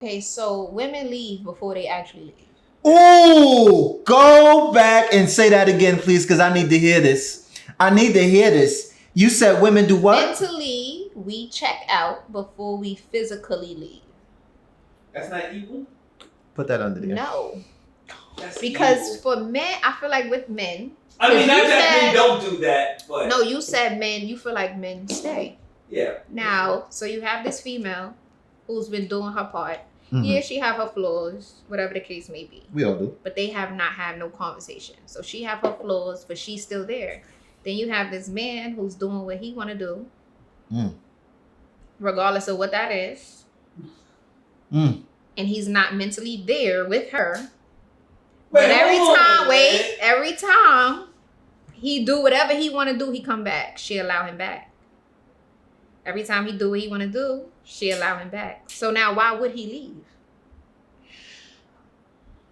Okay, so women leave before they actually leave. Ooh, go back and say that again, please, because I need to hear this. I need to hear this. You said women do what? Mentally, we check out before we physically leave. That's not evil? Put that under there. No. That's Because evil. for men, I feel like with men. I mean, not you that said- men don't do that, but. No, you said men, you feel like men stay. Yeah. Now, so you have this female who's been doing her part. Mhm. Yeah, she have her flaws, whatever the case may be. We all do. But they have not had no conversation. So she have her flaws, but she's still there. Then you have this man who's doing what he want to do, regardless of what that is. And he's not mentally there with her. But every time he do whatever he want to do, he come back. She allow him back. Every time he do what he want to do, she allow him back. So now why would he leave?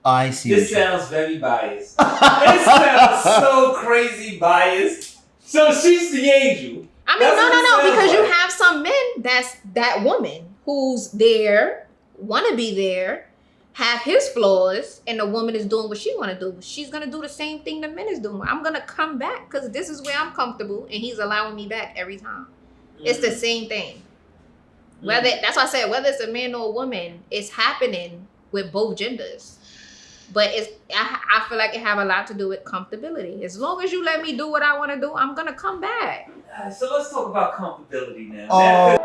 I see. This sounds very biased. This sounds so crazy biased. So she's the angel. I mean, That's what it no, sounds because you like. have some men that's that woman who's there, want to be there, have his flaws, and the woman is doing what she want to do. She's going to do the same thing the man is doing. I'm going to come back because this is where I'm comfortable, and he's allowing me back every time. It's the same thing. That's why I said whether it's a man or a woman, it's happening with both genders. But I feel like it have a lot to do with comfortability. As long as you let me do what I want to do, I'm gonna come back. So let's talk about comfortability now.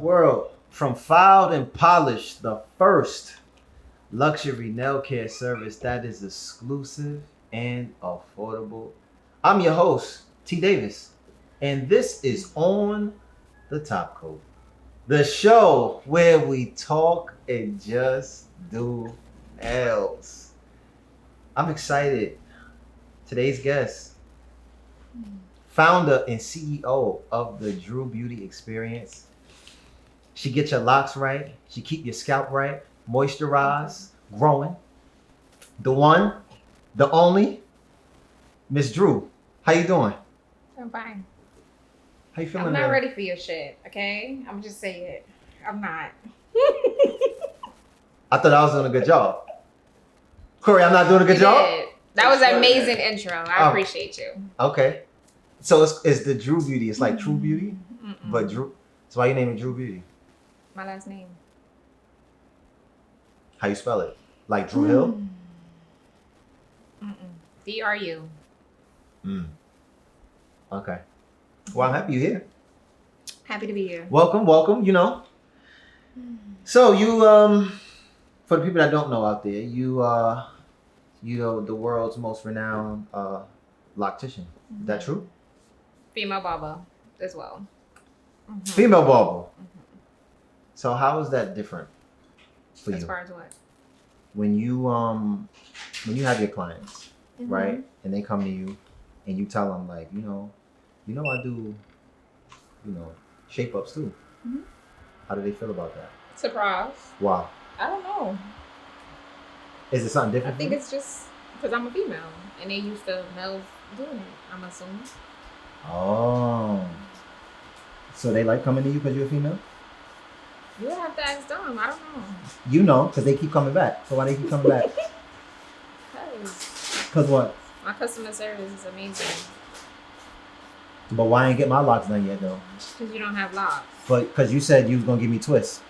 World, from filed and polished, the first luxury nail care service that is exclusive and affordable. I'm your host, T. Davis, and this is On the Top Coat, the show where we talk and just do nails. I'm excited. Today's guest, founder and CEO of the Dru Beauty experience. She gets your locks right. She keep your scalp right, moisturized, growing. The one, the only, Miss Dru. How you doing? I'm fine. How you feeling? I'm not ready for your shit, okay? I'm just saying it. I'm not. I thought I was doing a good job. Corey, I'm not doing a good job? Did. That was an amazing intro. I Oh. appreciate you. Okay. So it's the Dru Beauty. It's like True Beauty, Mm-mm. but Dru. So why you name it Dru Beauty? My last name. How you spell it? Like Dru Hill? DRU. Okay. Well, I'm happy you're here. Happy to be here. Welcome, you know. So you for the people that don't know out there, you know the world's most renowned loctician. Is that true? Female barber as well. Female barber. So how is that different for As you? far as what? When you have your clients, right? And they come to you and you tell them like, you know I do, shape ups too. How do they feel about that? Surprise. Wow. I don't know. Is it something I different? think for you? it's just because I'm a female and they used to males doing it, I'm assuming. Oh. So they like coming to you because you're a female? You would have to ask them. I don't know. You know, because they keep coming back. So why they keep coming back? Because what? My customer service is amazing. But why ain't get my locks done yet though? Because you don't have locks. But because you said you was gonna give me twists.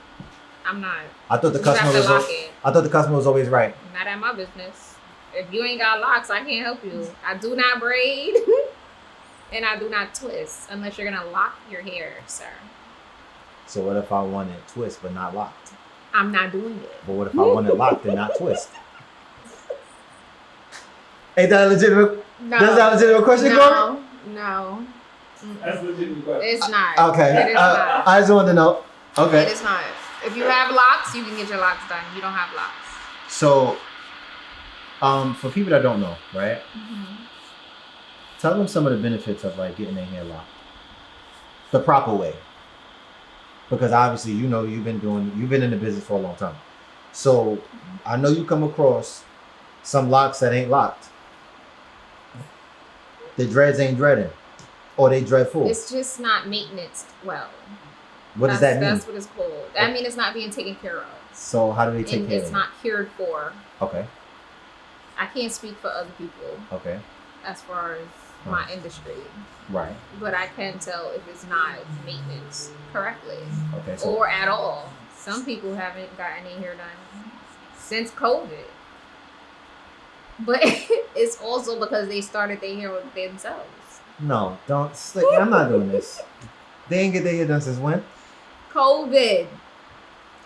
I'm not. I thought the You customer have to was. lock it. I thought the customer was always right. Not at my business. If you ain't got locks, I can't help you. I do not braid and I do not twist unless you're gonna lock your hair, sir. So what if I want it twist but not locked? I'm not doing it. But what if I want it locked and not twist? Ain't that a legitimate? No. That's not a legitimate question, Corey? No. That's a legitimate question. It's not. Okay. It is not. I just wanted to know. Okay. It is not. If you have locks, you can get your locks done. You don't have locks. So, for people that don't know, right? Tell them some of the benefits of like getting their hair locked the proper way. Because obviously, you know, you've been in the business for a long time. So I know you come across some locks that ain't locked. The dreads ain't dreading. Or they dreadful. It's just not maintenance well. What does that mean? That's what it's called. I mean, it's not being taken care of. So how do they take care of it? It's not cured for. Okay. I can't speak for other people. Okay. As far as my industry. Right. But I can tell if it's not maintenance correctly. Okay. Or at all. Some people haven't gotten their hair done since COVID. But it's also because they started their hair with themselves. No, don't. I'm not doing this. They ain't get their hair done since when? COVID.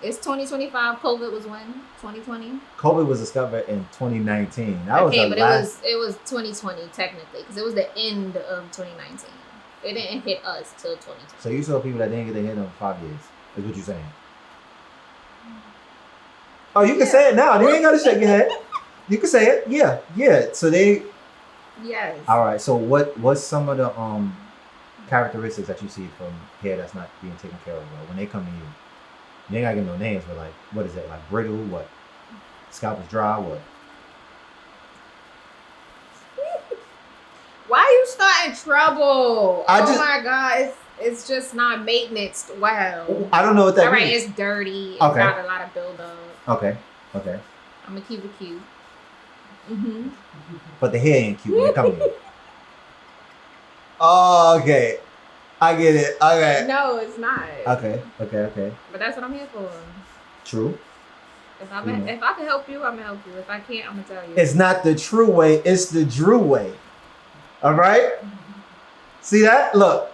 It's 2025. COVID was when? 2020? COVID was discovered in 2019. It was 2020 technically because it was the end of 2019. It didn't hit us till 2020. So you saw people that didn't get their hair done for 5 years. Is what you're saying? Oh, you can say it now. You ain't gotta shake your head. You can say it. Yeah. So they. Yes. All right. So what's some of the characteristics that you see from hair that's not being taken care of? When they come to you, you ain't gotta give no names, but like, what is it? Like brittle? What? Scalp is dry? What? Why you starting trouble? My God, it's just not maintenance well. I don't know what that All right, means. it's dirty. It's Okay. got a lot of buildup. Okay. I'm gonna keep it cute. But the hair ain't cute when they come to you. Oh, okay. I get it. Okay. No, it's not. Okay. But that's what I'm here for. True. If I can help you, I'm gonna help you. If I can't, I'm gonna tell you. It's not the true way. It's the Dru way. All right. See that? Look.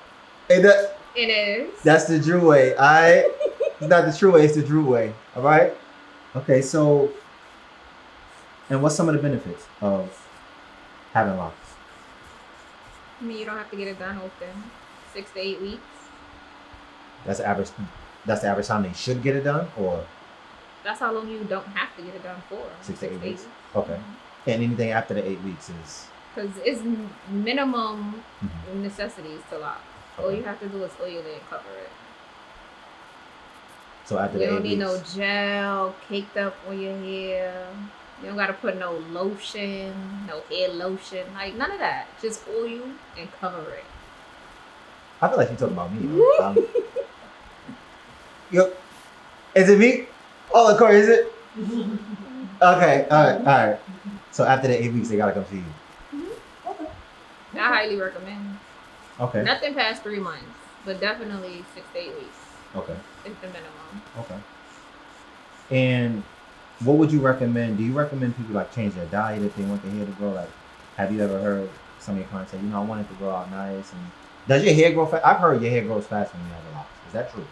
It is. That's the Dru way. All right. It's not the true way. It's the Dru way. All right. Okay. So, and what's some of the benefits of having locks? I mean, you don't have to get it done often. 6 to 8 weeks. That's the average. That's the average time they should get it done, or That's how long you don't have to get it done for. 6 to 8 weeks. Okay. And anything after the 8 weeks is. Because it's minimum necessities to lock. All Okay. you have to do is oil it and cover it. So after You the 8 don't need no weeks. gel caked up on your hair. You don't gotta put no lotion, no hair lotion, like none of that. Just oil and cover it. I feel like you're talking about me. Yo, is it me? Oh, Corey, is it? Okay, all right. So after the 8 weeks, they gotta come see you. I highly recommend. Okay. Nothing past 3 months, but definitely 6 to 8 weeks. Okay. It's the minimum. Okay. And what would you recommend? Do you recommend people like change their diet if they want their hair to grow? Like, have you ever heard some of your clients say, I want it to grow out nice? And does your hair grow fast? I've heard your hair grows fast when you have a locks. Is that true?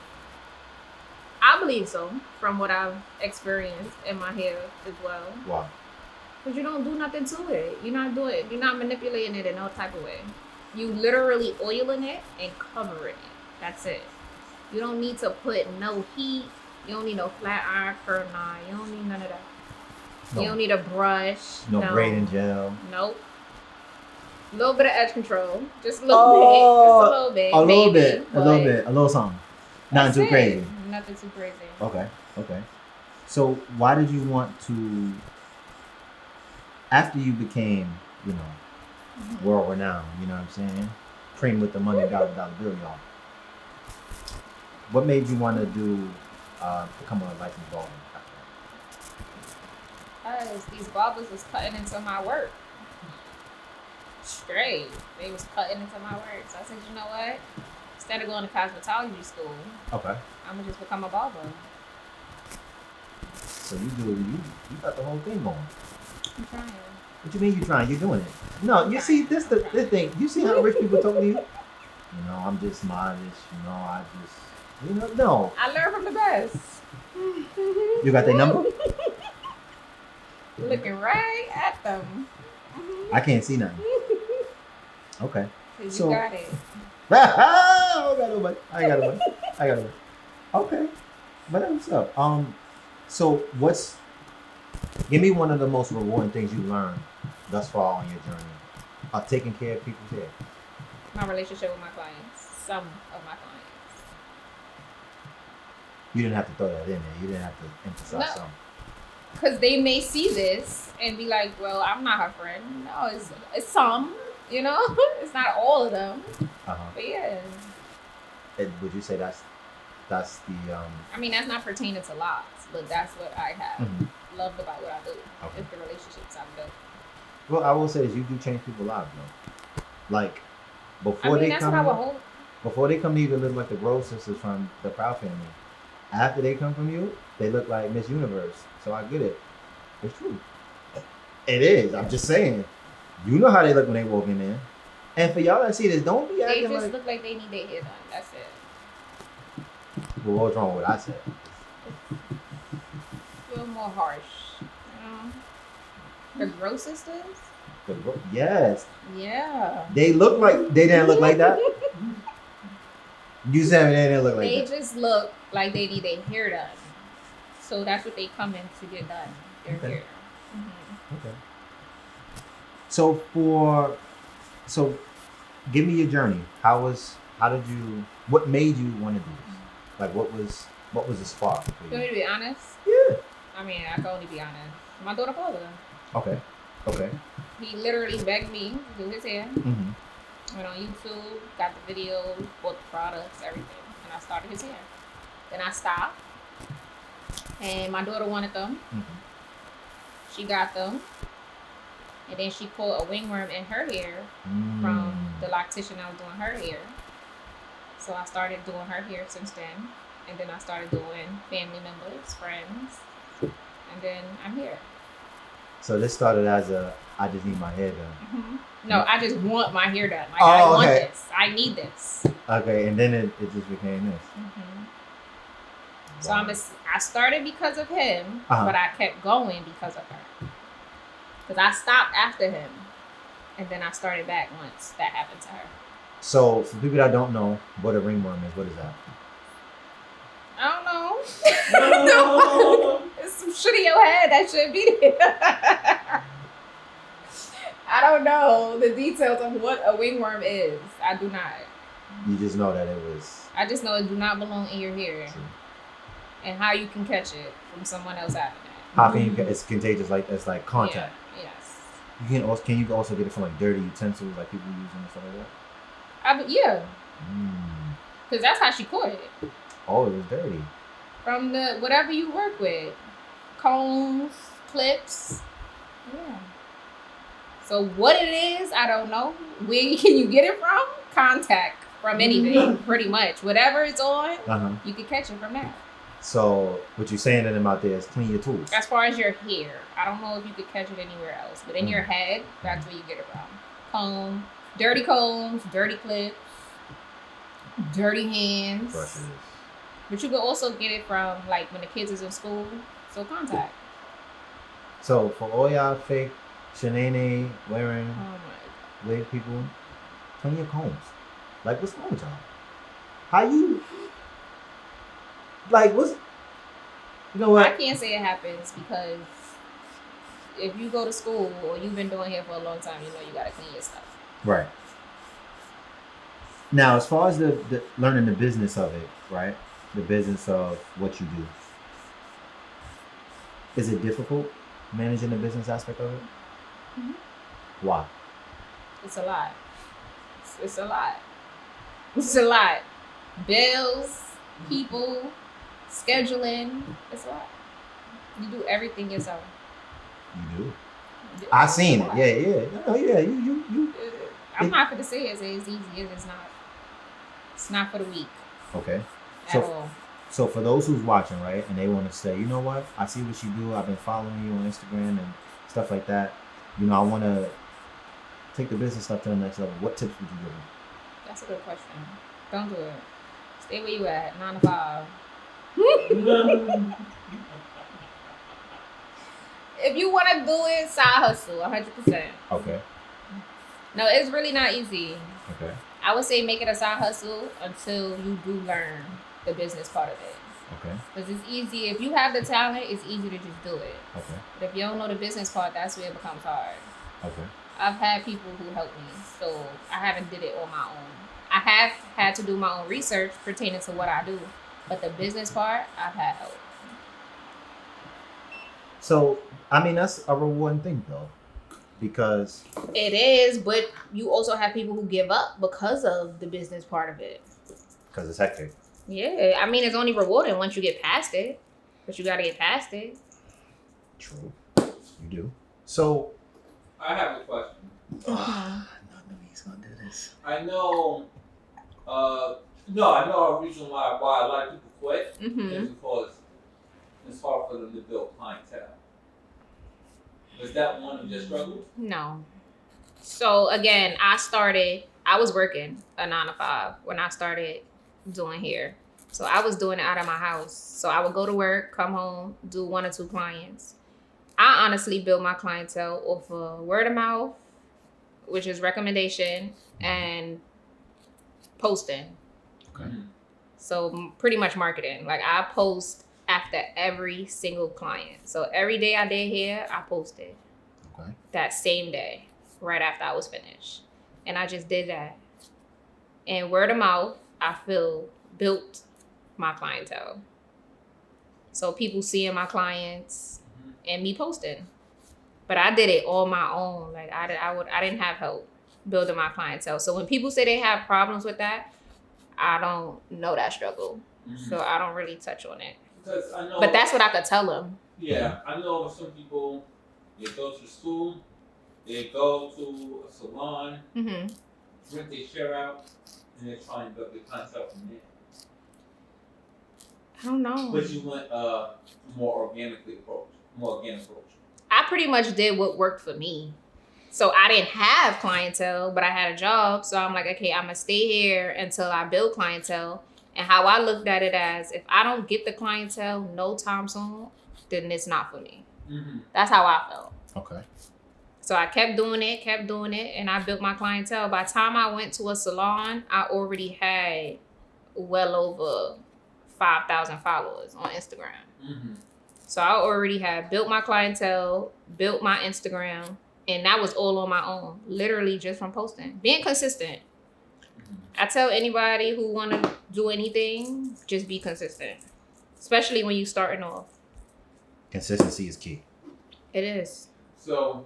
I believe so, from what I've experienced in my hair as well. Why? Because you don't do nothing to it. You're not manipulating it in no type of way. You literally oiling it and covering it. That's it. You don't need to put no heat. You don't need no flat iron curl iron. You don't need none of that. No. You don't need a brush. No braiding gel. Nope. A little bit of edge control. Just a little bit. Just a little bit. A little maybe, bit. A little bit. A little something. Nothing too crazy. Nothing too crazy. Okay. So why did you want to, after you became, world renowned, you know what I'm saying? Cream with the money, dollar bill, y'all. What made you want to become a licensed barber? Because these barbers was cutting into my work. Straight. They was cutting into my work. So I said, you know what? Instead of going to cosmetology school, Okay. I'm going to just become a barber. So you got the whole thing going. I'm trying. What you mean you trying? You're doing it. No, you see, this thing. You see how rich people talk to you? I'm just modest. No. I learned from the best. You got their number? Looking right at them. I can't see nothing. Okay. You So- got it. I don't got nobody. I ain't got nobody. I got nobody. Okay. But that's what's up. So give me one of the most rewarding things you learned thus far on your journey of taking care of people's hair. My relationship with my clients. Some of my clients. You didn't have to throw that in there. You didn't have to emphasize No. something. Because they may see this and be like, well, I'm not her friend. No, it's some, you know? It's not all of them. Uh-huh. But yeah. And would you say that's the I mean, that's not pertaining to lots, but that's what I have Mhm. loved about what I do. Okay. It's the relationships I've built. Well, I will say is you do change people's lives though. Like I before mean, they that's come what I would hope. before they come to you to look like the Grove sisters from the Proud family. After they come from you, they look like Miss Universe. So I get it. It's true. It is. I'm just saying. You know how they look when they walk in there. And for y'all that see this, don't be They acting just like, look like they need their hair done. That's it. well, what's wrong with what I said? A little more harsh. You know? The Grow sisters? Yes. Yeah. They look like they didn't look like that. You said they didn't look like They that. just look like they need their hair done. So that's what they come in to get done. Their Okay. hair. Mhm. Okay. So give me your journey. What made you want to do this? Like what was the spark for You want me you? to be honest? Yeah. I mean, I can only be honest. My daughter father. Okay. He literally begged me to do his hair. Mm-hmm. Went on YouTube, got the videos, bought the products, everything. And I started his hair. Then I stopped. And my daughter wanted them. Mm-hmm. She got them. And then she pulled a wingworm in her hair Mm. from the loctician I was doing her hair. So I started doing her hair since then. And then I started doing family members, friends. And then I'm here. So this started as I just need my hair done. No, I just want my hair done. Like, Oh, I want okay. this. I need this. Okay, and then it just became this. So I started because of him, Uh-huh. but I kept going because of her. Because I stopped after him. And then I started back once that happened to her. So for people that don't know what a ringworm is, what is that? I don't know. It's some shit in your head that should be there. I don't know the details of what a wingworm is. I do not. You just know that it was I just know it do not belong in your hair. true. And how you can catch it from someone else having it. How can you? It's contagious. Like it's like contact. Yeah, yes. Can you also get it from like dirty utensils, like people using and stuff like that? Yeah, Mm. because that's how she caught it. Oh, it was dirty. From the whatever you work with, combs, clips. Yeah. So what it is, I don't know. Where can you get it from? Contact from anything, pretty much. Whatever it's on, Uh-huh. you can catch it from that. So what you're saying to them out there is clean your tools. As far as your hair, I don't know if you could catch it anywhere else, but in your head, that's where you get it from. Comb, dirty combs, dirty clips, dirty hands. Brushes. But you can also get it from like when the kids is in school. So contact. So for all y'all fake Shanae wearing Oh my wig people, clean your combs. Like what's wrong with y'all? How you like what's you know I what? can't say it happens because if you go to school or you've been doing hair for a long time, you know you gotta clean your stuff. Right. Now, as far as the learning the business of it, right? The business of what you do. Is it difficult managing the business aspect of it? Mhm. Why? It's a lot. It's a lot. It's a lot. Bills, people, scheduling. It's a lot. You do everything yourself. You do. I seen it. It's a lot. Yeah. Oh yeah. You. I'm not going to say it's easy. It's not. It's not for the weak Okay. at all. So for those who's watching, right, and they want to say, you know what, I see what you do. I've been following you on Instagram and stuff like that. You know, I want to take the business stuff to the next level. What tips would you give them? That's a good question. Don't do it. Stay where you at, 9 to 5. If you want to do it, side hustle, 100%. Okay. No, it's really not easy. Okay. I would say make it a side hustle until you do learn the business part of it. Okay. Because it's easy. If you have the talent, it's easy to just do it. Okay. But if you don't know the business part, that's where it becomes hard. Okay. I've had people who helped me, so I haven't did it on my own. I have had to do my own research pertaining to what I do, but the business part, I've had help. So, I mean, that's a rewarding thing, though, because It is, but you also have people who give up because of the business part of it. it's hectic. Yeah, I mean, it's only rewarding once you get past it, but you got to get past it. True. You do. So, I have a question. I knew he's gonna do this. I know. I know a reason why a lot of people quit is because it's hard for them to build clientele. Was that one of your struggles? No. So again, I was working a 9 to 5 when I started doing hair. So I was doing it out of my house. So I would go to work, come home, do 1 or 2 clients. I honestly built my clientele off of word of mouth, which is recommendation, and posting. Okay. So pretty much marketing. Like I post after every single client. So every day I did hair, I posted. Okay. That same day, right after I was finished. And I just did that. And word of mouth, I feel, built my clientele. So people seeing my clients and me posting. But I did it all my own. Like I didn't have help building my clientele. So when people say they have problems with that, I don't know that struggle. So I don't really touch on it. Because I know. But that's what I could tell them. Yeah, I know some people. They go to school. They go to a salon. Mm-hmm. Rent their share out, and they try and build their clientele from there. I don't know. But you went more organic approach. I pretty much did what worked for me. So I didn't have clientele, but I had a job. So I'm like, okay, I'm gonna stay here until I build clientele. And how I looked at it as, if I don't get the clientele no time soon, then it's not for me. Mm-hmm. That's how I felt. Okay. So I kept doing it, and I built my clientele. By the time I went to a salon, I already had well over 5,000 followers on Instagram. Mm-hmm. So I already had built my clientele, built my Instagram, and that was all on my own, literally just from posting, being consistent. I tell anybody who want to do anything, just be consistent, especially when you starting off. Consistency is key. It is. So,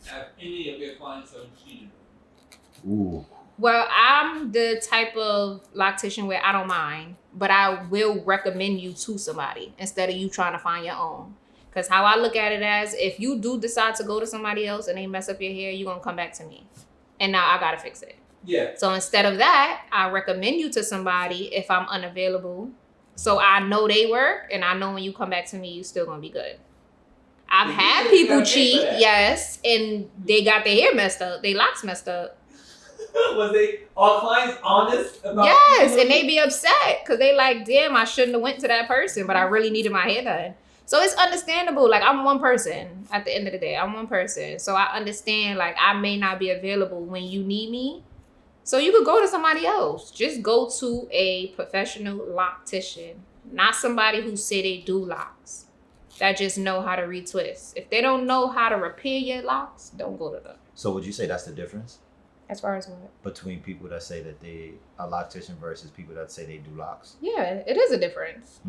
have any of your clients ever cheated? Ooh. Well, I'm the type of loctician where I don't mind, but I will recommend you to somebody instead of you trying to find your own. Because how I look at it as, if you do decide to go to somebody else and they mess up your hair, you're going to come back to me. And now I got to fix it. Yeah. So instead of that, I recommend you to somebody if I'm unavailable. So I know they work, and I know when you come back to me, you still going to be good. I've had people cheat, yes, and they got their hair messed up. They locks messed up. Was they all clients honest about? Yes, and they be upset because they like, damn, I shouldn't have went to that person, but I really needed my hair done. So it's understandable. Like, I'm one person at the end of the day. I'm one person. So I understand, like, I may not be available when you need me. So you could go to somebody else. Just go to a professional loctician, not somebody who say they do locks, that just know how to retwist. If they don't know how to repair your locks, don't go to them. So would you say that's the difference As far as what? between people that say that they are loctician versus people that say they do locks? Yeah, it is a difference.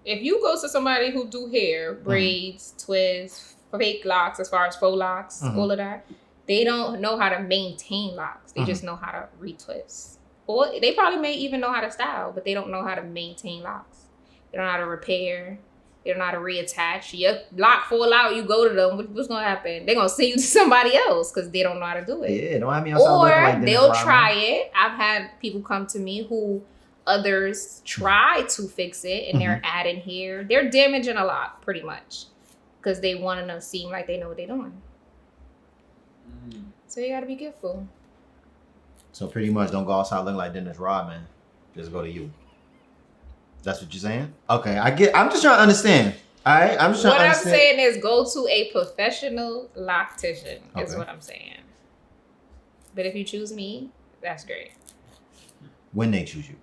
If you go to somebody who do hair, braids, twists, fake locks, as far as faux locks, all of that, they don't know how to maintain locks. They just know how to retwist. Or they probably may even know how to style, but they don't know how to maintain locks. They don't know how to repair. They don't know how to reattach. Your lock fall out, you go to them. What's going to happen? They're going to send you to somebody else because they don't know how to do it. Yeah, don't have me outside looking Or like Dennis they'll Rodman. try it. I've had people come to me who others try to fix it and they're adding hair. They're damaging a lot, pretty much, because they want to seem like they know what they're doing. So you got to be careful. So pretty much don't go outside looking like Dennis Rodman. Just go to you. That's what you're saying? Okay, I'm just trying to understand. All right? I'm just trying What to I'm understand. saying is go to a professional loctician is Okay. what I'm saying. But if you choose me, that's great. When they choose you.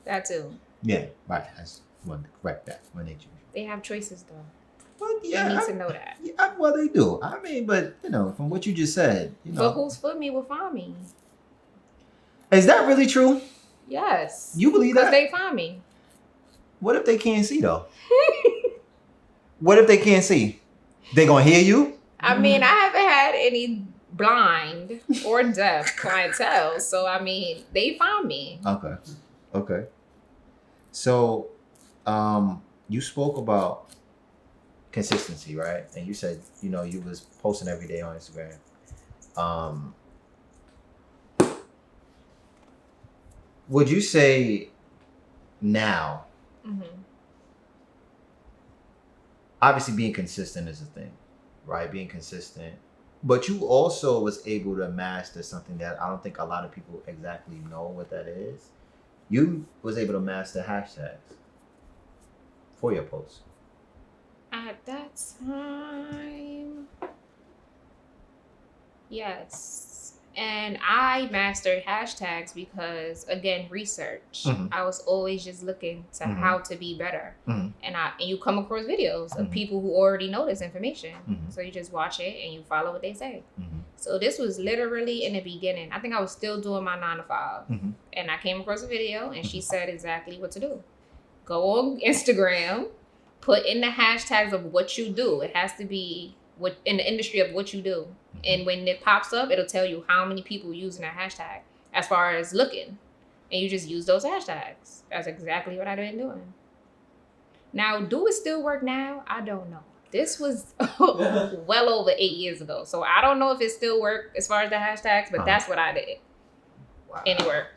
That too. Yeah, right. I just wanted to correct that. When they choose you. They have choices though. Well, You need to know that. Yeah, well, they do. I mean, but from what you just said, But who's for me will find me. Is that really true? Yes. You believe that? Because they find me. What if they can't see though? What if they can't see? They gonna hear you? I mean, I haven't had any blind or deaf clientele, so I mean, they found me. Okay. So, you spoke about consistency, right? And you said, you was posting every day on Instagram. Would you say now, obviously being consistent is a thing, right? Being consistent, but you also was able to master something that I don't think a lot of people exactly know what that is. You was able to master hashtags for your posts. At that time, yes. And I mastered hashtags because, again, research. I was always just looking to how to be better. And you come across videos of people who already know this information. So you just watch it and you follow what they say. So this was literally in the beginning. I think I was still doing my 9 to 5. And I came across a video and she said exactly what to do. Go on Instagram, put in the hashtags of what you do. It has to be what in the industry of what you do. And when it pops up, it'll tell you how many people using that hashtag as far as looking. And you just use those hashtags. That's exactly what I've been doing. Now, do it still work now? I don't know. This was well over 8 years ago. So I don't know if it still worked as far as the hashtags, but that's what I did. Wow. And it worked.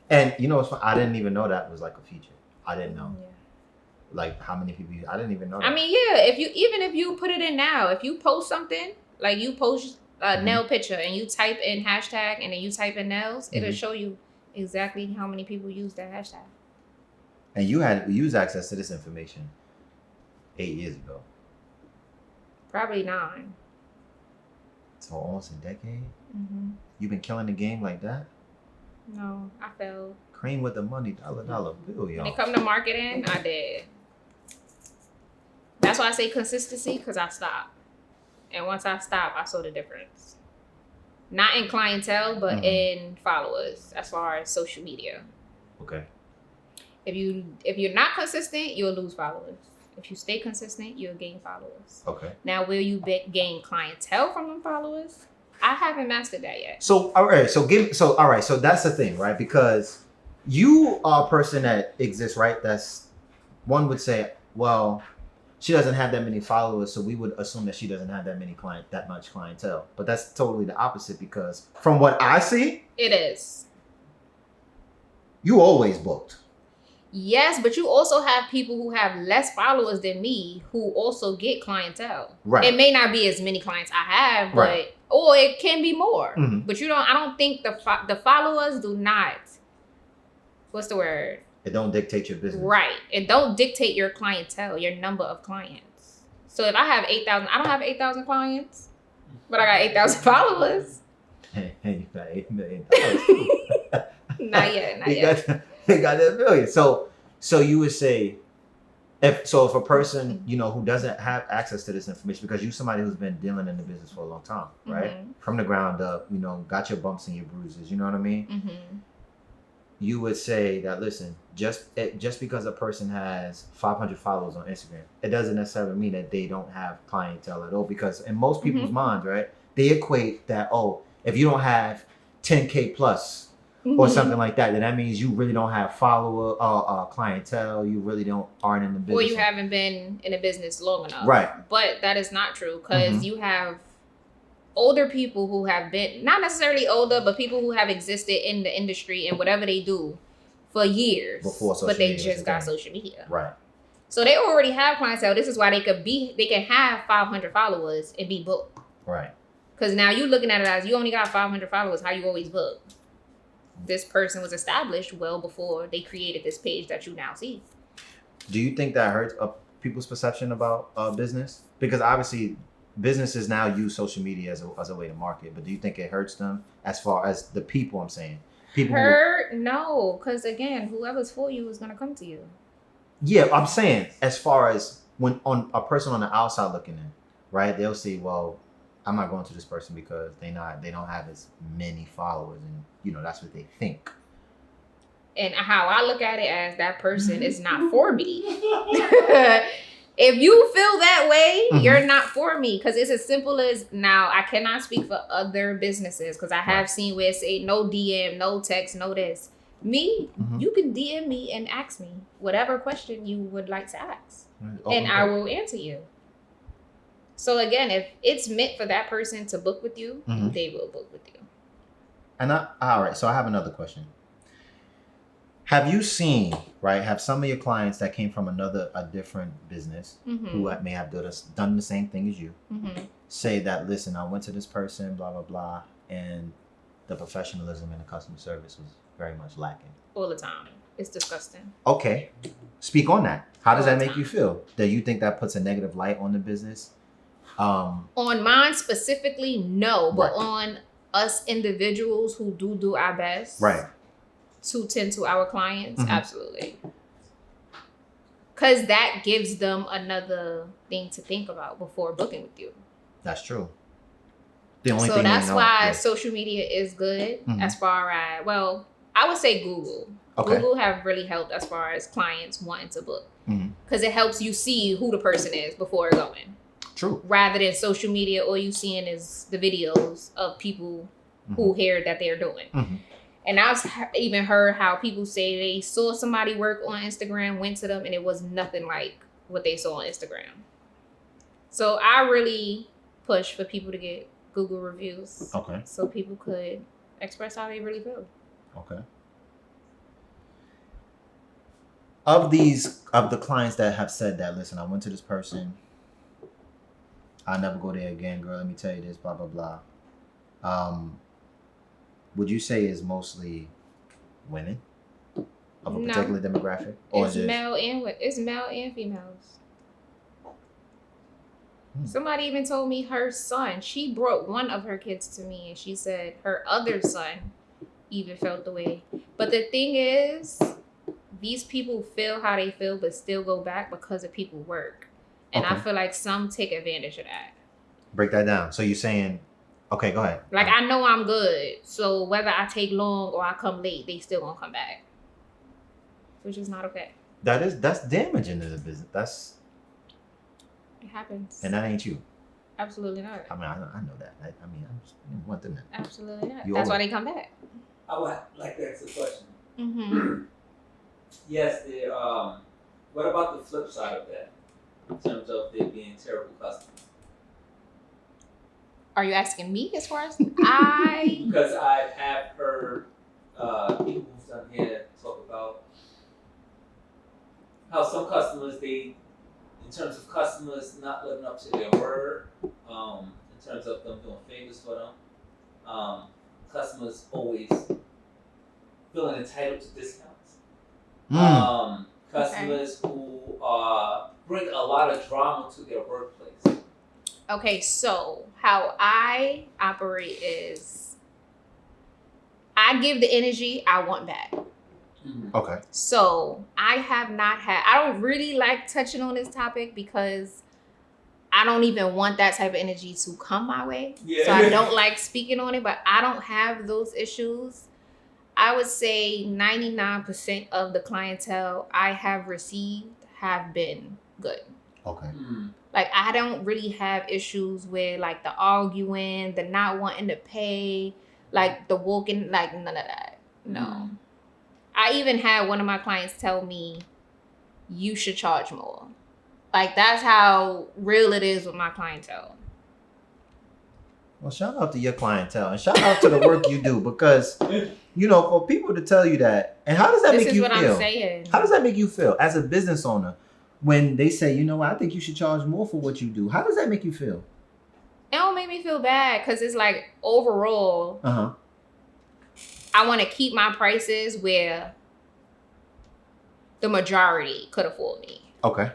And it's fun. I didn't even know that was like a feature. I didn't know. Yeah. Like how many people I didn't even know that. I mean, yeah, if you put it in now, if you post something, like you post a nail picture and you type in hashtag and then you type in nails, it'll show you exactly how many people use that hashtag. And you was access to this information 8 years ago. Probably 9. So almost a decade? You've been killing the game like that? No, I failed. Cream with the money, dollar bill, y'all. When it come to marketing, I did. That's why I say consistency, because I stopped. And once I stopped, I saw the difference. Not in clientele, but in followers, as far as social media. Okay. If you're not consistent, you'll lose followers. If you stay consistent, you'll gain followers. Okay. Now, will you gain clientele from them followers? I haven't mastered that yet. So all right, so that's the thing, right? Because you are a person that exists, right? That's one would say, well, she doesn't have that many followers, so we would assume that she doesn't have that much clientele. But that's totally the opposite, because from what I see, it is. You always booked. Yes, but you also have people who have less followers than me who also get clientele. Right. It may not be as many clients I have, but or it can be more. But I don't think the followers do not. What's the word? It don't dictate your business. Right. It don't dictate your clientele, your number of clients. So if I have 8,000, I don't have 8,000 clients, but I got 8,000 followers. Hey, you got $8 million. Not yet. They got that million. So you would say, if a person, who doesn't have access to this information, because you're somebody who's been dealing in the business for a long time, right? From the ground up, got your bumps and your bruises, you know what I mean? You would say that, listen, just because a person has 500 followers on Instagram, it doesn't necessarily mean that they don't have clientele at all, because in most people's minds, right, they equate that, if you don't have 10K plus, or something like that, then that means you really don't have clientele. You really aren't in the business. Or you haven't been in a business long enough. Right. But that is not true, because you have older people who have been, not necessarily older, but people who have existed in the industry and whatever they do for years. Before social media. But they media just got social media. Right. So they already have clientele. This is why they can have 500 followers and be booked. Right. Because now you're looking at it as you only got 500 followers. How you always book? This person was established well before they created this page that you now see. Do you think that hurts people's perception about business? Because obviously businesses now use social media as a way to market, but do you think it hurts them as far as the people? I'm saying people. No, because again, whoever's for you is gonna come to you. Yeah, I'm saying as far as when on a person on the outside looking in, right? They'll see, well, I'm not going to this person because they don't have as many followers, and that's what they think. And how I look at it as that person is not for me. If you feel that way, you're not for me. Because it's as simple as, now I cannot speak for other businesses because I have seen where it say no DM, no text, no this. Me, you can DM me and ask me whatever question you would like to ask. And I will answer you. So again, if it's meant for that person to book with you, they will book with you. And all right, so I have another question. Have you seen, right, have some of your clients that came from a different business who may have done the same thing as you say that, listen, I went to this person, blah, blah, blah, and the professionalism and the customer service was very much lacking? All the time. It's disgusting. Okay. Speak on that. How does that make you feel? Do you think that puts a negative light on the business? On mine specifically, no. But on us individuals who do our best. Right. To tend to our clients, absolutely. Because that gives them another thing to think about before booking with you. That's true. So that's why social media is good as far as, well, I would say Google. Okay. Google have really helped as far as clients wanting to book. Because it helps you see who the person is before going. True. Rather than social media, all you seeing is the videos of people who hear that they're doing. And I've even heard how people say they saw somebody work on Instagram, went to them, and it was nothing like what they saw on Instagram. So I really push for people to get Google reviews. Okay. So people could express how they really feel. Okay. Of the clients that have said that, listen, I went to this person, I'll never go there again, girl, let me tell you this, blah, blah, blah. Would you say is mostly women of a particular demographic? Or it's male and females. Somebody even told me her son, she brought one of her kids to me and she said her other son even felt the way. But the thing is, these people feel how they feel but still go back because of people work. And I feel like some take advantage of that. Break that down. So you're saying, okay, go ahead. Like, I know I'm good, so whether I take long or I come late, they still gonna come back, which is not okay. That's damaging to the business. It happens. And that ain't you. Absolutely not. I mean, I know that. I just want them to. Absolutely not. That's why they come back. I would like to ask a question. Yes, what about the flip side of that, in terms of there being terrible customers? Are you asking me as far as Because I have heard people who've done here talk about how some customers, in terms of customers not living up to their word, in terms of them doing favors for them, customers always feeling entitled to discounts. Customers who bring a lot of drama to their workplace. Okay, so how I operate is I give the energy I want back. Okay. So I don't really like touching on this topic because I don't even want that type of energy to come my way. Yeah. So I don't like speaking on it, but I don't have those issues. I would say 99% of the clientele I have received have been good. Okay. Like, I don't really have issues with, like, the arguing, the not wanting to pay, like, the walking, like, none of that. No. I even had one of my clients tell me, you should charge more. Like, that's how real it is with my clientele. Well, shout out to your clientele and shout out to the work you do, because, for people to tell you that, and how does that make you feel? This is what I'm saying. How does that make you feel as a business owner? When they say, I think you should charge more for what you do. How does that make you feel? It don't make me feel bad because it's like, overall, I want to keep my prices where the majority could afford me. Okay.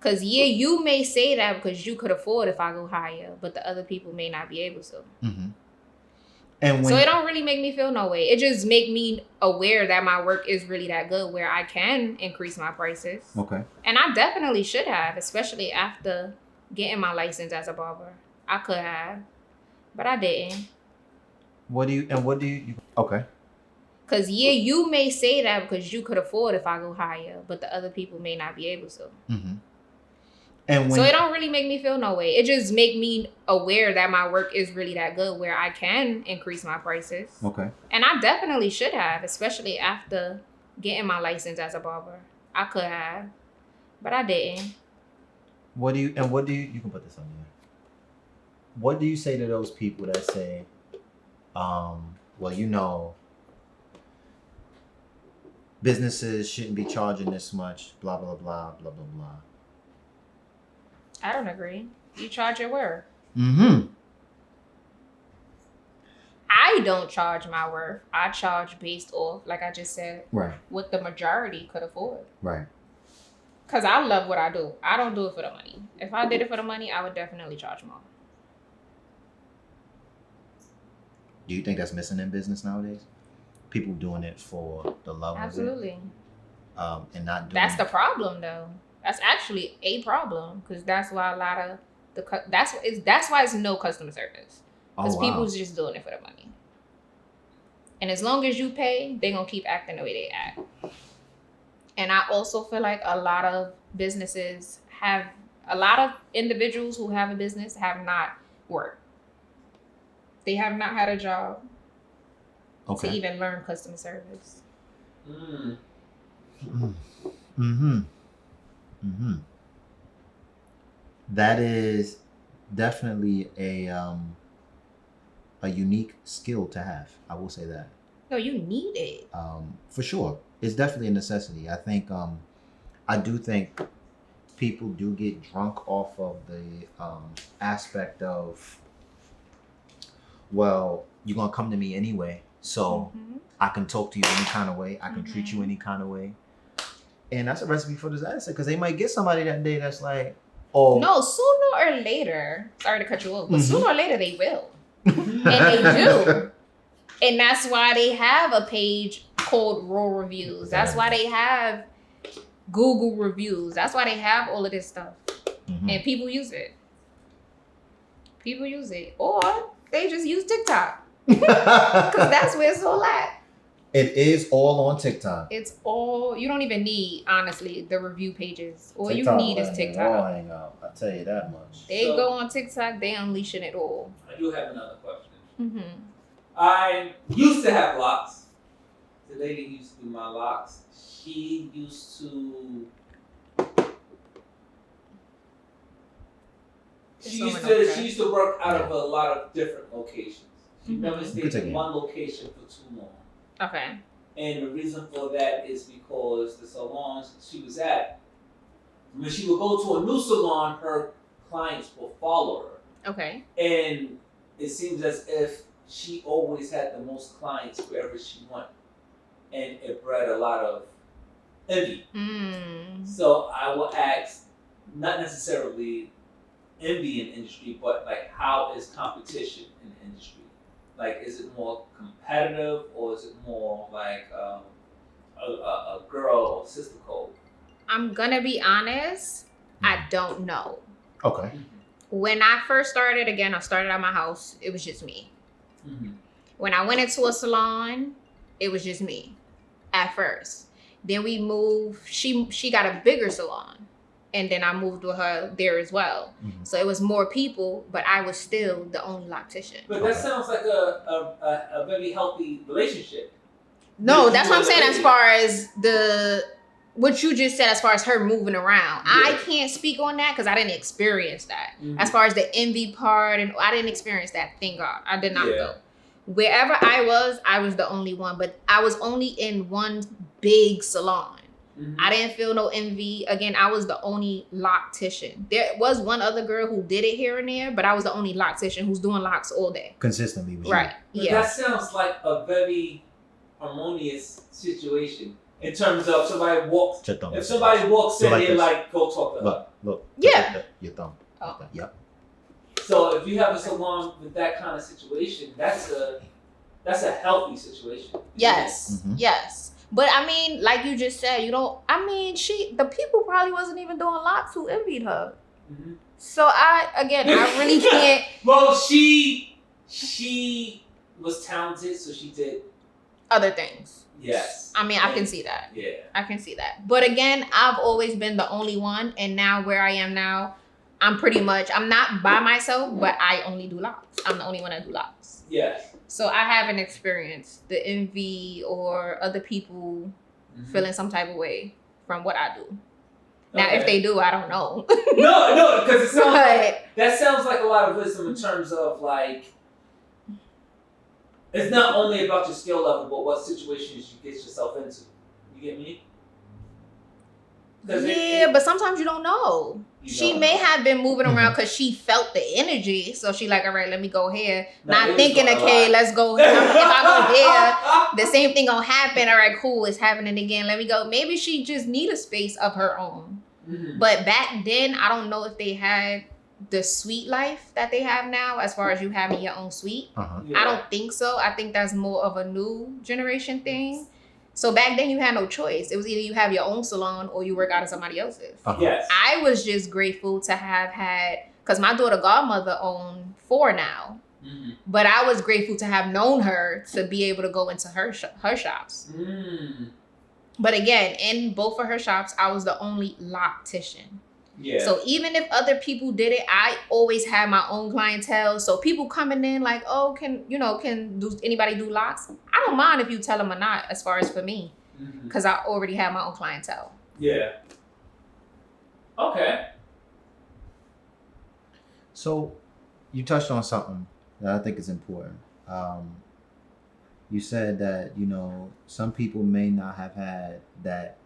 Cause yeah, you may say that because you could afford if I go higher, but the other people may not be able to. Mm-hmm. And So it don't really make me feel no way. It just make me aware that my work is really that good where I can increase my prices. Okay. And I definitely should have, especially after getting my license as a barber. I could have, but I didn't. What do you okay. Cause yeah, you may say that because you could afford if I go higher, but the other people may not be able to. Mm-hmm. And so it don't really make me feel no way. It just make me aware that my work is really that good where I can increase my prices. Okay. And I definitely should have, especially after getting my license as a barber. I could have, but I didn't. What do you you can put this on there. What do you say to those people that say, well, you know, businesses shouldn't be charging this much, blah, blah, blah, blah, blah, blah. I don't agree. You charge your worth. Mm-hmm. I don't charge my worth. I charge based off, like I just said, Right. what the majority could afford. Right. Because I love what I do. I don't do it for the money. If I did it for the money, I would definitely charge more. Do you think that's missing in business nowadays? People doing it for the love Absolutely. of it. And not doing That's the problem, though. That's actually a problem because that's why a lot of that's why it's no customer service because people's just doing it for the money. And as long as you pay, they're gonna keep acting the way they act. And I also feel like a lot of individuals who have a business have not worked. They have not had a job to even learn customer service. Mm. Mm-hmm. Mm-hmm. That is definitely a unique skill to have. I will say that. No, you need it. For sure. It's definitely a necessity. I think I do think people do get drunk off of the aspect of, well, you're gonna come to me anyway, so I can talk to you any kind of way. I can treat you any kind of way. And that's a recipe for disaster because they might get somebody that day that's like, oh. No, sooner or later, sorry to cut you off, but sooner or later they will. And they do. And that's why they have a page called Raw Reviews. That's why they have Google reviews. That's why they have all of this stuff. And people use it. People use it. Or they just use TikTok. Because that's where it's all at. It is all on TikTok. It's all, you don't even need, honestly, the review pages. All TikTok you need is TikTok. Hang out. I'll tell you that much. They go on TikTok, they unleashing it all. I do have another question. Mm-hmm. I used to have locks. The lady used to do my locks. She used to. She used to work out of a lot of different locations. She never stayed in one location for too long. Okay. And the reason for that is because the salons she was at, when she would go to a new salon, her clients will follow her. Okay. And it seems as if she always had the most clients wherever she went. And it bred a lot of envy. So I will ask, not necessarily envy in the industry, but like, how is competition in the industry? Like, is it more competitive or is it more like a girl or sister code? I'm gonna be honest, I don't know. Okay. When I first started, again, I started at my house, it was just me. When I went into a salon, it was just me at first. Then we moved, she got a bigger salon. And then I moved with her there as well. So it was more people, but I was still the only loctician. But that sounds like a very healthy relationship. No, that's what I'm saying as far as what you just said as far as her moving around. Yeah. I can't speak on that because I didn't experience that. As far as the envy part, and I didn't experience that, thank God. I did not go. Wherever I was the only one, but I was only in one big salon. I didn't feel no envy. Again, I was the only loctician. There was one other girl who did it here and there, but I was the only loctician who's doing locks all day. Consistently. Right. Yeah. That sounds like a very harmonious situation. In terms of somebody walks, Your thumb. if somebody walks So in, like they're this. like, go talk to her. Look. Yeah. Your thumb. Oh. Yep. So if you have a salon with that kind of situation, that's a healthy situation. Yes, Mhm. yes. But I mean, like you just said, the people probably wasn't even doing locks who envied her. Mm-hmm. So I really can't. Well, she was talented, so she did. Other things. Yes. I mean, I can see that. Yeah. I can see that. But again, I've always been the only one. And now where I am now, I'm not by myself, but I only do locks. I'm the only one that do locks. Yes. So I haven't experienced the envy or other people feeling some type of way from what I do. Now, if they do, I don't know. No, because But that sounds like a lot of wisdom in terms of like, it's not only about your skill level, but what situations you get yourself into. You get me? but sometimes you don't know. She may have been moving around because she felt the energy. So she like, all right, let me go here. Not thinking, okay, let's go here. If I go here, the same thing gonna happen. All right, cool, it's happening again. Let me go. Maybe she just need a space of her own. Mm-hmm. But back then, I don't know if they had the suite life that they have now, as far as you having your own suite. Yeah. I don't think so. I think that's more of a new generation thing. So back then you had no choice. It was either you have your own salon or you work out of somebody else's. Yes. I was just grateful to have had, because my daughter godmother owned 4 now. Mm-hmm. But I was grateful to have known her to be able to go into her shops. Mm. But again, in both of her shops, I was the only loctician. Yeah. So even if other people did it, I always had my own clientele. So people coming in like, oh, can anybody do locks? I don't mind if you tell them or not, as far as for me, because I already have my own clientele. Yeah. Okay. So you touched on something that I think is important. You said that, some people may not have had that,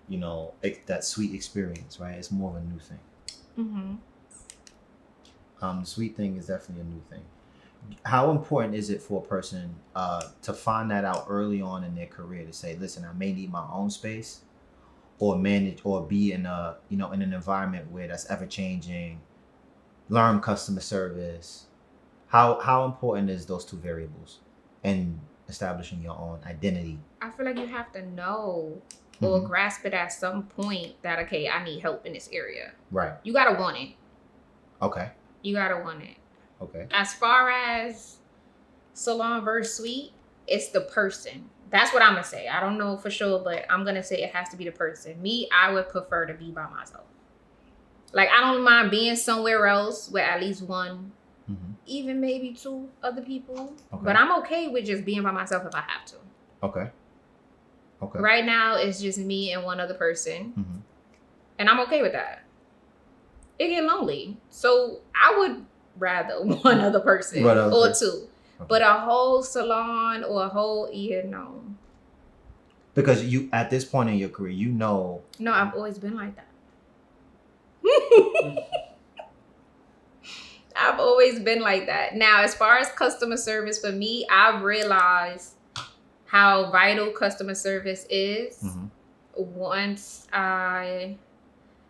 that sweet experience, right? It's more of a new thing. Mm-hmm. The sweet thing is definitely a new thing. How important is it for a person to find that out early on in their career, to say, listen, I may need my own space, or manage, or be in in an environment where that's ever changing, learn customer service? How important is those two variables in establishing your own identity? I feel like you have to know or grasp it at some point that, okay, I need help in this area. Right. You gotta want it. Okay. You gotta want it. Okay. As far as salon versus suite, it's the person. That's what I'm gonna say. I don't know for sure, but I'm gonna say it has to be the person. Me, I would prefer to be by myself. Like, I don't mind being somewhere else with at least one, even maybe 2 other people. Okay. But I'm okay with just being by myself if I have to. Okay. Right now, it's just me and one other person. And I'm okay with that. It get lonely. So I would rather one other person or 2. Okay. But a whole salon or a whole no. Because you, at this point in your career, No, I've always been like that. I've always been like that. Now, as far as customer service, for me, I've realized how vital customer service is once I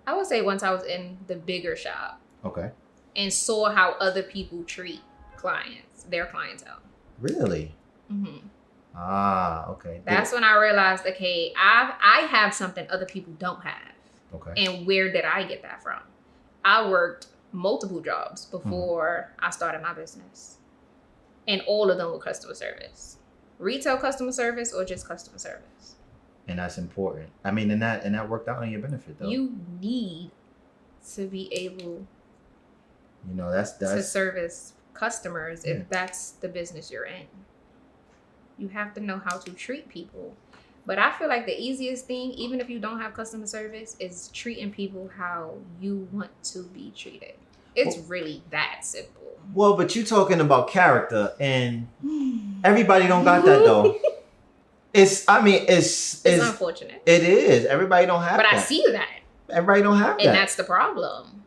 would say once I was in the bigger shop. Okay. And saw how other people treat clients, their clientele. Really? Okay. That's when I realized, okay, I have something other people don't have. Okay. And where did I get that from? I worked multiple jobs before I started my business. And all of them were customer service. Retail customer service or just customer service. And that's important. I mean, and that worked out in your benefit, though. You need to be able that's to service customers if that's the business you're in. You have to know how to treat people. But I feel like the easiest thing, even if you don't have customer service, is treating people how you want to be treated. It's really that simple. Well, but you talking about character, and everybody don't got that, though. It's unfortunate. It is. Everybody don't have but that. But I see that. Everybody don't have that. And that's the problem.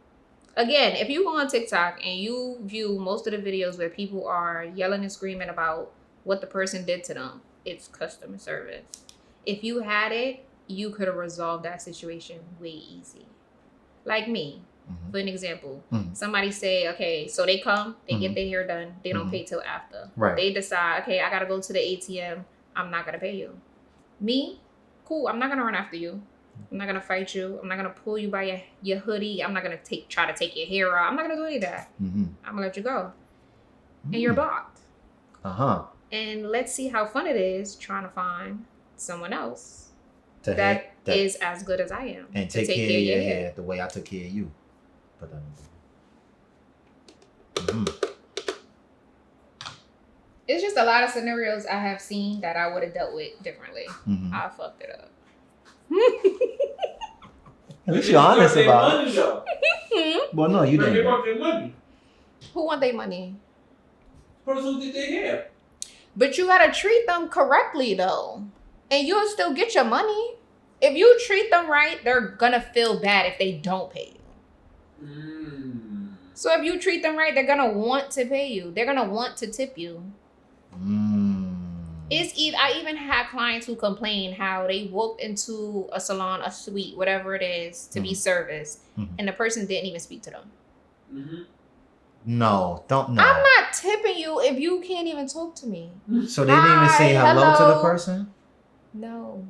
Again, if you go on TikTok and you view most of the videos where people are yelling and screaming about what the person did to them, it's customer service. if you had it, you could have resolved that situation way easy. Like me, for an example, somebody say, okay, so they come, they get their hair done, they don't pay till after. Right. They decide, okay, I gotta go to the ATM, I'm not gonna pay you. Me, cool, I'm not gonna run after you. I'm not gonna fight you. I'm not gonna pull you by your hoodie. I'm not gonna try to take your hair out. I'm not gonna do any of that. I'm gonna let you go. And you're blocked. And let's see how fun it is trying to find someone else that is as good as I am. And take care of your hair the way I took care of you. But it's just a lot of scenarios I have seen that I would have dealt with differently. I fucked it up. At least you're honest about money, though. Well, no, you They didn't. want their money. Who want their money? Person who did their hair. But you gotta treat them correctly though. And you'll still get your money. If you treat them right, they're gonna feel bad if they don't pay you. So if you treat them right, they're gonna want to pay you. They're gonna want to tip you. I even had clients who complain how they walked into a salon, a suite, whatever it is, to be serviced, and the person didn't even speak to them. No. I'm not tipping you if you can't even talk to me. So they didn't even say hello to the person? No.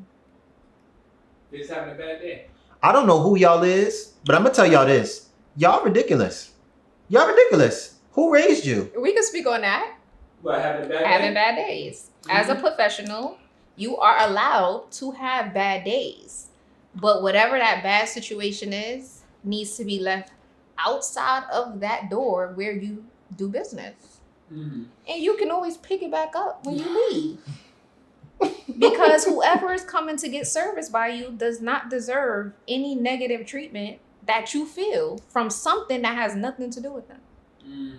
They're just having a bad day. I don't know who y'all is, but I'm gonna tell y'all this. Y'all ridiculous. Y'all ridiculous. Who raised you? We can speak on that. But having a bad Having day? bad days. As a professional, you are allowed to have bad days. But whatever that bad situation is, needs to be left outside of that door where you do business. And you can always pick it back up when you leave. Because whoever is coming to get service by you does not deserve any negative treatment that you feel from something that has nothing to do with them.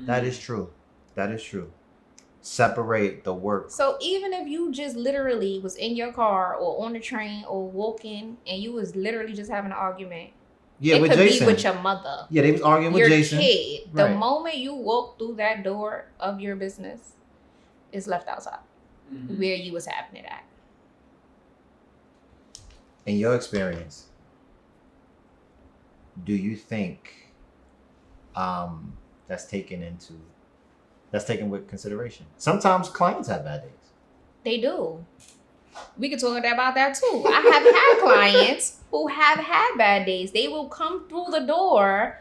That is true. That is true. Separate the work. So even if you just literally was in your car or on the train or walking and you was literally just having an argument, it with could Jason. be with your mother. Yeah, they was arguing with Jason. Your kid. The Right. moment you walk through that door of your business, it's left outside where you was having it at. In your experience, do you think that's taken with consideration? Sometimes clients have bad days. They do. We could talk about that too. I have had clients who have had bad days. They will come through the door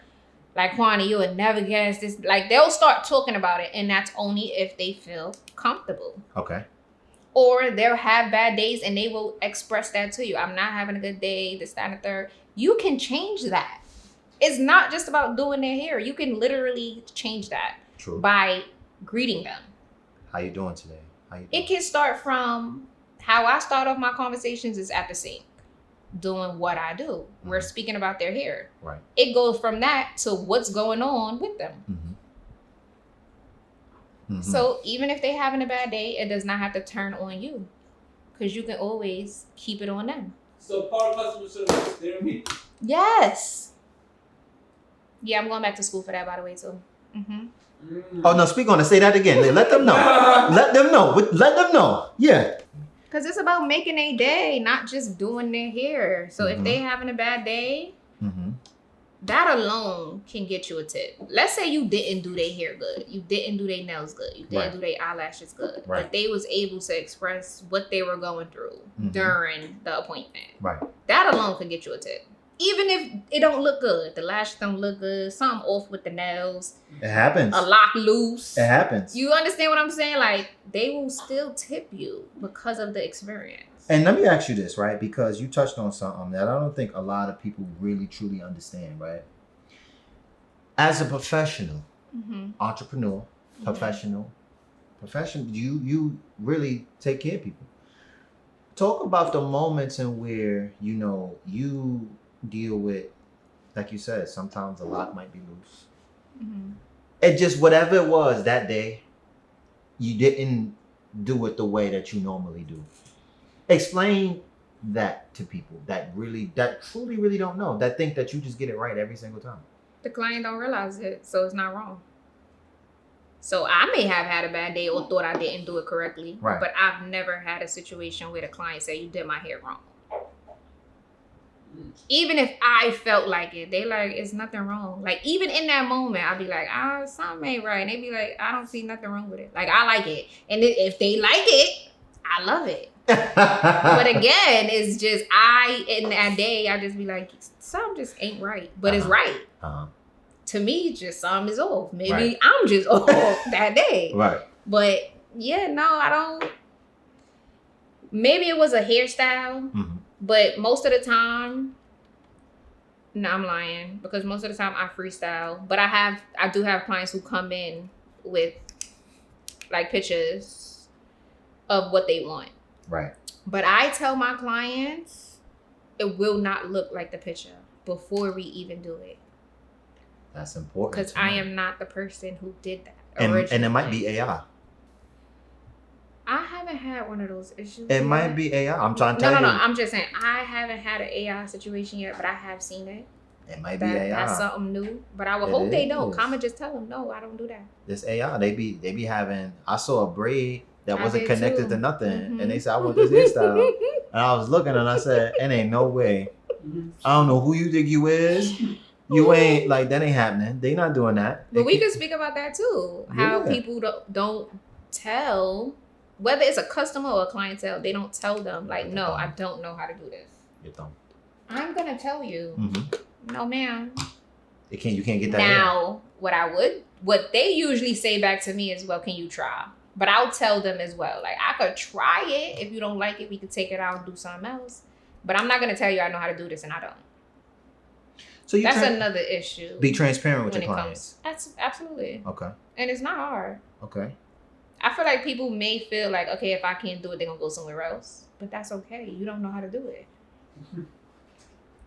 like, Quani, you would never guess this. Like, they'll start talking about it, and that's only if they feel comfortable. Okay. Or they'll have bad days and they will express that to you. I'm not having a good day, this, that, and the third. You can change that. It's not just about doing their hair. You can literally change that. True. By greeting them. How you doing today? How you doing? It can start from how I start off my conversations is at the sink, doing what I do. We're speaking about their hair. Right. It goes from that to what's going on with them. So even if they're having a bad day, it does not have to turn on you, because you can always keep it on them. So part of customer service is therapy? Yes. Yeah, I'm going back to school for that, by the way, too. Oh no, speak on it. Say that again. Let them know. Let them know. Let them know. Yeah. Because it's about making a day, not just doing their hair. So if they having a bad day, that alone can get you a tip. Let's say you didn't do their hair good. You didn't do their nails good. You didn't do their eyelashes good. Right. But they was able to express what they were going through during the appointment. Right. That alone can get you a tip. Even if it don't look good. The lashes don't look good. Something off with the nails. It happens. A lock loose. It happens. You understand what I'm saying? Like, they will still tip you because of the experience. And let me ask you this, right? Because you touched on something that I don't think a lot of people really truly understand, right? As a professional, entrepreneur, professional, you really take care of people. Talk about the moments in where, you deal with, like you said, sometimes a lock might be loose. And just whatever it was that day, you didn't do it the way that you normally do. Explain that to people that truly really don't know, that think that you just get it right every single time. The client don't realize it, so it's not wrong. So I may have had a bad day or thought I didn't do it correctly. Right. But I've never had a situation where the client said, you did my hair wrong. Even if I felt like it, they like, it's nothing wrong. Like, even in that moment, I'll be like, something ain't right. And they be like, I don't see nothing wrong with it. Like, I like it. And if they like it, I love it. But again, it's just, in that day, I just be like, something just ain't right. But it's right. To me, just something is off. Maybe I'm just off that day. Right. But yeah, no, I don't. Maybe it was a hairstyle. Mm-hmm. But most of the time, no, I'm lying, because most of the time I freestyle. But I do have clients who come in with like pictures of what they want. Right. But I tell my clients it will not look like the picture before we even do it. That's important. Because I am not the person who did that. And it might be AI. I haven't had one of those issues. It might be AI. I'm trying to tell you. No. I'm just saying I haven't had an AI situation yet, but I have seen it. It might be AI. That's something new. But I would hope they don't. Come and just tell them, no, I don't do that. This AI, they be having. I saw a braid that wasn't connected to nothing, Mm-hmm. and they said I want this hairstyle, and I was looking and I said, it ain't no way. I don't know who you think you is. You ain't like that. Ain't happening. They not doing that. But we can speak about that too. How people don't tell. Whether it's a customer or a clientele, they don't tell them, like, no, I don't know how to do this. You don't. I'm going to tell you. Mm-hmm. No, ma'am. You can't get that. Now, what they usually say back to me is, well, can you try? But I'll tell them as well. Like, I could try it. If you don't like it, we could take it out and do something else. But I'm not going to tell you I know how to do this and I don't. So that's another issue. Be transparent with your clients. That's absolutely. Okay. And it's not hard. Okay. I feel like people may feel like, okay, if I can't do it, they're going to go somewhere else. But that's okay. You don't know how to do it.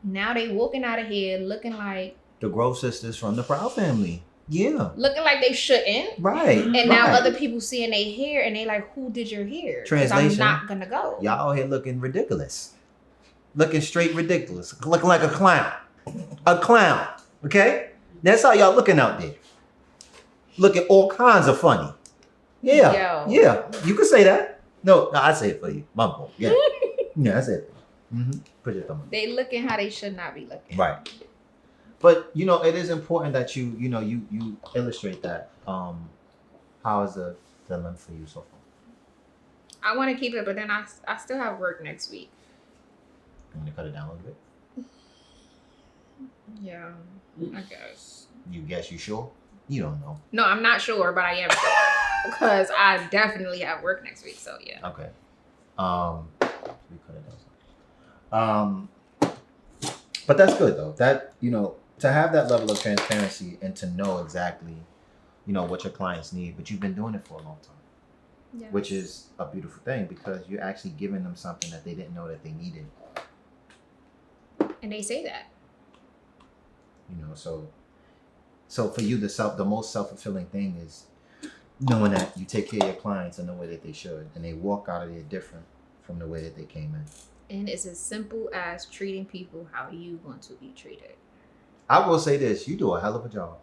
Now they walking out of here looking like... the Grove sisters from the Proud family. Yeah. Looking like they shouldn't. Right. And now other people seeing their hair and they like, who did your hair? Translation. I'm not going to go. Y'all out here looking ridiculous. Looking straight ridiculous. Looking like a clown. A clown. Okay? That's how y'all looking out there. Looking all kinds of funny. Yeah. Yo. Yeah. You can say that. No, I say it for you. My boy. Yeah. Yeah, I say it. Mm-hmm. Put your thumb on. They looking how they should not be looking. Right. But it is important that you illustrate that. How is the length for you so far? I want to keep it, but then I still have work next week. You want to cut it down a little bit? Yeah, I guess. You sure? You don't know. No, I'm not sure, but I am sure. Because I definitely have work next week, so yeah. Okay. We cut it down. But that's good though. That to have that level of transparency and to know exactly, what your clients need. But you've been doing it for a long time, Yes. which is a beautiful thing because you're actually giving them something that they didn't know that they needed. And they say that. So for you, the most self-fulfilling thing is knowing that you take care of your clients in the way that they should, and they walk out of there different from the way that they came in. And it's as simple as treating people how you want to be treated. I will say this: you do a hell of a job.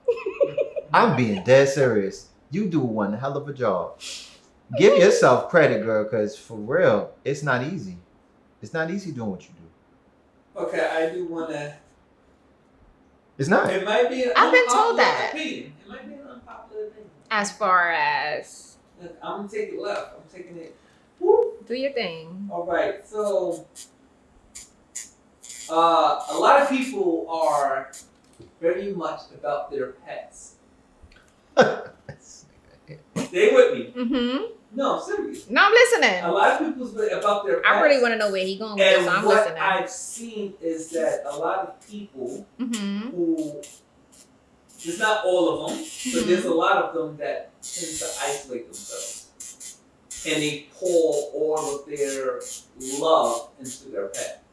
I'm being dead serious. You do one hell of a job. Give yourself credit, girl, because for real, it's not easy. It's not easy doing what you do. Okay, I do want to. It's not. It might be. I've been told that. Opinion. It might be an unpopular opinion. As far as... Look, I'm gonna take it left. I'm taking it. Do your thing. All right, so a lot of people are very much about their pets. Stay with me. Mm-hmm. No, seriously. No, I'm listening. A lot of people's about their pets. I really want to know where he's going with and this, so I'm what listening. I've seen is that a lot of people Mm-hmm. who, it's not all of them, but there's a lot of them that tend to isolate themselves. And they pour all of their love into their pet.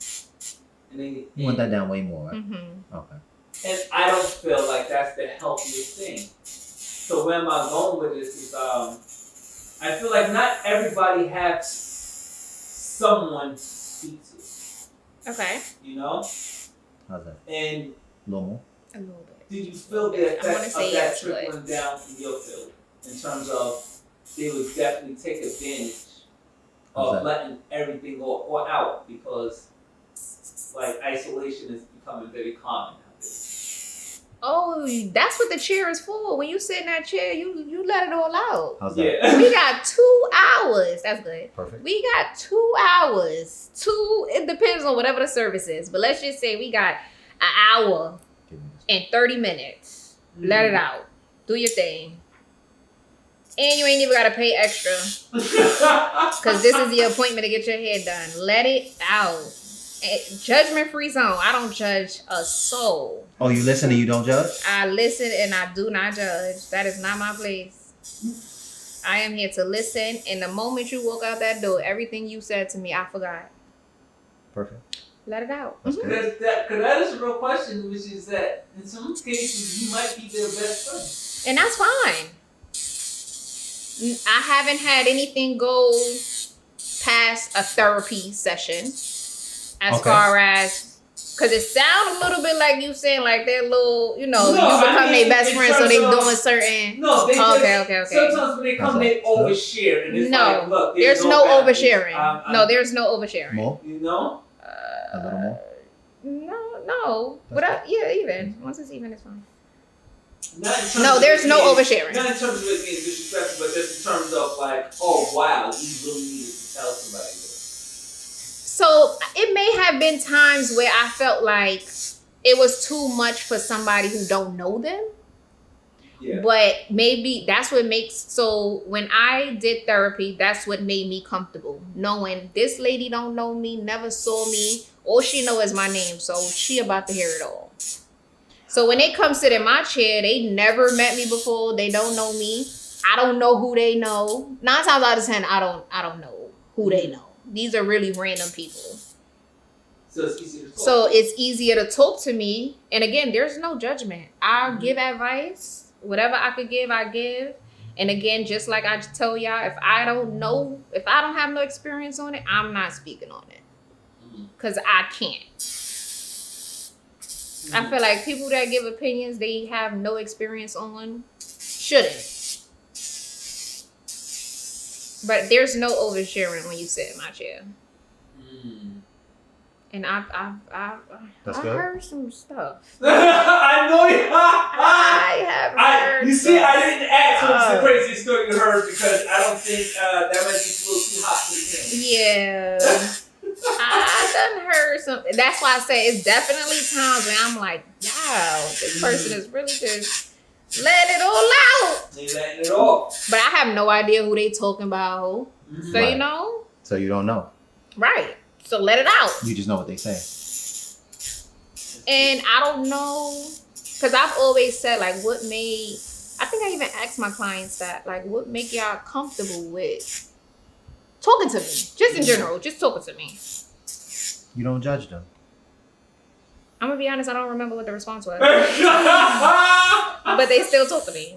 And they You want that down way more, right? Mm-hmm. Okay. And I don't feel like that's the healthiest thing. So where am I going with this is, I feel like not everybody has someone to speak to. Okay. How's that? And A little more? A little bit. did you feel the I wanna effects say of that yes to it. trickling down from your field? in terms of they would definitely take advantage How's of that? letting everything go out because like isolation is becoming very common nowadays. Oh, that's what the chair is for. When you sit in that chair, you let it all out. How's that? Yeah. We got 2 hours. That's good. Perfect. We got 2 hours. It depends on whatever the service is. But let's just say we got an hour and 30 minutes. Let it out. Do your thing. And you ain't even got to pay extra. Because this is the appointment to get your hair done. Let it out. Judgment-free zone. I don't judge a soul. Oh, you listen and you don't judge? I listen and I do not judge. That is not my place. I am here to listen. And the moment you walk out that door, everything you said to me, I forgot. Perfect. Let it out. That's Mhm. good. Because that is a real question, which is that in some cases you might be their best friend. And that's fine. I haven't had anything go past a therapy session as far as, because it sounds a little bit like you saying like they're little, you know, No, you become I mean, their best in friend, so terms they of- doing certain. No, they Okay. sometimes when they come, they overshare, and it's No, like, look, there's no boundaries. oversharing. No, there's no oversharing. More? You know? A little more? No. That's Without, yeah, even. Once it's even, it's fine. Not in terms No, of there's it no being- oversharing. Not in terms of it being disrespectful, but just in terms of like, oh wow, you really needed to tell somebody this. So it may have been times where I felt like it was too much for somebody who don't know them. Yeah. But maybe that's what makes, so when I did therapy, that's what made me comfortable. Knowing this lady don't know me, never saw me, all she know is my name. So she about to hear it all. So when they come sit in my chair, they never met me before. They don't know me. I don't know who they know. 9 times out of 10, I don't know who they know. These are really random people. So it's easy to talk. So it's easier to talk to me. And again, there's no judgment. I'll give advice. Whatever I could give, I give. And again, just like I tell y'all, if I don't have no experience on it, I'm not speaking on it. Because I can't. I feel like people that give opinions they have no experience on shouldn't. But there's no oversharing when you sit in my chair. And I've That's good. heard some stuff. I know you. I have heard. You see, stuff. I didn't ask what's the craziest story you heard because I don't think that might be a little too hot for the camera. Yeah. I done heard something. That's why I say it's definitely times when I'm like, wow, this person is really just letting it all out. They letting it off. But I have no idea who they talking about. So Right. you know, So you don't know. right. So let it out. You just know what they say. And I don't know, because I've always said, like, what made, I think I even asked my clients that, like, what make y'all comfortable with talking to me? Just in general, just talking to me. You don't judge them. I'm going to be honest, I don't remember what the response was. But they still talk to me.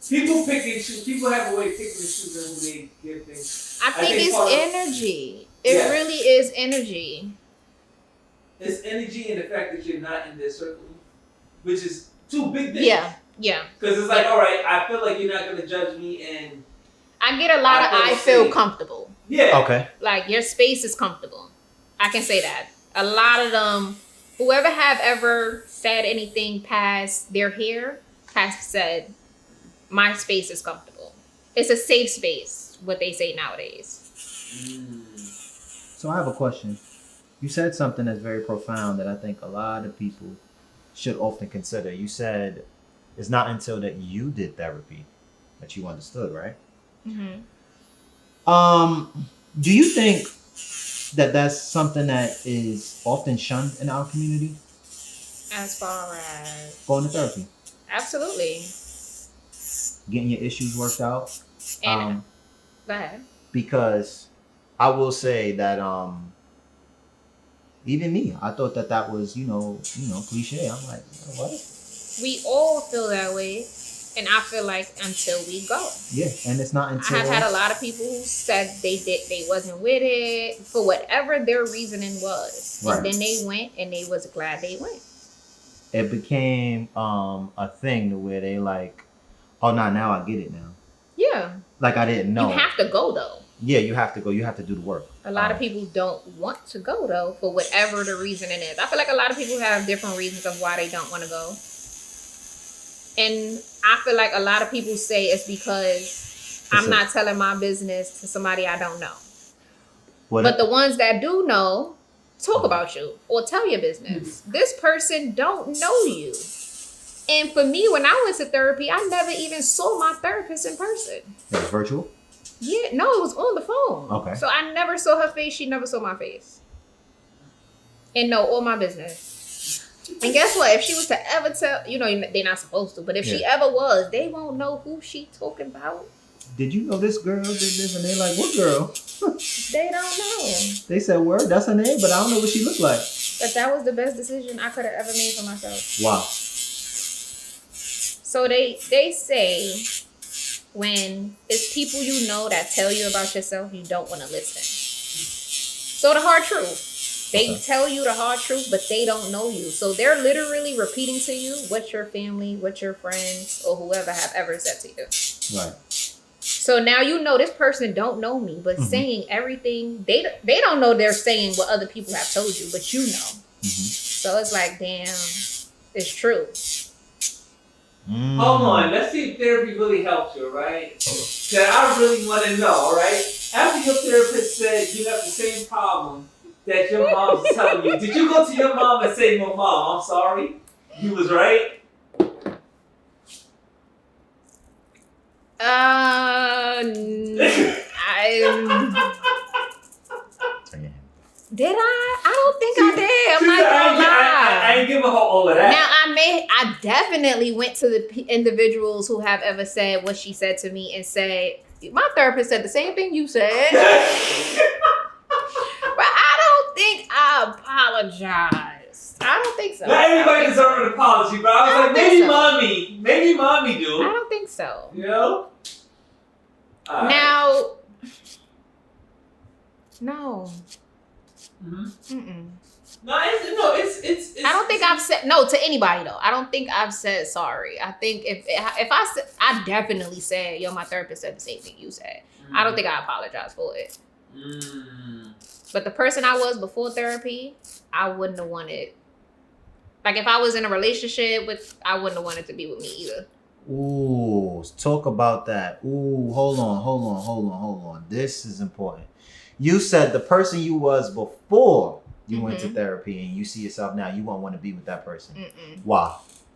People pick and choose. People have a way of picking and choosing who they give things. I think think part of- it's energy. It Yeah. really is energy. It's energy and the fact that you're not in their circle, which is two big things. Yeah. Because it's like, all right, I feel like you're not going to judge me, and I get a lot of, I feel comfortable. yeah. Okay. Like, your space is comfortable. I can say that. A lot of them, whoever have ever said anything past their hair has said, my space is comfortable. It's a safe space, what they say nowadays. So I have a question. You said something that's very profound that I think a lot of people should often consider. You said it's not until that you did therapy that you understood, right? Mm-hmm. Do you think that that's something that is often shunned in our community? As far as, Going to therapy, absolutely. getting your issues worked out. And go ahead. Because I will say that even me, I thought that was you know cliche. I'm like, what? We all feel that way. And I feel like until we go. Yeah, and it's not I until have had a lot of people who said they wasn't with it for whatever their reasoning was. Right. And then they went and they was glad they went. it became a thing to where they like, Oh, no, now I get it now. Yeah. Like I didn't know. You have to go though. Yeah, you have to go. You have to do the work. A lot of people don't want to go though, for whatever the reason it is. I feel like a lot of people have different reasons of why they don't want to go. And I feel like a lot of people say it's because I'm not telling my business to somebody I don't know. But the ones that do know, talk about you or tell your business. This person don't know you. And for me, when I went to therapy, I never even saw my therapist in person. It was virtual? Yeah, no, it was on the phone. Okay. So I never saw her face. She never saw my face. And no, all my business. And guess what? If she was to ever tell, they're not supposed to, but if she ever was, they won't know who she talking about. Did you know this girl did this? And they're like, what girl? They don't know. They said, word, that's her name, but I don't know what she looked like. But that was the best decision I could have ever made for myself. Wow. So they say when it's people you know that tell you about yourself, you don't want to listen. So the hard truth. They tell you the hard truth, but they don't know you. So they're literally repeating to you what your family, what your friends, or whoever have ever said to you. Right. So now you know this person don't know me, but saying everything, they don't know they're saying what other people have told you, but you know. So it's like, damn, it's true. Hold on, let's see if therapy really helps you, right? Cause I really want to know, all right? After your therapist said you have the same problem that your mom's telling you, did you go to your mom and say, "Well, Mom, I'm sorry, you was right"? Did I? I don't think I did. I'm not gonna lie. I ain't giving her all of that. Now I definitely went to the individuals who have ever said what she said to me and said, my therapist said the same thing you said. But I don't think I apologized. I don't think so. Not everybody deserves an apology, but I was like, maybe mommy do. I don't think so. You know? Now, no. It's I don't think I've said no to anybody though. I don't think I've said sorry. I think if I said, I definitely said, yo, my therapist said the same thing you said. I don't think I apologize for it. But the person I was before therapy, I wouldn't have wanted. Like if I was in a relationship I wouldn't have wanted to be with me either. Ooh, talk about that. Ooh, hold on. This is important. You said the person you was before you went to therapy and you see yourself now, you won't want to be with that person. Why?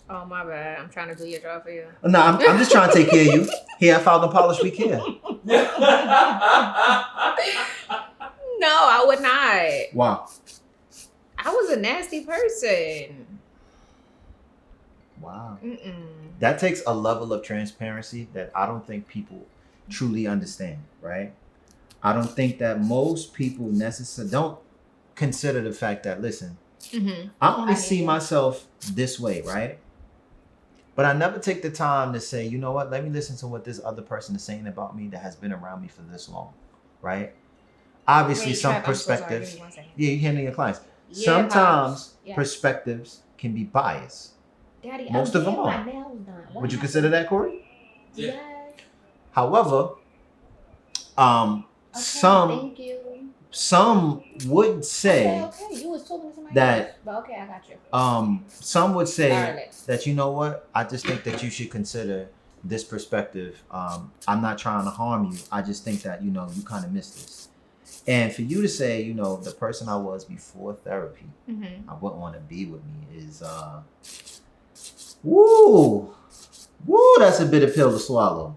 Oh, my bad. I'm trying to do your job for you. No, I'm just trying to take care of you. Here, I found the polish we care. No, I would not. Wow. I was a nasty person. Wow. That takes a level of transparency that I don't think people truly understand, right? I don't think that most people necessarily don't consider the fact that, listen, I only see myself this way, right? But I never take the time to say, you know what, let me listen to what this other person is saying about me that has been around me for this long, right? Obviously, some perspectives. Yeah, you're handling your clients. Yeah, sometimes perspectives can be biased. Daddy, most of them are. Would you consider that, Corey? Yes. However, some would say you was talking to somebody that else, but okay, I got you. Some would say that, you know what, I just think that you should consider this perspective. I'm not trying to harm you. I just think that, you kind of missed this. And for you to say, the person I was before therapy, I wouldn't want to be with me is woo, that's a bitter pill to swallow.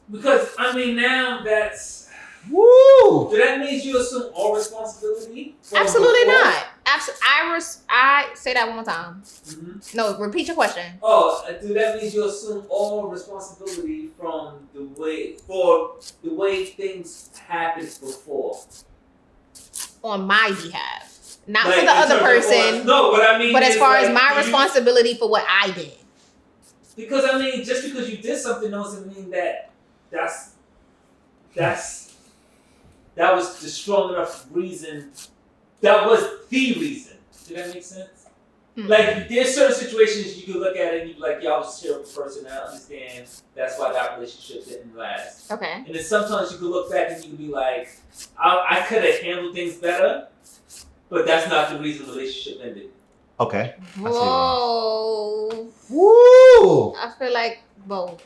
Because now that's woo. So that means you assume all responsibility? Absolutely not. I say that one more time. No, repeat your question. Oh, do that means you assume all responsibility from the way things happened before? On my behalf, not for the other person. No, what I mean. But as far as my responsibility for what I did. Because just because you did something doesn't mean that was the strong enough reason. That was the reason. Did that make sense? Like, there's certain situations you can look at it and you be like, yo, I was a terrible person. I understand that's why that relationship didn't last. Okay. And then sometimes you can look back and you can be like, I could have handled things better, but that's not the reason the relationship ended. Okay. Whoa. Woo! I feel like both.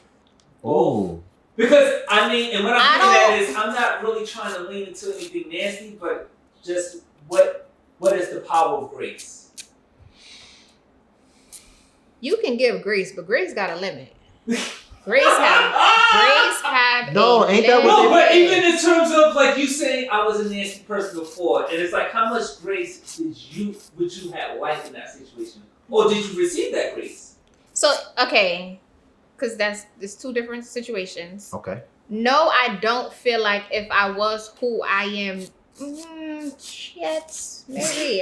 Oh. Because, I mean, and what I'm getting at is, I'm not really trying to lean into anything nasty, but just what is the power of grace? You can give grace, but grace got a limit. Grace have No, ain't that what No, they but even in terms of like you saying I was a nasty person before, and it's like how much grace would you have liked in that situation? Or did you receive that grace? So, okay. Because there's two different situations. Okay. No, I don't feel like if I was who I am, shit, maybe,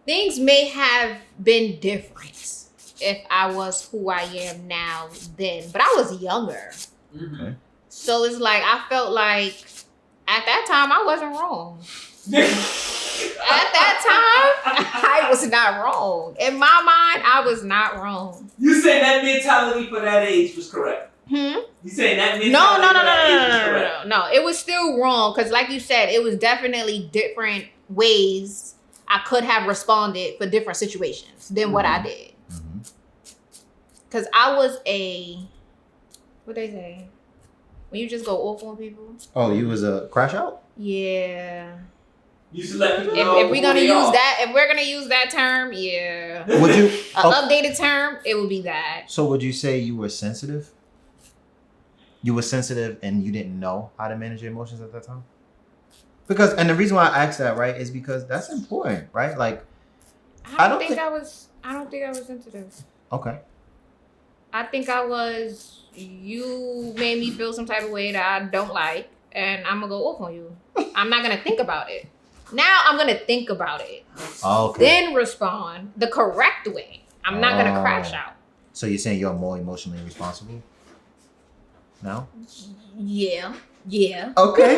things may have been different if I was who I am now then, but I was younger. Okay. So it's like, I felt like at that time I wasn't wrong. At that time, I was not wrong. In my mind, I was not wrong. You saying that mentality for that age was correct? You saying that mentality for that age was correct? No. It was still wrong because, like you said, it was definitely different ways I could have responded for different situations than what I did. Because I was what they say? When you just go off on people? Oh, you was a crash out? Yeah. You should let people know If we're gonna who they use are. that, if we're gonna use that term, yeah. Would you? Updated term, it would be that. So would you say you were sensitive? You were sensitive and you didn't know how to manage your emotions at that time? Because, and the reason why I asked that, right, is because that's important, right? Like, I don't think I was sensitive. Okay. I think I was, you made me feel some type of way that I don't like, and I'm gonna go off on you. I'm not gonna think about it. Now I'm gonna think about it. Okay. Then respond the correct way. I'm not gonna crash out. So you're saying you're more emotionally responsible now? Yeah. Okay.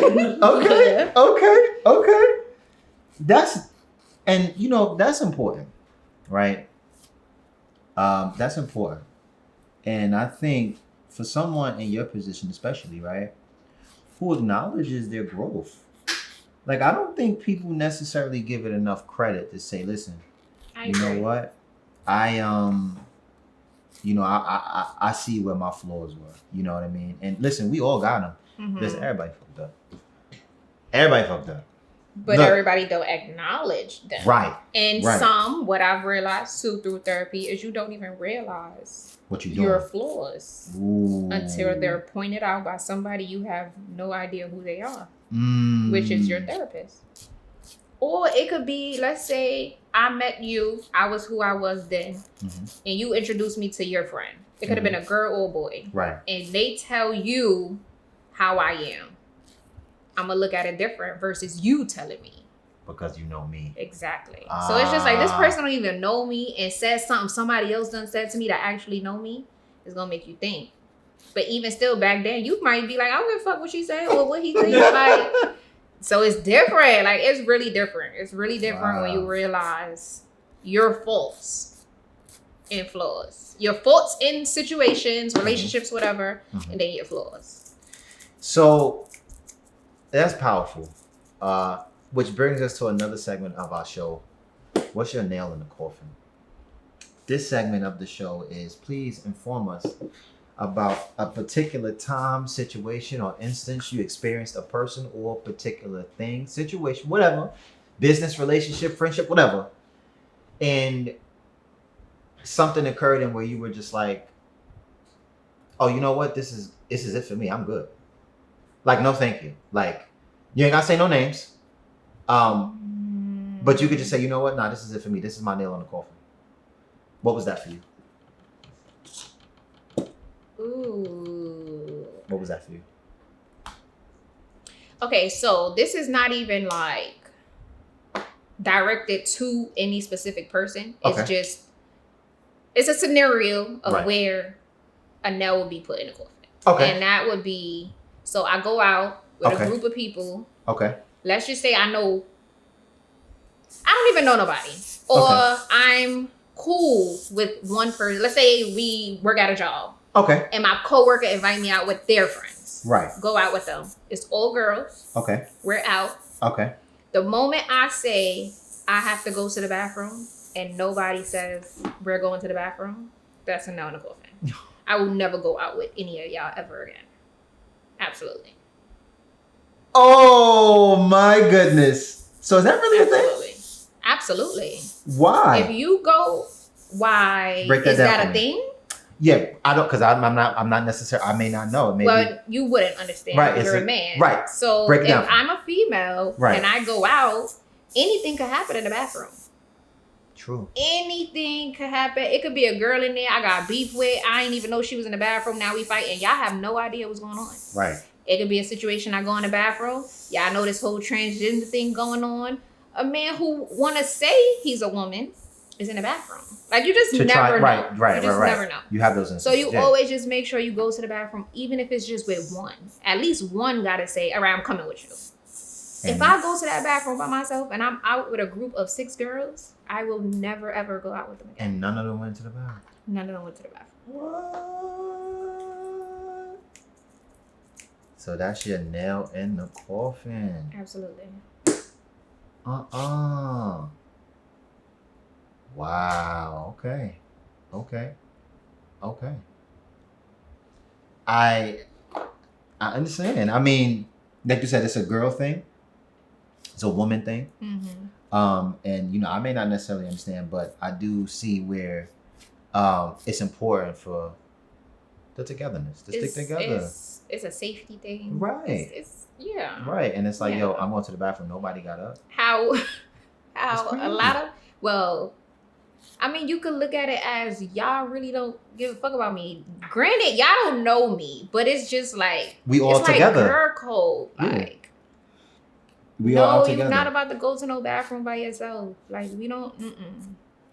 And you know, that's important, right? That's important. And I think for someone in your position, especially, right, who acknowledges their growth, like, I don't think people necessarily give it enough credit to say, listen, you know what? I see where my flaws were. You know what I mean? And listen, we all got them. Listen, everybody fucked up. But Look, everybody don't acknowledge them. Right. And some, what I've realized too through therapy is you don't even realize what you doing. Your flaws Ooh. until they're pointed out by somebody you have no idea who they are, which is your therapist. Or it could be, let's say I met you, I was who I was then, and you introduced me to your friend. It could have been a girl or a boy. Right. And they tell you how I am. I'm going to look at it different versus you telling me. Because you know me. Exactly. So it's just like, this person don't even know me and says something somebody else done said to me that actually know me. It's going to make you think. But even still back then, you might be like, I don't give a fuck what she said or what he thinks. Like, so it's different. Like, it's really different. It's really different when you realize your faults and flaws. Your faults in situations, relationships, whatever, and then your flaws. So that's powerful. Which brings us to another segment of our show. What's your nail in the coffin? This segment of the show is, please inform us about a particular time, situation, or instance you experienced a person or particular thing, situation, whatever, business, relationship, friendship, whatever, and something occurred in where you were just like, oh, you know what? This is it for me. I'm good. Like, no, thank you. Like, you ain't gotta say no names. But you could just say, you know what? Nah, this is it for me. This is my nail in the coffin. What was that for you? Ooh. What was that for you? Okay, so this is not even like directed to any specific person. It's just, it's a scenario of where a nail would be put in the coffin. Okay. And that would be, so I go out with a group of people. Okay. Let's just say I know I don't even know nobody. Or Okay. I'm cool with one person. Let's say we work at a job. Okay. And my coworker invite me out with their friends. Right. Go out with them. It's all girls. Okay. We're out. Okay. The moment I say I have to go to the bathroom and nobody says we're going to the bathroom, that's a no in the coffin. I will never go out with any of y'all ever again. Absolutely. Oh my goodness. So is that really a thing? Absolutely. Why? If you go, why Break that is down that for a me. thing? Yeah, I don't, because I'm not necessarily. I may not know. Maybe. Well, you wouldn't understand. Right, Right, you're it's a a- man. right. So Break it if down for me. I'm a female Right. and I go out, anything could happen in the bathroom. True. Anything could happen. It could be a girl in there I got beef with. I ain't even know she was in the bathroom. Now we fight and y'all have no idea what's going on. Right. It could be a situation I go in the bathroom. Y'all know this whole transgender thing going on. A man who want to say he's a woman is in the bathroom. Like you just never know. Right. You just never know. You have those instances. So you yeah. always just make sure you go to the bathroom, even if it's just with one. At least one gotta say, all right, I'm coming with you. If I go to that bathroom by myself and I'm out with a group of 6 girls, I will never ever go out with them again. And none of them went to the bathroom. None of them went to the bathroom. What? So that's your nail in the coffin. Absolutely. Wow. Okay. I understand. I mean, like you said, it's a girl thing. It's a woman thing. Mm-hmm. And you know, I may not necessarily understand, but I do see where it's important for the togetherness to stick together. It's a safety thing. Right. It's yeah. Right. And it's like, Yeah. yo, I'm going to the bathroom. Nobody got up. How It's a crazy. lot of, well, I mean, you could look at it as y'all really don't give a fuck about me. Granted, y'all don't know me, but it's just like We all it's together. like girl code. Yeah. Like We all out no, together. you're not about to go to no bathroom by yourself. Like we don't.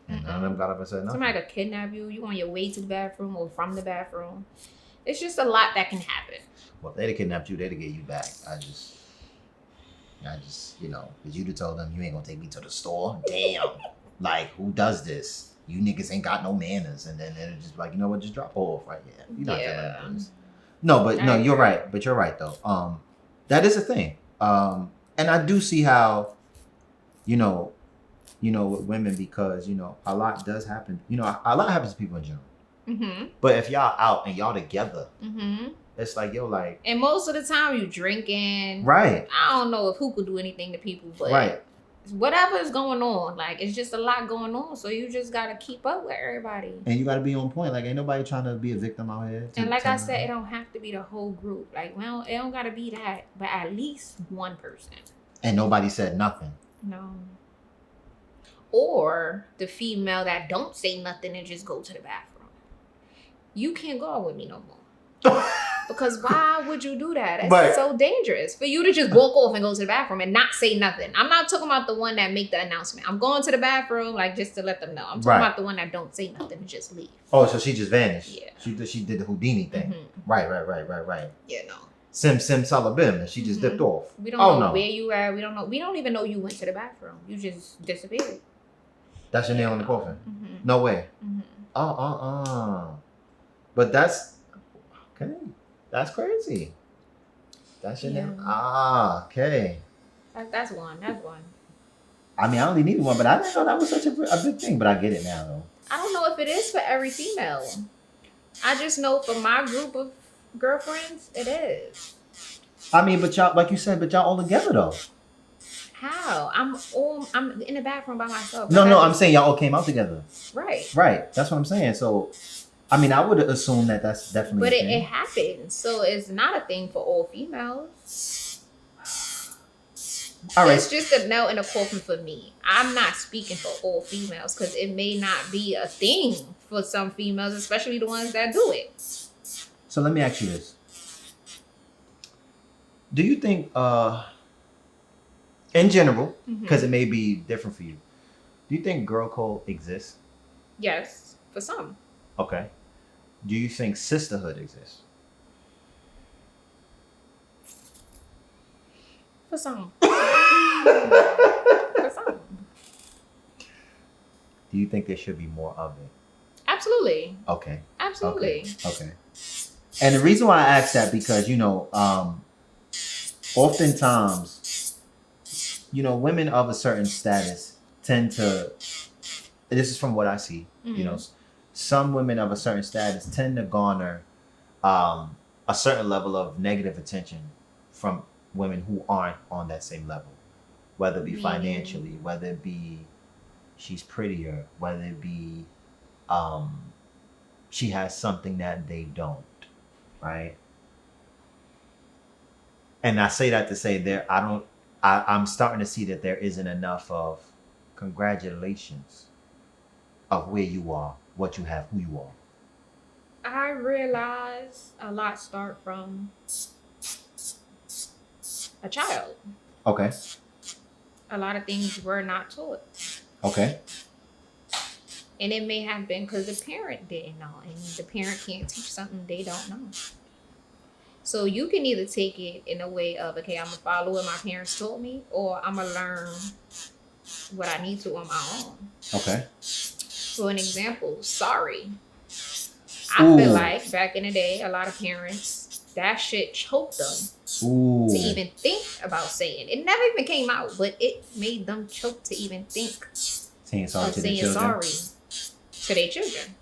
And none of them got up and said nothing. Somebody could kidnap you. You on your way to the bathroom or from the bathroom. It's just a lot that can happen. Well, if they'd have kidnapped you, they'd have get you back. I just, you know, because you'd have told them you ain't gonna take me to the store. Damn. Like, who does this? You niggas ain't got no manners. And then they're just like, you know what, just drop off right here. You're not telling this. No, but no, you're right. But you're right though. That is a thing. And I do see how, you know, with women, because, you know, a lot does happen. You know, a lot happens to people in general. Mm-hmm. But if y'all out and y'all together, Mm-hmm. it's like, yo, like, And most of the time you drinking. right. I don't know if who could do anything to people, but Right. whatever is going on, like it's just a lot going on. So you just gotta keep up with everybody. And you got to be on point. Like, ain't nobody trying to be a victim out here. And like I said, it don't have to be the whole group. Like, well, it don't gotta be that, but at least one person. And nobody said nothing. No. Or the female that don't say nothing and just go to the bathroom. You can't go out with me no more. Because why would you do that? It's But- so dangerous for you to just walk off and go to the bathroom and not say nothing. I'm not talking about the one that make the announcement. I'm going to the bathroom, like, just to let them know. I'm talking Right. about the one that don't say nothing and just leave. Oh, so she just vanished. Yeah. She did the Houdini thing. Mhm. Right. Yeah, no. Sim salabim, and she just Mhm. dipped off. We don't Oh, know no. where you at. We don't even know you went to the bathroom. You just disappeared. That's your nail in the coffin. Mm-hmm. No way. Mm-hmm. But that's okay. That's crazy. That's your Yeah. nail. Okay. That's one. I mean, I only needed one, but I didn't know that was such a big thing. But I get it now, though. I don't know if it is for every female. I just know for my group of girlfriends, it is. I mean, but y'all, like you said, but y'all all together though. How? I'm in the bathroom by myself. No, Like, I'm saying y'all all came out together. right. Right. That's what I'm saying. So, I mean, I would assume that that's definitely. But a it thing. happens, so it's not a thing for all females. All right. It's just a nail in the coffin for me. I'm not speaking for all females because it may not be a thing for some females, especially the ones that do it. So let me ask you this: do you think, in general, because it may be different for you, do you think girl code exists? Yes, for some. Okay. Do you think sisterhood exists? For some. For some. Do you think there should be more of it? Absolutely. Okay. Absolutely. Okay. And the reason why I ask that because oftentimes, women of a certain status tend to. This is from what I see. Some women of a certain status tend to garner a certain level of negative attention from women who aren't on that same level, whether it be financially, whether it be she's prettier, whether it be she has something that they don't, right? And I say that to say I'm starting to see that there isn't enough of congratulations of where you are, what you have, who you are. I realize a lot start from a child. Okay. A lot of things were not taught. Okay. And it may have been because the parent didn't know, and the parent can't teach something they don't know. So you can either take it in a way of, okay, I'm going to follow what my parents taught me, or I'm going to learn what I need to on my own. Okay. For an example, sorry. I feel like back in the day, a lot of parents, that shit choked them to even think about saying. It never even came out, but it made them choke to even think saying sorry of to saying their children. sorry to their children.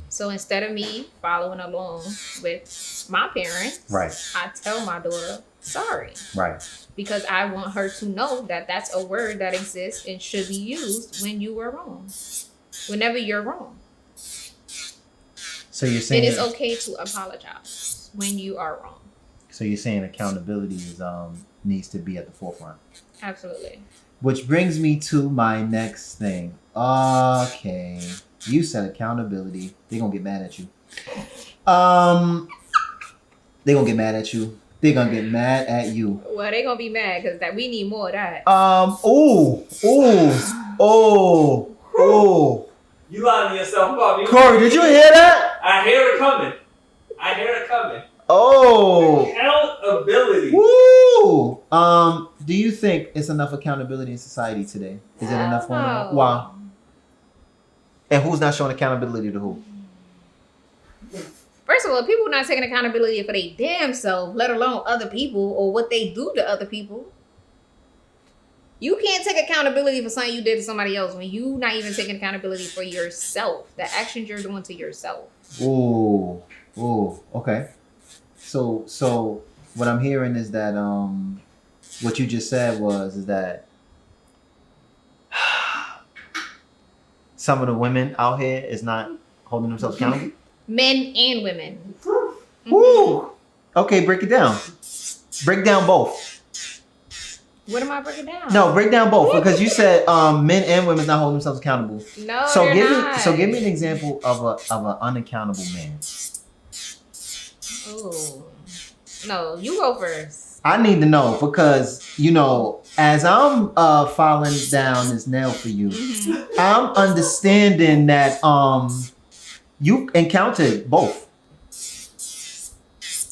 So instead of me following along with my parents, right, I tell my daughter sorry. Right. Because I want her to know that that's a word that exists and should be used when you were wrong. Whenever you're wrong. So you're saying it is okay to apologize when you are wrong. So you're saying accountability is needs to be at the forefront. Absolutely. Which brings me to my next thing. Okay. You said accountability. They're gonna get mad at you. They're gonna get mad at you. They're gonna get mad at you. Well, they're gonna be mad because that we need more of that. You lying to yourself about me. Corey, did you hear that? I hear it coming. Oh. Accountability. Woo! Do you think it's enough accountability in society today? Is it enough going on? Why? And who's not showing accountability to who? First of all, people not taking accountability for their damn self, let alone other people or what they do to other people. You can't take accountability for something you did to somebody else when you not even taking accountability for yourself. The actions you're doing to yourself. Ooh, okay. So what I'm hearing is that what you just said is that some of the women out here is not holding themselves accountable. Men and women. Ooh. Okay, break it down. Break down both. What am I breaking down? No, break down both because you said men and women not holding themselves accountable. No, so they're not. give me an example of an unaccountable man. Oh. No, you go first. I need to know because as I'm filing down this nail for you, I'm understanding that you encountered both.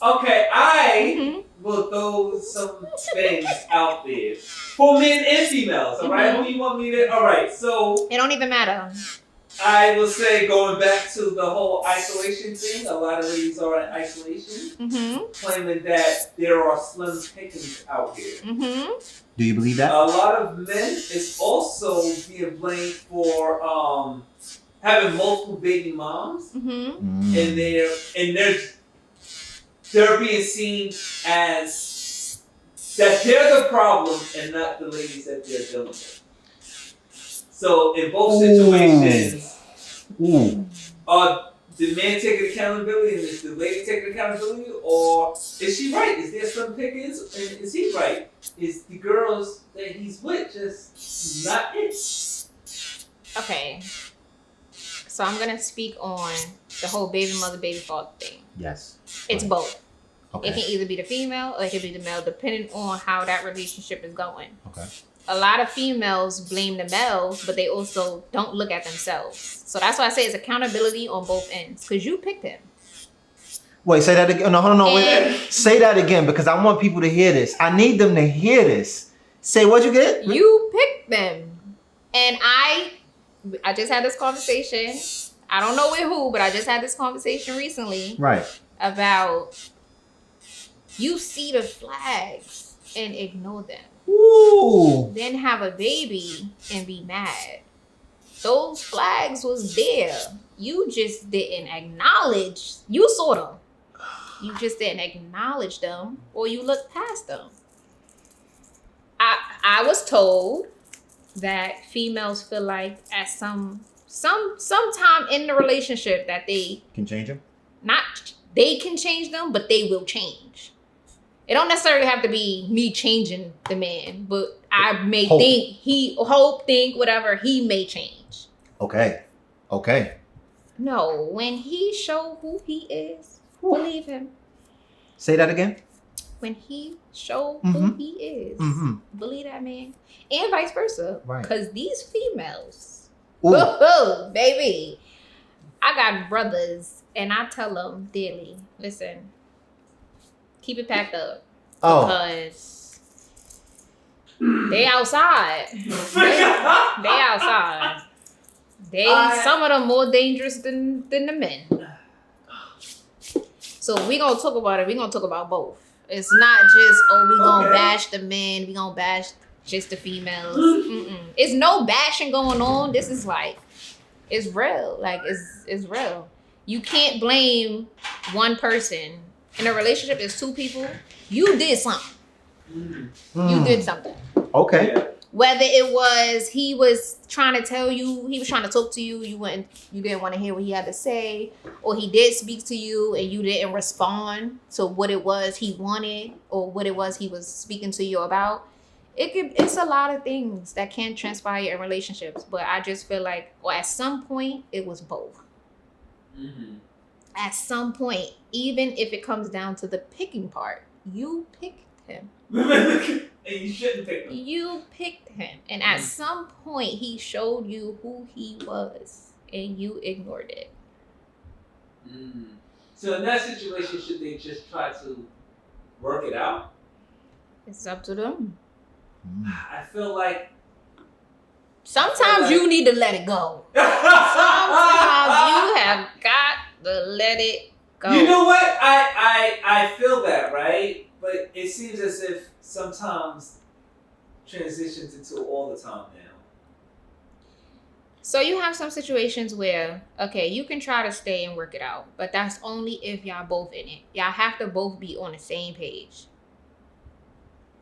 Okay, I will throw some things out there for men and females. All right, who you want me to? All right, so it don't even matter. I will say, going back to the whole isolation thing, a lot of ladies are in isolation, claiming that there are slim pickings out here. Do you believe that? A lot of men is also being blamed for having multiple baby moms, and they're being seen as that they're the problem and not the ladies that they're dealing with. So in both situations, are the man taking accountability and is the lady taking accountability, or is she right? Is there some pickings and is he right? Is the girls that he's with just not it? Okay. So I'm gonna speak on the whole baby mother, baby father thing. Yes. It's both. Okay. It can either be the female or it can be the male, depending on how that relationship is going. Okay. A lot of females blame the males, but they also don't look at themselves. So that's why I say it's accountability on both ends, because you picked him. Wait, say that again. No, hold on, wait. Say that again, because I want people to hear this. I need them to hear this. Say what you get? You picked them. And I I just had this conversation. I don't know with who, but I just had this conversation recently. Right. About you see the flags and ignore them. Ooh. Then have a baby and be mad. Those flags was there. You just didn't acknowledge. You saw them. You just didn't acknowledge them, or you looked past them. I was told that females feel like at sometime in the relationship that they Can change him. they can change them, but they will change. It don't necessarily have to be me changing the man, but I may think whatever, he may change. Okay. No, when he show who he is, believe him. Say that again. When he show who he is, believe that man. And vice versa. Right. Because these females, Ooh. baby, I got brothers and I tell them daily, listen, keep it packed up. Oh. Because they outside. they outside. Some of them more dangerous than the men. So we gonna talk about it. We gonna talk about both. It's not just we gonna bash the men. We gonna bash just the females. It's no bashing going on. This is like, it's real. Like it's real. You can't blame one person. In a relationship, there's two people. You did something. You did something. Okay. Whether it was he was trying to tell you, he was trying to talk to you, you didn't want to hear what he had to say, or he did speak to you and you didn't respond to what it was he wanted or what it was he was speaking to you about. It's a lot of things that can transpire in relationships, but I just feel like, well, at some point it was both. At some point, even if it comes down to the picking part, you picked him. And you shouldn't pick him. You picked him. And at some point, he showed you who he was. And you ignored it. So in that situation, should they just try to work it out? It's up to them. I feel like... Sometimes you need to let it go. Sometimes you have got to let it go. You know what? I feel that, right? But it seems as if sometimes transitions into all the time now. So you have some situations where, okay, you can try to stay and work it out, but that's only if y'all both in it. Y'all have to both be on the same page.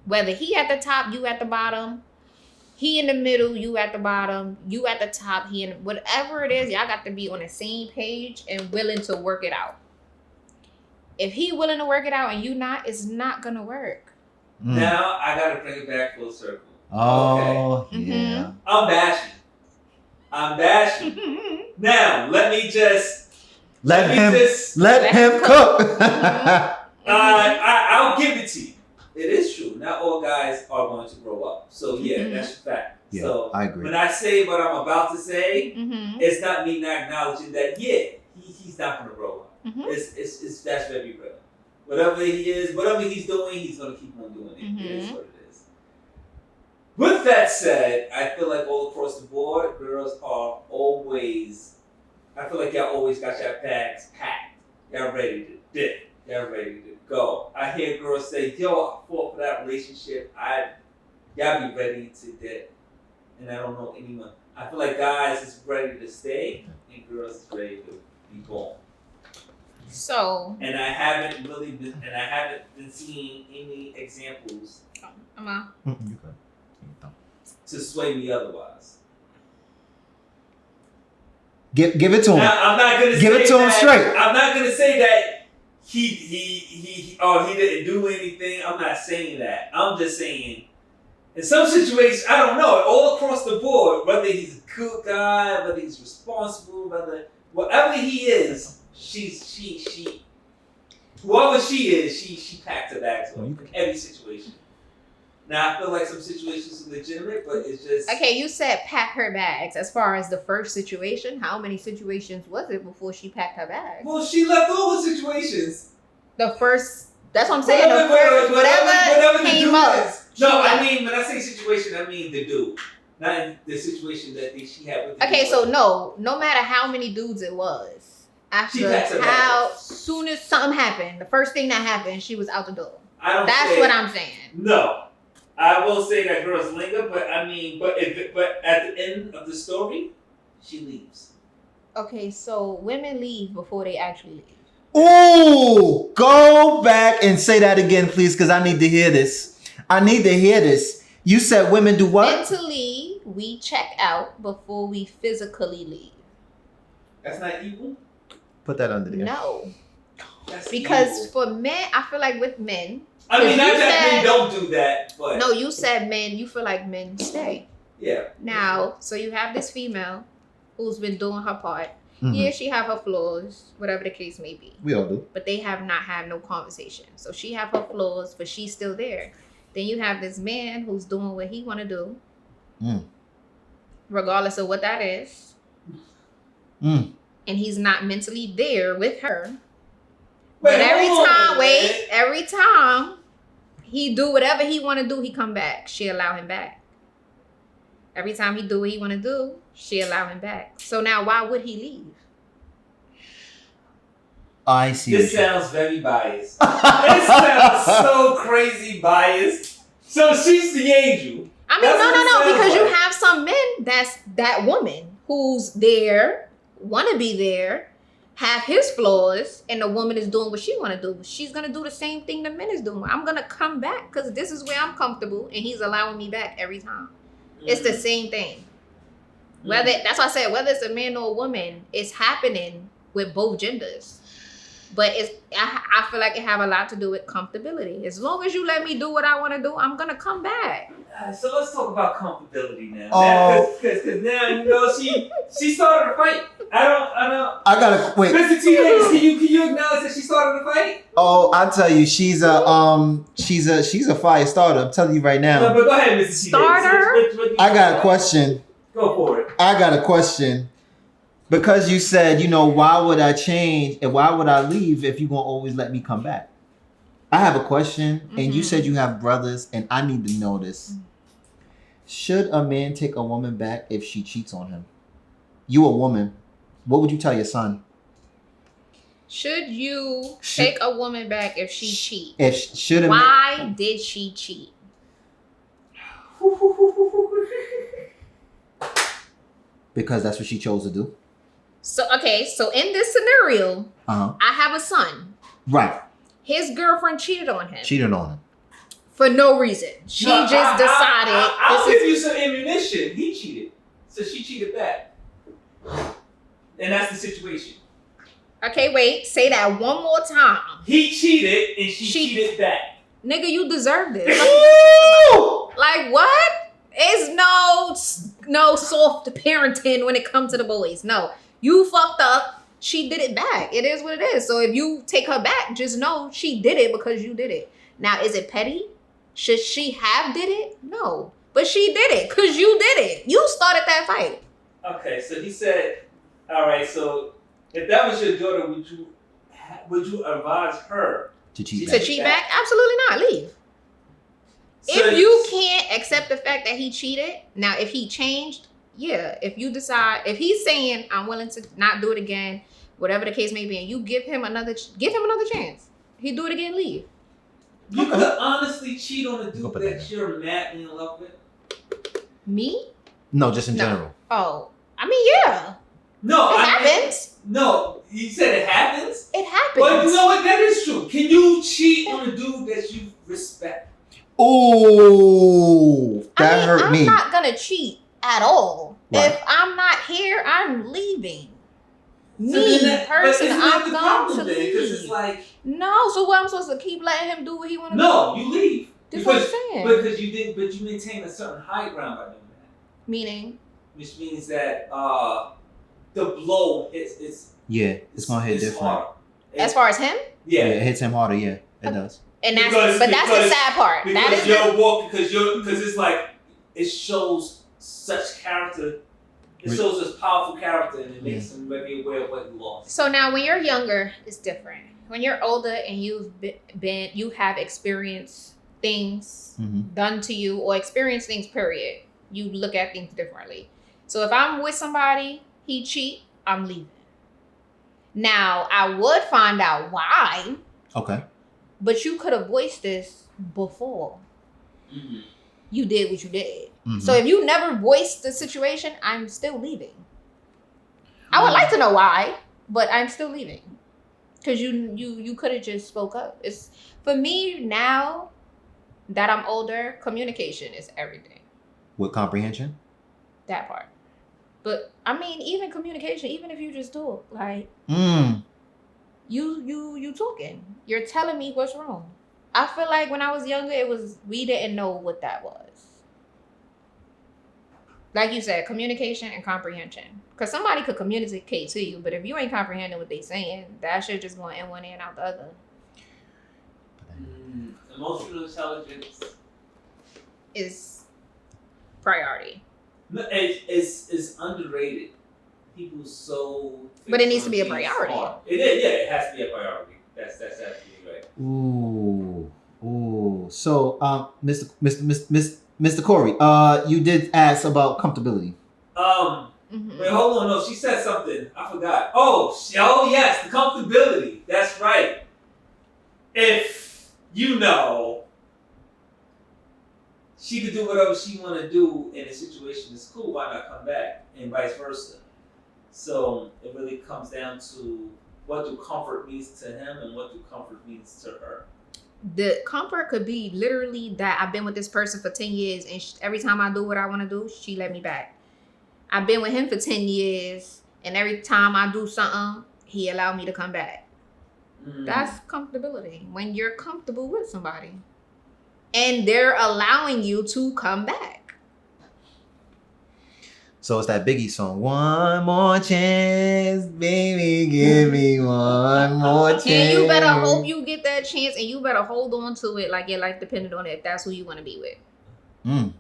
Whether he at the top, you at the bottom, he in the middle, you at the bottom, you at the top, he in, whatever it is, y'all got to be on the same page and willing to work it out. If he willing to work it out and you not, it's not gonna work. Now I gotta bring it back full circle. Oh, okay. Yeah. I'm bashing. Now let me just let him cook. I'll give it to you. It is true. Not all guys are going to grow up. So that's a fact. Yeah, so I agree. When I say what I'm about to say, it's not me not acknowledging that. He's not going to grow up. It's that's very real. Whatever he is, whatever he's doing, he's going to keep on doing it. It is what it is. With that said, I feel like all across the board, girls are always. I feel like y'all always got your bags packed. Y'all ready to dip. Y'all ready to go. I hear girls say, "Yo, I fought for that relationship. Y'all be ready to dip." And I don't know anyone. I feel like guys is ready to stay, and girls is ready to be gone. So. And I haven't been seeing any examples to sway me otherwise. Give it to him. Now, I'm not gonna give it to him straight. I'm not gonna say that he didn't do anything. I'm not saying that. I'm just saying in some situations, I don't know, all across the board, whether he's a good guy, whether he's responsible, whatever he is, whoever she is, she packed her bags up in every situation. Now, I feel like some situations are legitimate, but it's just... Okay, you said pack her bags. As far as the first situation, how many situations was it before she packed her bags? Well, she left all the situations. The first... That's what I'm saying. Whatever the came dude up. is. No, I mean, when I say situation, I mean the dude. Not in the situation that she had with the Okay, dude. so no matter how many dudes it was, She after packs her how bags. soon as something happened, the first thing that happened, she was out the door. That's What I'm saying. No, I will say that girls linger, but I mean, but at the end of the story, she leaves. Okay, so women leave before they actually leave. Ooh, go back and say that again, please, because I need to hear this. I need to hear this. You said women do what? Mentally, we check out before we physically leave. That's not evil. Put that under there. No, That's because evil. for men, I feel like with men. I mean, not you that said- men don't do that, but No, you said men. You feel like men stay. yeah. Now, so you have this female who's been doing her part. Mhm. Yeah, she have her flaws, whatever the case may be. We all do. But they have not had no conversation. So she have her flaws, but she's still there. Then you have this man who's doing what he want to do, regardless of what that is. And he's not mentally there with her. But every time he do whatever he want to do, he come back. She allow him back. Every time he do what he want to do, she allow him back. So now why would he leave? I see. This sounds very biased. This sounds so crazy biased. So she's the angel. I mean, That's what it no, sounds because you like. have some men that's that woman who's there, want to be there, have his flaws, and the woman is doing what she want to do. She's going to do the same thing the man is doing. I'm going to come back because this is where I'm comfortable, and he's allowing me back every time. It's the same thing. That's why I said whether it's a man or a woman, it's happening with both genders. But I feel like it have a lot to do with comfortability. As long as you let me do what I want to do, I'm gonna come back. So let's talk about comfortability now. Oh. Because now you know she started a fight. I don't. I gotta wait. Mr. T. Davis, can you acknowledge that she started a fight? Oh, I tell you, she's a fire starter. I'm telling you right No, now. but go ahead, Mr. T. Starter? Davis. What I got a question. Go for it. I got a question. Because you said, why would I change and why would I leave if you're gonna always let me come back? I have a question, and you said you have brothers, and I need to know this. Should a man take a woman back if she cheats on him? You a woman. What would you tell your son? Should you take a woman back if she cheat? Why did she cheat? Because that's what she chose to do. So in this scenario, Uh-huh. I have a son. Right. His girlfriend cheated on him Cheated on him. for no reason. She decided. I'll give you some ammunition. He cheated, so she cheated back, and that's the situation. Okay, wait. Say that one more time. He cheated, and she cheated back. Nigga, you deserve this. Woo! Like what? It's no soft parenting when it comes to the boys. No, you fucked up. She did it back. It is what it is. So if you take her back, just know she did it because you did it. Now, is it petty? Should she have did it? No, but she did it because you did it. You started that fight. Okay, so he said, "All right. So if that was your daughter, would you advise her To cheat To back. cheat back? Absolutely not. Leave. So- If you can't accept the fact that he cheated, now if he changed, yeah. If you decide, if he's saying I'm willing to not do it again, whatever the case may be, and you give him another chance, he do it again, leave. You could honestly cheat on a Go dude put that that you're madly in love with? Me? No, just in No. general. Oh, I mean, yeah, No, it happens. No, you said it happens? It happens. Well, you know what? That is true. Can you cheat on a dude that you respect? Ooh, that hurt I'm me. not gonna cheat at all. Right. If I'm not here, I'm leaving. So then that- but person, isn't that I'm the going problem to then? Because it's leave. like, No, so what I'm supposed to keep letting him do what he want to do? no, you leave. That's what I'm Because saying. Because you did, but you maintain a certain high ground by doing that, Meaning, which means that the blow it's Yeah, it's gonna hit it's different. hard. as far as him, Yeah, Yeah, it hits him harder. Yeah, it does. and that's Because- but that's the because- sad part. That because is your walk, because it's like it shows such character. It shows us powerful character, and it makes him very aware of what he lost. so now when you're younger, it's different. When you're older and you have experienced things Mm-hmm. done to you or experienced things, period. You look at things differently. So if I'm with somebody, he cheat, I'm leaving. Now, I would find out why, Okay. but you could have voiced this before Mm-hmm. you did what you did. Mm-hmm. So if you never voiced the situation, I'm still leaving. I would like to know why, but I'm still leaving. Because you could have just spoke up. It's for me now that I'm older, communication is everything. With comprehension? That part. But I mean, even communication, even if you just talk, like you talking. You're telling me what's wrong. I feel like when I was younger, we didn't know what that was. Like you said, communication and comprehension. Because somebody could communicate to you, but if you ain't comprehending what they saying, that shit just going in one ear and out the other. Emotional intelligence Is priority. It's underrated. People so. But it needs to be a priority. It is, yeah. It has to be a priority. That's absolutely right. Ooh. So, Mr. Corey, you did ask about comfortability. Wait, hold on. No, she said something. I forgot. Oh yes, the comfortability. That's right. If she could do whatever she want to do in a situation that's cool, why not come back? And vice versa. So it really comes down to what do comfort means to him and what do comfort means to her. The comfort could be literally that I've been with this person for 10 years and every time I do what I want to do, she let me back. I've been with him for 10 years and every time I do something, he allowed me to come back. That's comfortability. When you're comfortable with somebody and they're allowing you to come back. So it's that Biggie song, one more chance, baby, give me one more chance. And you better hope you get that chance and you better hold on to it like your life depended on it if that's who you want to be with.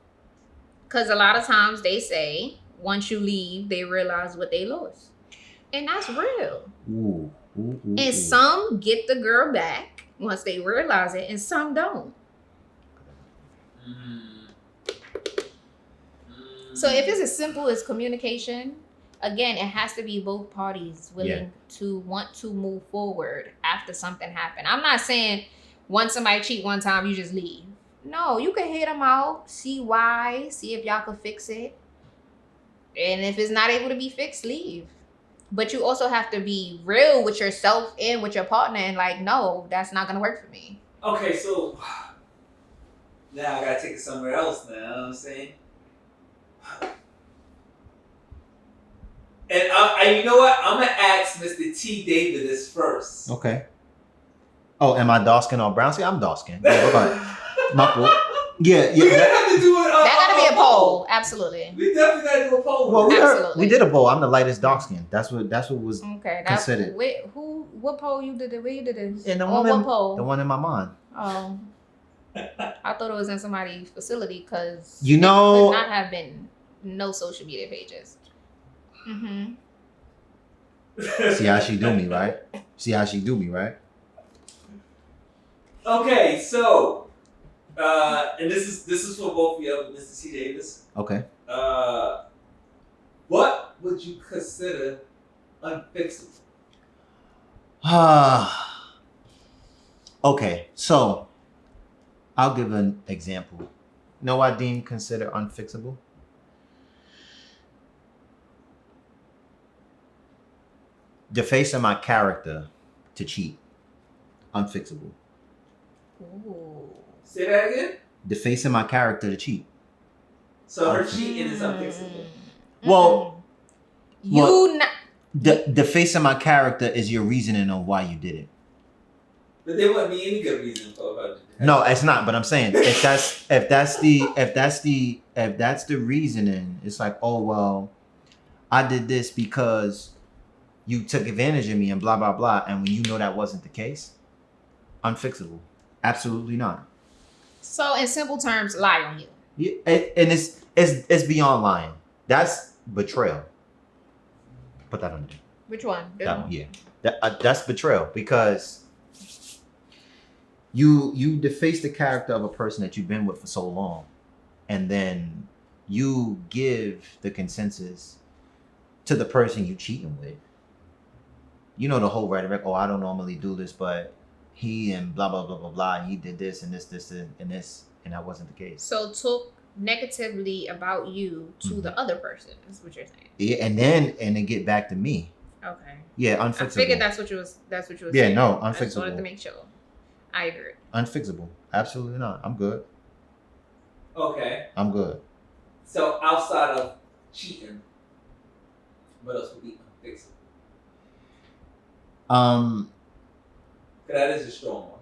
Because a lot of times they say, once you leave, they realize what they lost. And that's real. And some get the girl back once they realize it and some don't. So if it's as simple as communication, again, it has to be both parties willing to want to move forward after something happened. I'm not saying once somebody cheat one time, you just leave. No, you can hear them out, see why, see if y'all can fix it. And if it's not able to be fixed, leave. But you also have to be real with yourself and with your partner and like, no, that's not going to work for me. Okay, so now I got to take it somewhere else now, you know what I'm saying? And you know what? I'm going to ask Mr. T. David this first. Okay. Oh, am I dark skin or brown skin? I'm dark skin. Yeah, my fault. Yeah. We have to do it. That got to be a poll. Absolutely. We definitely got to do a poll. Well, we did a poll. I'm the lightest dark skin. That's what was considered. What poll you did it? Where you did it? And what poll? The one in my mind. Oh. I thought it was in somebody's facility because could not have been no social media pages. See how she do me, right? Okay, so and this is for both of you, Mr. T. Davis. Okay. What would you consider unfixable? Okay, so I'll give an example. You know what I deem consider unfixable? Defacing my character to cheat. Unfixable. Ooh. Say that again? Defacing my character to cheat. So her cheating is unfixable. Well, not defacing my character is your reasoning on why you did it. But there wouldn't be any good reason for her to do that. No, it's not. But I'm saying if that's the reasoning, it's like, oh well, I did this because you took advantage of me and blah blah blah. And when you know that wasn't the case, unfixable. Absolutely not. So in simple terms, lie on you. Yeah, and it's beyond lying. That's betrayal. Put that on there. Which one? That's betrayal because you deface the character of a person that you've been with for so long, and then you give the consensus to the person you cheating with. You know the whole rhetoric, oh, I don't normally do this, but he and blah, blah, blah, blah, blah, and he did this and this, and this, and that wasn't the case. So talk negatively about you to the other person, is what you're saying. Yeah, and then get back to me. Okay. Yeah, unfixable. I figured that's what you was Yeah, saying. no, unfixable. I just wanted to make sure. I agree. Unfixable. Absolutely not. I'm good. Okay. I'm good. So outside of cheating, what else would be unfixable? That is a strong one.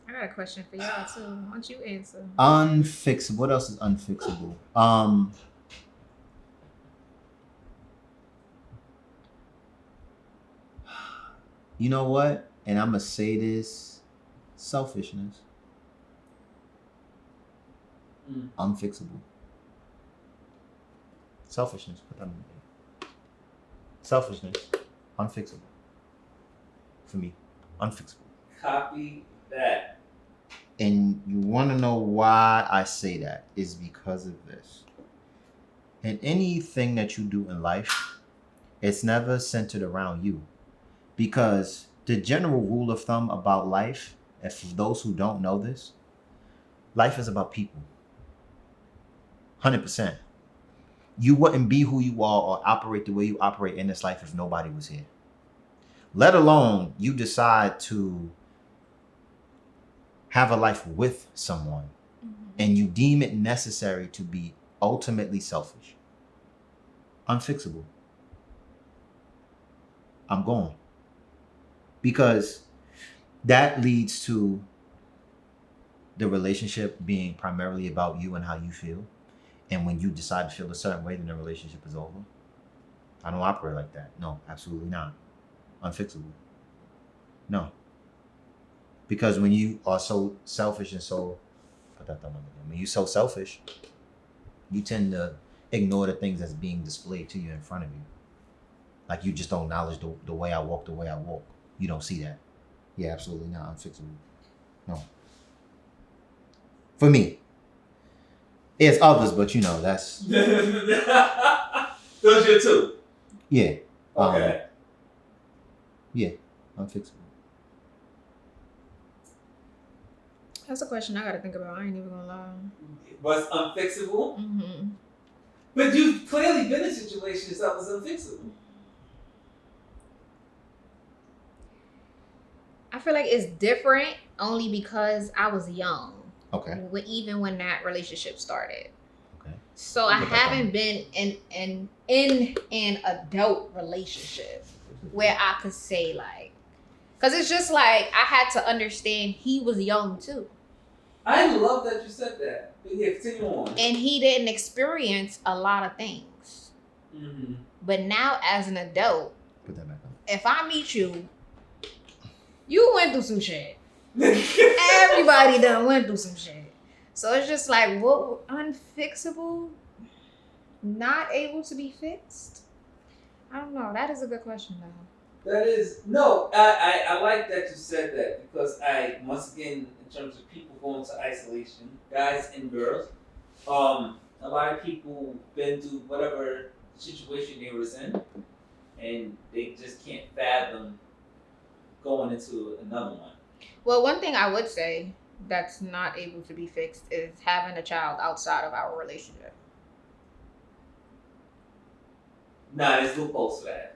I got a question for y'all too. Why don't you answer? Unfixable. What else is unfixable? You know what? And I'm gonna say this: selfishness. Unfixable. Selfishness. Put that in there. Selfishness. Unfixable. For me, unfixable. Copy that. And you want to know why I say that is because of this. In anything that you do in life, it's never centered around you. Because the general rule of thumb about life, and for those who don't know this, life is about people. 100%. You wouldn't be who you are or operate the way you operate in this life if nobody was here. Let alone you decide to have a life with someone and you deem it necessary to be ultimately selfish. Unfixable. I'm gone. Because that leads to the relationship being primarily about you and how you feel. And when you decide to feel a certain way, then the relationship is over. I don't operate like that. No, absolutely not. Unfixable. No. Because when you are so selfish and so, when you're so selfish, you tend to ignore the things that's being displayed to you in front of you. Like you just don't acknowledge the way I walk, the way I walk. You don't see that. Yeah, absolutely not. Unfixable. No. For me. It's others, but you know, that's... Those are two. Yeah. Okay. Yeah, unfixable. That's a question I gotta think about. I ain't even gonna lie. Was unfixable? Mm-hmm. But you've clearly been in situations that was unfixable. I feel like it's different only because I was young. Okay. Even when that relationship started. Okay. So I haven't been in an adult relationship where I could say like, because it's just like I had to understand he was young too. I love that you said that. But yeah, continue on. And he didn't experience a lot of things. Mm-hmm. But now as an adult, Put that back on. if I meet you, you went through some shit. Everybody done went through some shit. So it's just like, what, unfixable? Not able to be fixed? I don't know. That is a good question though. That is, no, I like that you said that because once again, in terms of people going to isolation, guys and girls, a lot of people been through whatever situation they was in and they just can't fathom going into another one. Well, one thing I would say that's not able to be fixed is having a child outside of our relationship. Nah, there's loopholes for that.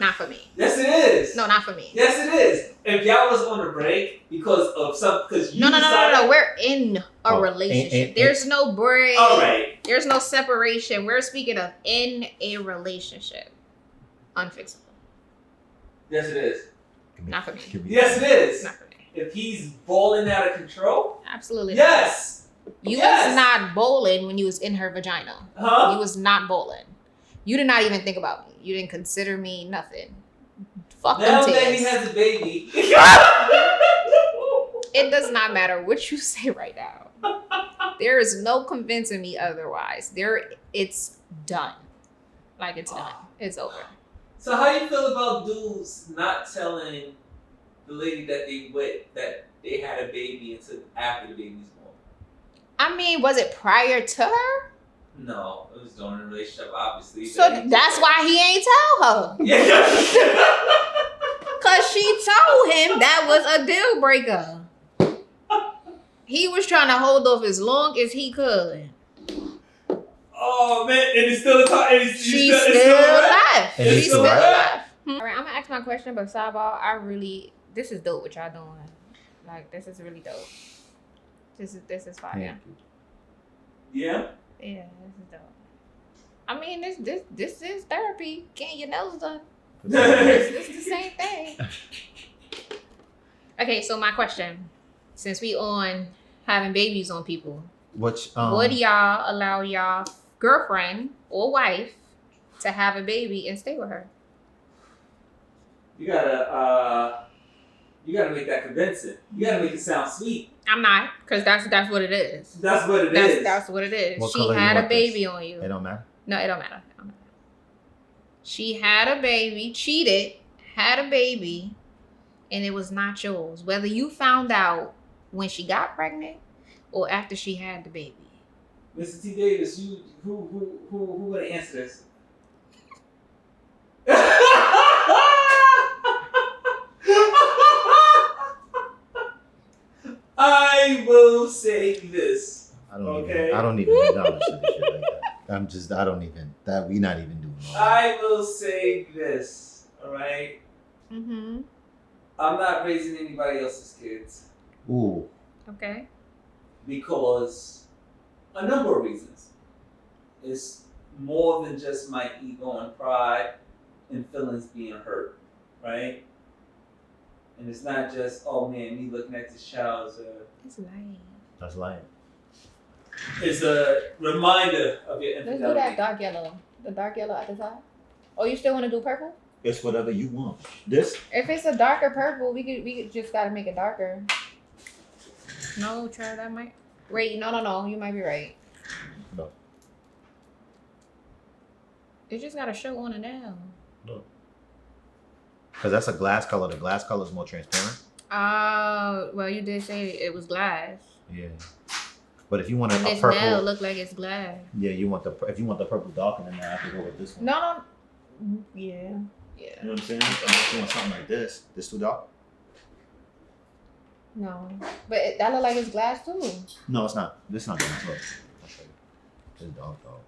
Not for me. Yes, it is. No, not for me. Yes, it is. If y'all was on a break because of because you No. decided... We're in a relationship. There's no break. All right. There's no separation. We're speaking of in a relationship. Unfixable. Yes, it is. Not for me. Yes, it is. Not for me. If he's balling out of control, Absolutely. yes. You Yes. was not bowling when you was in her vagina. Huh? You was not bowling. You did not even think about me. You didn't consider me nothing. Fuck Now them that tears. he has a baby. It does not matter what you say right now. There is no convincing me otherwise. It's done. Like it's done. It's over. So how you feel about dudes not telling the lady that they with that they had a baby until after the baby's born? I mean, was it prior to her? No, it was during the relationship, obviously. So that's why he ain't tell her. Yeah. Cause she told him that was a deal breaker. He was trying to hold off as long as he could. Oh man, and it's still a time. She's still alive. And She's he's still still alive. All right, I'm gonna ask my question, but sidebar, this is dope what y'all doing. Like, this is really dope. This is fire. Yeah. Yeah, this is dope. I mean, this is therapy. Getting your nails done. This is the same thing. Okay, so my question, since we on having babies on people, what do y'all allow y'all girlfriend or wife to have a baby and stay with her? You gotta make that convincing. You gotta make it sound sweet. I'm not, because that's what it is. That's what it is. That's what it is. What She color had you a want baby this? on you. It don't matter. No, it don't matter. She had a baby, cheated, had a baby, and it was not yours. Whether you found out when she got pregnant or after she had the baby. Mr. T. Davis, who gonna answer this? I will say this. I don't even acknowledge this shit like that. We not even doing all that. I will say this, alright? Mm-hmm. I'm not raising anybody else's kids. Ooh. Okay. Because a number of reasons. It's more than just my ego and pride and feelings being hurt, right? And it's not just, oh man, me looking at this child as It's lying. That's lying. it's a reminder of your Let's infidelity. do that dark yellow. The dark yellow at the top. Oh, you still want to do purple? It's whatever you want. This? If it's a darker purple, we could just gotta make it darker. No, try that might. Wait, no. You might be right. No. It just gotta show on it now. No. Because that's a glass color. The glass color is more transparent. Well, you did say it was glass. Yeah. But if you want a And this purple, nail look like it's glass. yeah, if you want the purple darker than that, I could go with this one. No. Yeah. You know what I'm saying? If you want something like this too dark? No. But that look like it's glass too. No, it's not. This is not glass. Look, I'll show you. It's dark though.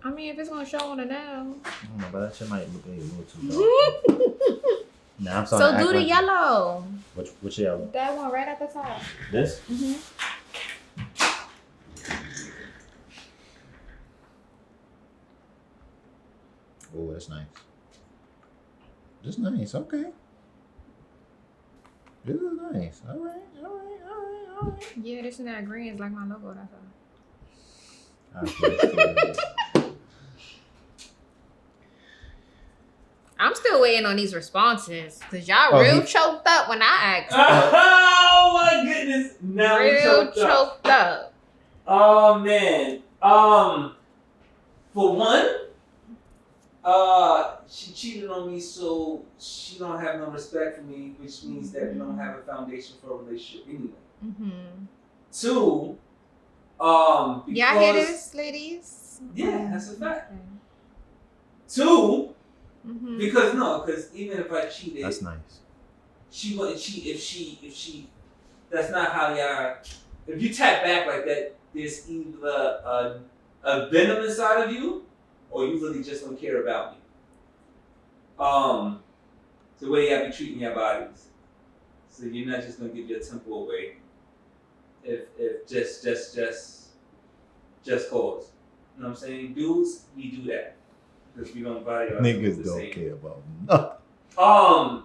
I mean, if it's gonna show on it now. I don't know, but that shit might look a little too dark. Nah, I'm sorry. So do the yellow. Which yellow? That one right at the top. This? Mm-hmm. Oh, that's nice. That's nice. Okay. This is nice. All right. Yeah, this and that green is like my logo. That's all. I'm still waiting on these responses because y'all real choked up when I asked. Oh my goodness! Now we Real choked up. Oh man. For one, she cheated on me, so she don't have no respect for me, which means that we don't have a foundation for a relationship anyway. Mm-hmm. Two, Y'all hear this, ladies? Yeah, that's a fact. Okay. Two, Mm-hmm. because even if I cheated, That's nice. she wouldn't cheat if she. That's not how y'all. If you tap back like that, there's either a venom inside of you, or you really just don't care about me. The way y'all be treating your bodies, so you're not just gonna give your temple away. If just cause. You know what I'm saying? Dudes, we do that. Because we don't value ourselves Niggas the don't same. care about nothing.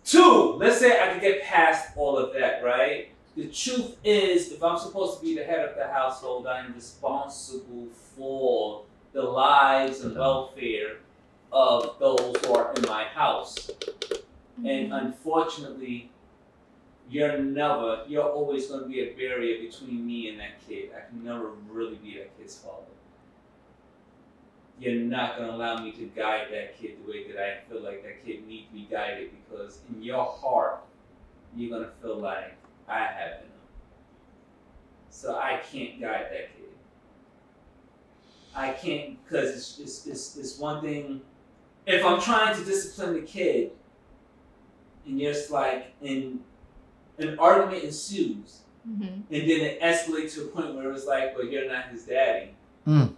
Two, let's say I could get past all of that, right? The truth is, if I'm supposed to be the head of the household, I am responsible for the lives and welfare of those who are in my house. And unfortunately, you're always going to be a barrier between me and that kid. I can never really be that kid's father. You're not going to allow me to guide that kid the way that I feel like that kid needs to be guided, because in your heart, you're going to feel like I have enough. So I can't guide that kid. I can't, because it's one thing. If I'm trying to discipline the kid, and just like an argument ensues, and then it escalates to a point where it's like, well, you're not his daddy. Then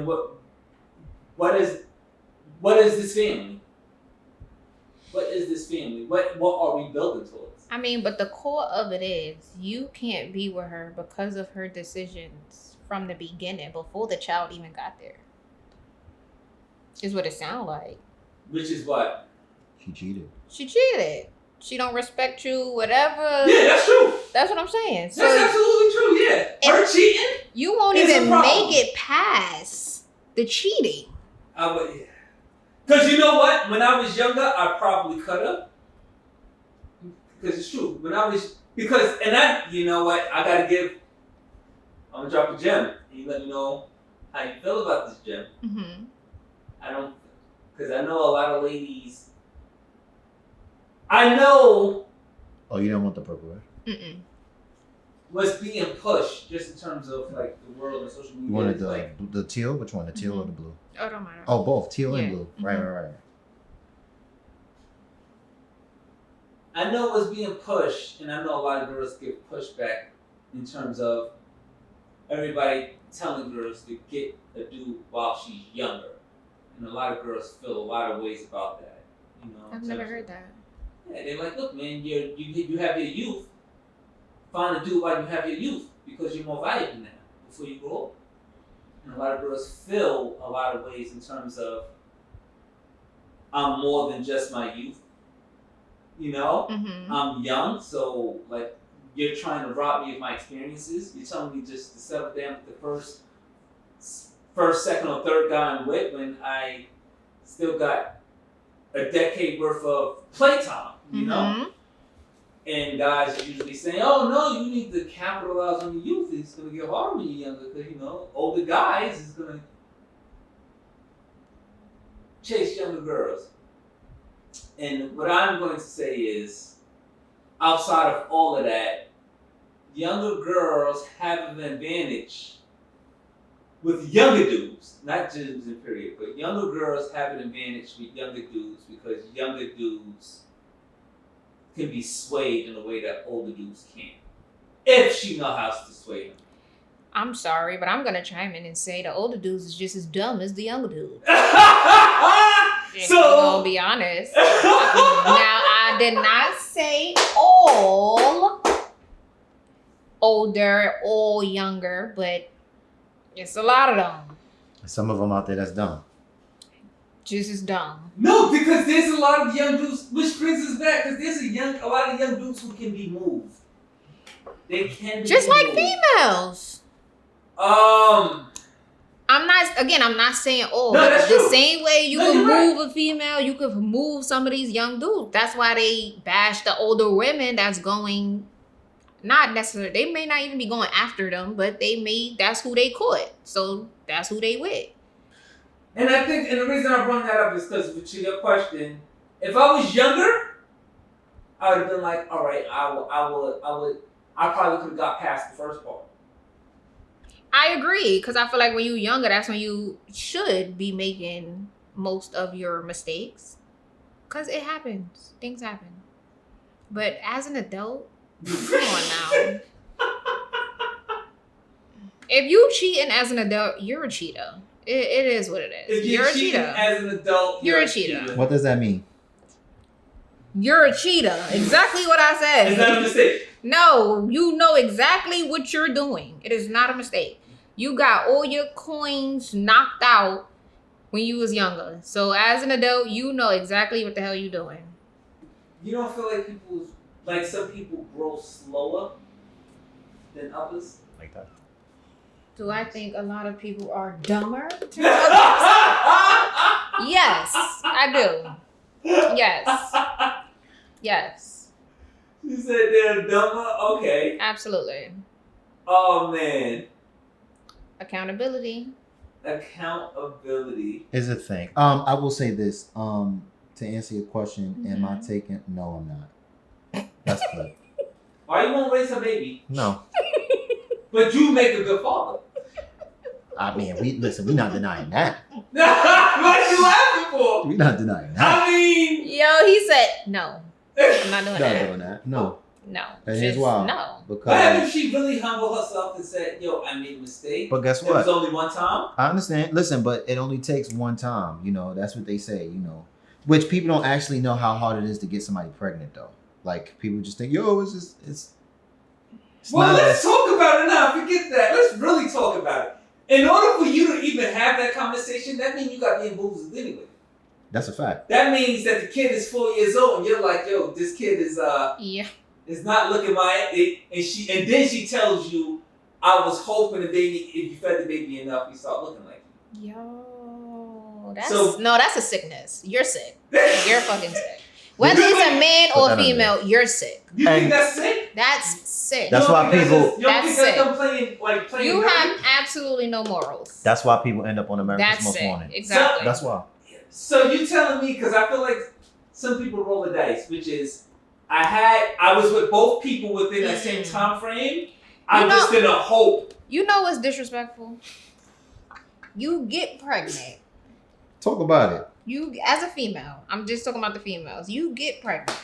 what is this family? What is this family? What are we building towards? I mean, but the core of it is you can't be with her because of her decisions from the beginning, before the child even got there. Is what it sounds like. Which is what? She cheated. She cheated. She don't respect you, whatever. Yeah, that's true. That's what I'm saying. So That's absolutely true, yeah. Her cheating? You won't It's even a problem. make it past the cheating. Yeah. Because you know what? When I was younger, I probably cut her. Because it's true. You know what? I'm going to drop a gem. And you let me know how you feel about this gem. Mm-hmm. Because I know a lot of ladies. I know. Oh, you don't want the purple, right? Mm-mm. What's being pushed, just in terms of like the world and social media. You wanted like, the teal? Which one? The teal or the blue? Oh, don't matter. Oh, both. Teal and Yeah. blue. Mhm. Right. I know what's being pushed, and I know a lot of girls get pushback in terms of everybody telling girls to get a dude while she's younger. And a lot of girls feel a lot of ways about that. You know, I've never heard that. Yeah, they're like, look, man, you have your youth. Find a dude while you have your youth, because you're more valuable now before you grow up. And a lot of girls feel a lot of ways in terms of I'm more than just my youth. You know, Mm-hmm. I'm young, so like you're trying to rob me of my experiences. You're telling me just to settle down with the first, second, or third guy I'm with when I still got a decade worth of playtime. You know, and guys are usually saying, "Oh no, you need to capitalize on your youth. It's gonna get harder when you're younger because older guys is gonna chase younger girls." And what I'm going to say is, outside of all of that, younger girls have an advantage with younger dudes, not dudes in period, but younger girls have an advantage with younger dudes because younger dudes can be swayed in a way that older dudes can't. If she knows how to sway them. I'm sorry, but I'm gonna chime in and say the older dudes is just as dumb as the younger dudes. So, I'm gonna be honest. Now, I did not say all older, all younger, but it's a lot of them. Some of them out there that's dumb. Just as dumb. no, because there's a lot of young dudes, which brings us back, because there's a lot of young dudes who can be moved. They can be Just like moved. females. I'm not saying all. No, that's the true. same way you No, can you're right. move a female, you could move some of these young dudes. That's why they bash the older women that's going, not necessarily, they may not even be going after them, but that's who they caught. So that's who they with. And I think, and the reason I brought that up is because to your question, if I was younger, I would have been like, all right, I probably could have got past the first part. I agree, because I feel like when you're younger, that's when you should be making most of your mistakes. Because it happens. Things happen. But as an adult, come on now. If you cheating as an adult, you're a cheater. It is what it is. If You're a cheating cheater. as an adult, You're a cheater. What does that mean? You're a cheater. Exactly what I said. It's not a mistake. No, you know exactly what you're doing. It is not a mistake. You got all your coins knocked out when you was younger. So as an adult, you know exactly what the hell you're doing. You don't feel like some people grow slower than others? Like that. Do I think a lot of people are dumber than others? Yes, I do. Yes. You said they're dumber? Okay. Absolutely. Oh, man. Accountability. Accountability. Is a thing. I will say this. To answer your question, am I taking? No, I'm not. That's good. Why you won't raise a baby? No. But you make a good father. I mean, we not denying that. What are you laughing for? We not denying that. I mean, Yo, he said no. I'm not doing Not that. doing that. No. No. And here's why. No. what happened Because. if she really humbled herself and said, "Yo, I made a mistake"? But guess It was what? only one time. I understand. Listen, but it only takes one time. You know, that's what they say. You know, which people don't actually know how hard it is to get somebody pregnant though. Like people just think, yo, it's Well, not let's as- talk about it now. Forget that. Let's really talk about it. In order for you to even have that conversation, that means you got being bamboozled anyway. That's a fact. That means that the kid is 4 years old, and you're like, "Yo, this kid is Yeah. is not looking and then she tells you, "I was hoping the baby, if you fed the baby enough, he start looking like you." Yo, that's So- no, that's a sickness. You're sick. You're fucking sick. Whether it's a man Put or that on female, you're sick. You think And- that's sick? That's sick. That's You don't why think people- you don't That's think that's sick. them playing You dirty? have absolutely no morals. That's why people end up on America's That's Most sick. Wanted. Exactly. That's why. So you telling me, because I feel like some people roll the dice, which is I was with both people within that same time frame. I'm know- just in a hope. You know what's disrespectful? You get pregnant. Talk about it. You, as a female, I'm just talking about the females. You get pregnant.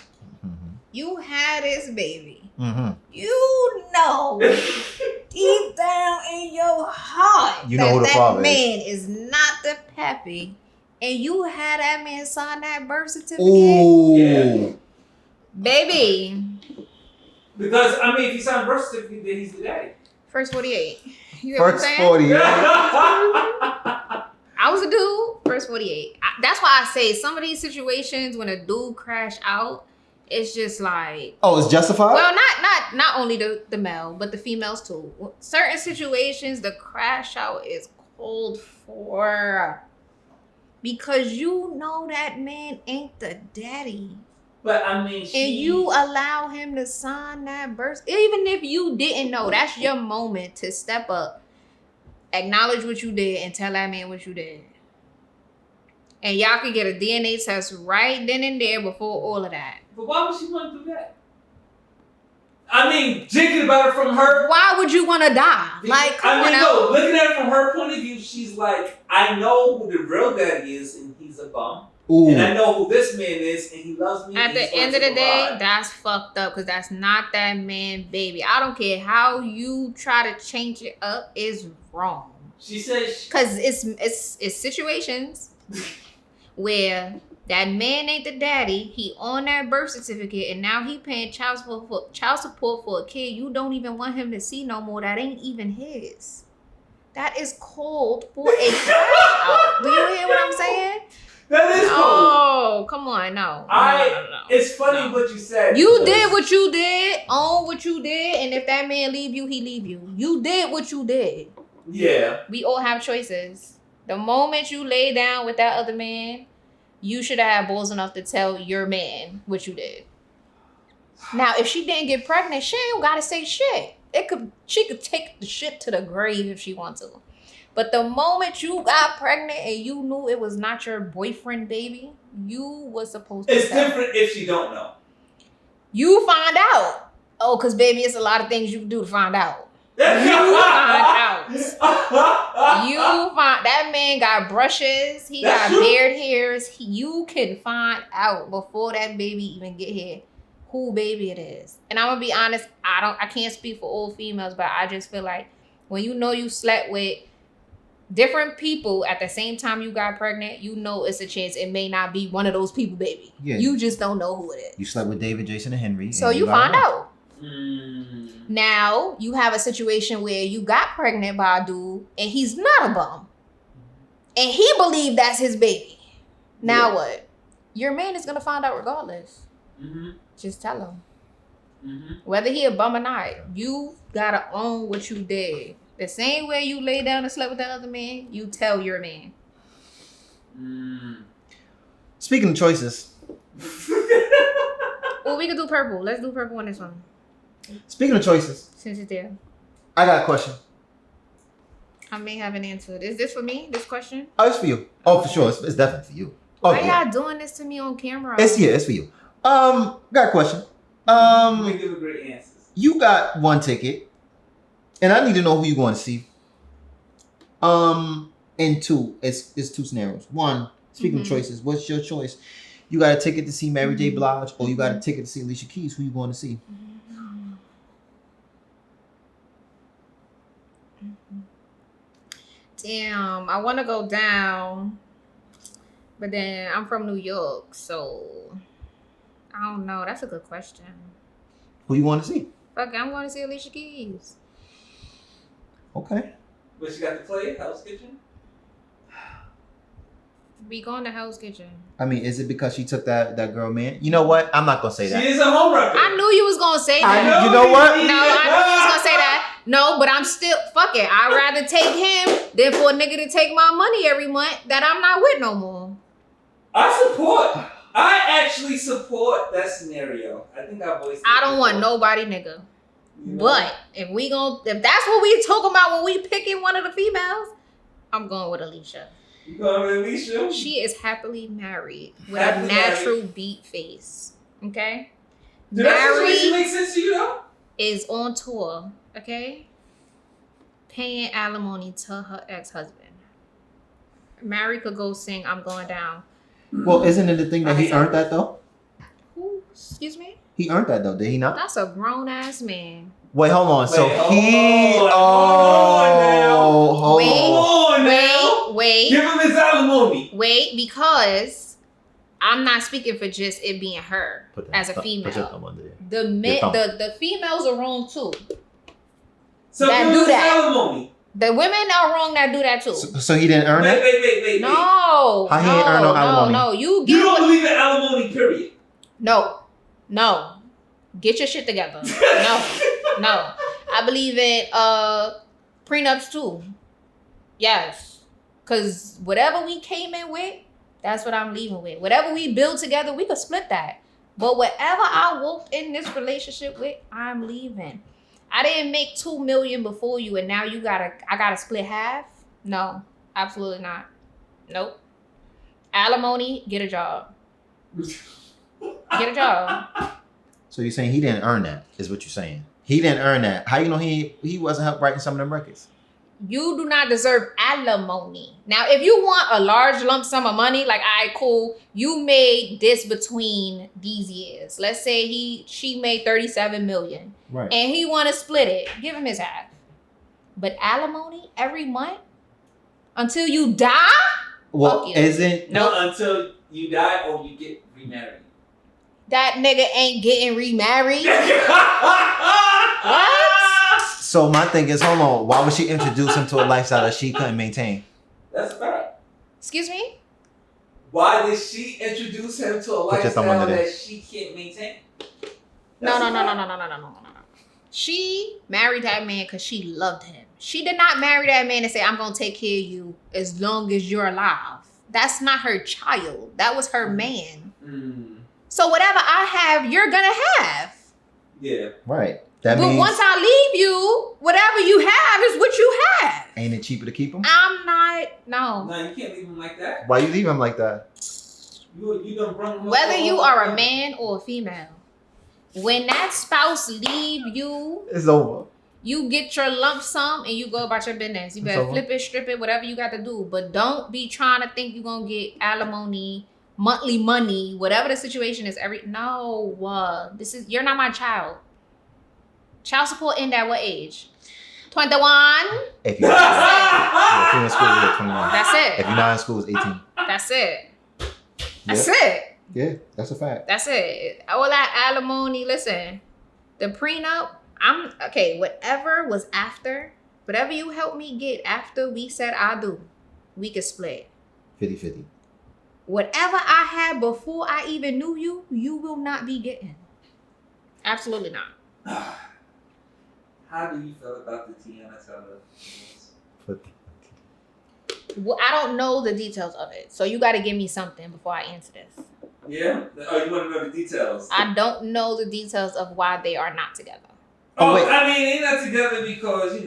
Mm-hmm. You had this baby. Mm-hmm. You know deep down in your heart You know who the that father is. man is not the pappy, and you had that man sign that birth certificate, Ooh. Yeah. baby. Because, I mean, if he signed birth certificate, then he's the daddy. First 48. You get what I'm First saying? 40. I was a dude. First 48. That's why I say some of these situations when a dude crash out, it's just like. Oh, it's justified? Well, not only the male, but the females too. Certain situations, the crash out is called for because you know that man ain't the daddy, But, I mean, and you allow him to sign that birth. Even if you didn't know, that's your moment to step up, acknowledge what you did, and tell that man what you did. And y'all can get a DNA test right then and there before all of that. But why would she want to do that? I mean, thinking about it from her. Why would you want to die? Like, come on no, out. looking at it from her point of view, she's like, I know who the real daddy is, and he's a bum. Ooh. And I know who this man is, and he loves me. At and he's the end going of the to day, provide. that's fucked up because that's not that man, baby. I don't care how you try to change it up, it's wrong. She says, Because it's situations where that man ain't the daddy. He on that birth certificate, and now he paying child support for a kid you don't even want him to see no more. That ain't even his. That is called for a crash out. Do you hear what I'm saying? that is cool. Oh, come on, no. No. It's funny No. what you said. You because- did what you did, own what you did, and if that man leave you, he leave you. You did what you did. Yeah. We all have choices. The moment you lay down with that other man, you should have had balls enough to tell your man what you did. Now, if she didn't get pregnant, she ain't gotta say shit. She could take the shit to the grave if she wants to. But the moment you got pregnant and you knew it was not your boyfriend, baby, you was supposed to It's tell. different if she don't know. You find out. Oh, because baby, it's a lot of things you can do to find out. You find out. You find that man got brushes. He That's got true. beard hairs. You can find out before that baby even get here who baby it is. And I'm gonna be honest. I can't speak for all females, but I just feel like when you know you slept with different people at the same time you got pregnant, you know it's a chance it may not be one of those people, baby. Yeah. You just don't know who it is. You slept with David, Jason, and Henry. So and you gotta find know. out. Mm. Now you have a situation where you got pregnant by a dude and he's not a bum. And he believed that's his baby. Now Yeah. what? Your man is gonna find out regardless. Mm-hmm. Just tell him. Mm-hmm. Whether he a bum or not, you gotta own what you did. The same way you lay down and slept with that other man, you tell your man. Mm. Speaking of choices, Well, we could do purple. Let's do purple on this one. speaking of choices, Since it's there. I got a question. I may have an answer. Is this for me, this question? Oh, it's for you. Oh, for sure. It's definitely for you. Oh, Why yeah. y'all doing this to me on camera? It's for you. Got a question. We give a great answers. You got one ticket, and I need to know who you're going to see. And two, it's two scenarios. One, speaking of choices, what's your choice? You got a ticket to see Mary J. Blige, or you got a ticket to see Alicia Keys. Who you going to see? Damn, I want to go down, but then I'm from New York, so I don't know. That's a good question. Who you want to see? Fuck, I'm going to see Alicia Keys. Okay. But she got to play Hell's Kitchen? We going to Hell's Kitchen. I mean, is it because she took that girl man? You know what? I'm not gonna say that. She is a homewrecker. I knew you was gonna say that. You know what? No, I knew you was gonna say that. No, but I'm still fuck it. I'd rather take him than for a nigga to take my money every month that I'm not with no more. I actually support that scenario. I think I voiced it. I don't want nobody nigga. You know? But if that's what we talking about when we picking one of the females, I'm going with Alicia. You going with Alicia? She is happily married with Happily a natural beat face. Okay? Does that Mary situation make sense to you though? is on tour, okay? Paying alimony to her ex-husband. Mary could go sing I'm Going Down. Well, isn't it the thing that he earned that though? Who? Excuse me? He earned that though, did he not? That's a grown-ass man. Wait, hold on. So Wait, hold he. on. Oh, hold Wait. on. Come on now. Wait. Give him his alimony. Wait, because I'm not speaking for just it being her as a female. Put your thumb under there. The females are wrong too. So That give do him his that. alimony. The women are wrong that do that too. So he didn't earn that? Wait. No. How he ain't earn no alimony? No, you You get don't believe in alimony, period. No. Get your shit together. No. I believe in prenups too. Yes. Cause whatever we came in with, that's what I'm leaving with. Whatever we build together, we could split that. But whatever I walked in this relationship with, I'm leaving. I didn't make $2 million before you, and now I gotta split half? No, absolutely not. Nope. Alimony, get a job. Get a job. So you're saying he didn't earn that, is what you're saying. He didn't earn that. How you know he wasn't help writing some of them records? You do not deserve alimony. Now, if you want a large lump sum of money, like, all right, cool, you made this between these years. Let's say she made 37 million. Right. And he want to split it. Give him his half. But alimony every month until you die? Well, Fuck you. isn't No, until you die or you get remarried. That nigga ain't getting remarried. What? so my thing is, hold on, why would she introduce him to a lifestyle that she couldn't maintain? That's a fact. Excuse me? Why did she introduce him to a Put your thumb under lifestyle there. that she can't maintain? No. She married that man because she loved him. She did not marry that man and say, I'm going to take care of you as long as you're alive. That's not her child. That was her man. Mm. So whatever I have, you're going to have. Yeah. Right. That But means once I leave you, whatever you have is what you have. ain't it cheaper to keep him? I'm not, no. No, you can't leave him like that. Why you leave him like that? You done brought him up Whether all you over are a again. man or a female, when that spouse leave you, It's over. you get your lump sum and you go about your business. You It's better over. flip it, strip it, whatever you got to do. But don't be trying to think you're going to get alimony, monthly money, whatever the situation is. You're not my child. Child support end at what age? 21? If you're if you're in school, you're 21. That's If it. you're not in school, it's 18. That's it. That's Yeah. it. Yeah, that's a fact. That's it. All that alimony, listen, the prenup, whatever was after, whatever you helped me get after we said I do, we could split. 50-50. Whatever I had before I even knew you, you will not be getting. Absolutely not. How do you feel about the Tiana Taylor divorce? Well, I don't know the details of it, so you got to give me something before I answer this. Yeah? Oh, you want to know the details? I don't know the details of why they are not together. Oh, wait. I mean, they're not together because,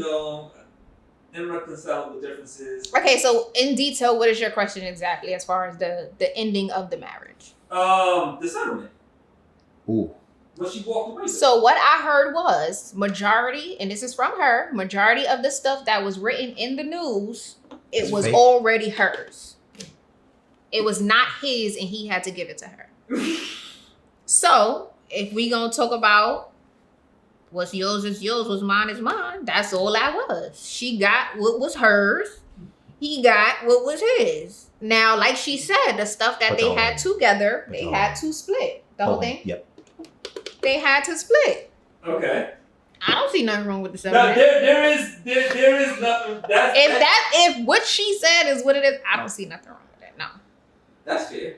irreconcilable differences. Okay, so in detail, what is your question exactly as far as the ending of the marriage? The settlement. Ooh. But she walked away. So what I heard was majority, and this is from her, majority of the stuff that was written in the news, it It's was fake. already hers. It was not his, and he had to give it to her. So if we gonna talk about what's yours is yours, what's mine is mine, that's all that was. She got what was hers. He got what was his. Now, like she said, the stuff that Put they the whole had thing. together, Put they the had whole to split. The whole thing? Yep. They had to split. Okay. I don't see nothing wrong with the No, 7. there is nothing. If what she said is what it is, I don't see nothing wrong with that. No. That's fair.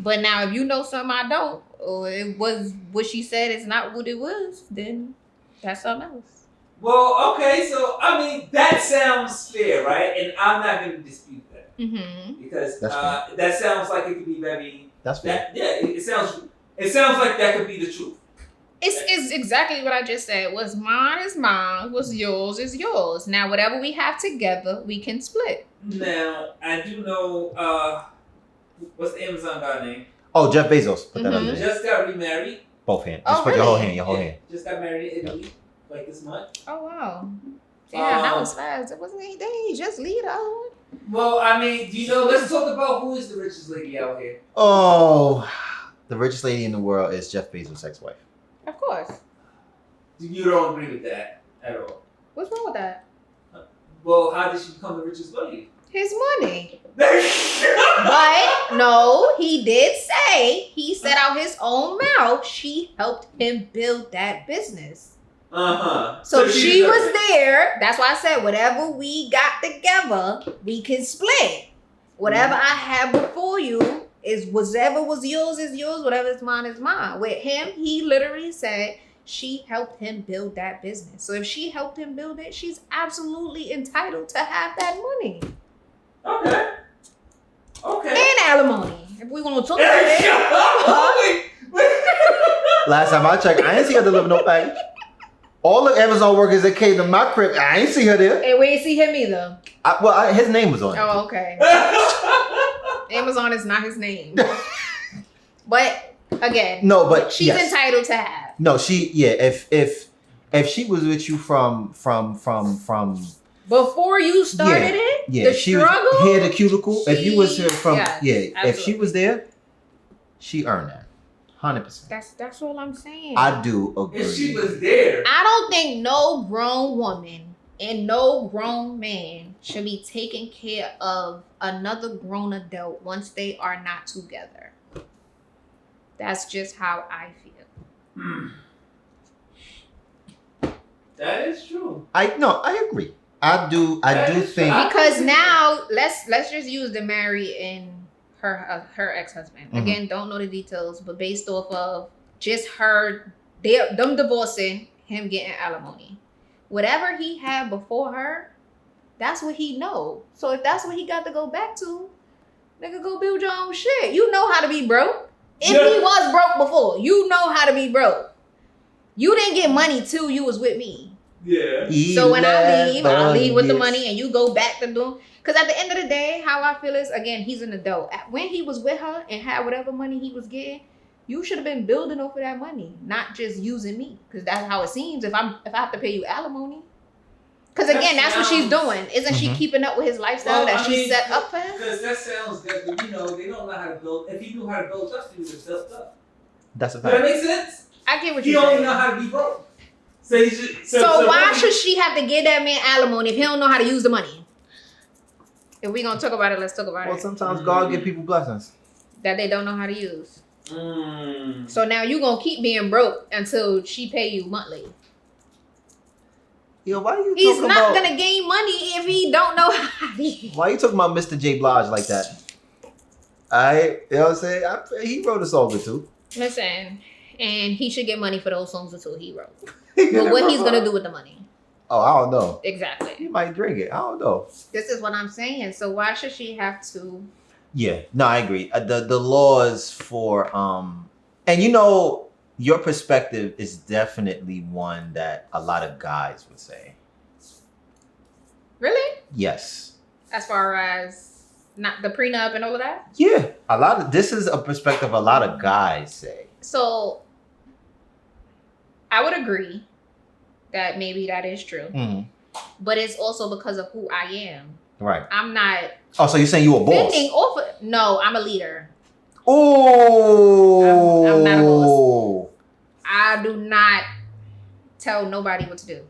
But now, if you know something I don't, or it was what she said is not what it was, then that's something else. Well, okay, so I mean that sounds fair, right? And I'm not going to dispute that Mm-hmm. because That's fair. that sounds like it could be very. That's fair. It sounds like that could be the truth. It's exactly what I just said. What's mine is mine. What's yours is yours. Now, whatever we have together, we can split. Now I do know what's the Amazon guy name? Oh, Jeff Bezos. Put that Mhm. under there. Just got remarried. Both hands. Oh, Just put your whole really? hand. Your whole hand. Just got married in Italy like this month. Oh, wow. Yeah, that was fast. It wasn't anything. He just lead the other one. Well, I mean, do you know? Let's talk about who is the richest lady out here. Oh, the richest lady in the world is Jeff Bezos' ex-wife. Of course. You don't agree with that at all. What's wrong with that? Well, how did she become the richest lady? His money. But no, he did say, he said out his own mouth, she helped him build that business. Uh-huh. So she was there. That's why I said, whatever we got together, we can split. Whatever I had before you is whatever was yours is yours, whatever is mine is mine. With him, he literally said she helped him build that business. So if she helped him build it, she's absolutely entitled to have that money. Okay. Okay. And alimony. If we want to talk about it. Last time I checked, I ain't see her deliver no package. All the Amazon workers that came to my crib, I ain't see her there. And we ain't see him either. His name was on it. Oh, okay. Amazon is not his name. But again, No, but she's yes. entitled to have. No, if she was with you from Before you started it, yeah, the she struggle. was here the cuticle. If you was here from Yes, if she absolutely. was there, she earned that. 100%. That's all I'm saying. I do agree. If she was there. I don't think no grown woman and no grown man should be taking care of another grown adult once they are not together. That's just how I feel. That is true. I agree. I do think Because now let's just use the Mary and her ex-husband. Mhm. Again, don't know the details, but based off of just them divorcing, him getting alimony. Whatever he had before her, that's what he know. So if that's what he got to go back to, nigga, go build your own shit. You know how to be broke. If Yeah. he was broke before, you know how to be broke. You didn't get money till you was with me. Yeah. So when I leave, I'll leave with the Yes. money and you go back to doing. Because at the end of the day, how I feel is, again, he's an adult. When he was with her and had whatever money he was getting, you should have been building over that money, not just using me. Because that's how it seems if I have to pay you alimony. Because again, that's what she's doing. Isn't she Mhm. keeping up with his lifestyle that she set up for him? Because that sounds good, but they don't know how to build. If he knew how to build up, he would have built up. that's a Does that fact. make sense? I get what He you're only saying. know how to be broke. So he should. So why really- should she have to give that man alimony if he don't know how to use the money? If we gonna talk about it, let's talk about Well, it. sometimes God give people blessings. That they don't know how to use. Mm. So now you gonna keep being broke until she pay you monthly. Yo, why you He's talking not about? gonna gain money if he don't know how to use. Why you talking about Mr. J. Blige like that? You know what I'm saying? He wrote a song or two. Listen, and he should get money for those songs until he wrote. But what he's gonna do with the money? Oh, I don't know. Exactly. He might drink it. I don't know. This is what I'm saying. So why should she have to? Yeah, no, I agree. The laws for and you know, your perspective is definitely one that a lot of guys would say. Really? Yes. As far as not the prenup and all of that? Yeah. This is a perspective a lot of guys say. So I would agree that maybe that is true. Mm. But it's also because of who I am. Right. I'm not Oh, so you're saying you a boss? fending off. No, I'm a leader. Oh. I'm not a boss. I do not tell nobody what to do.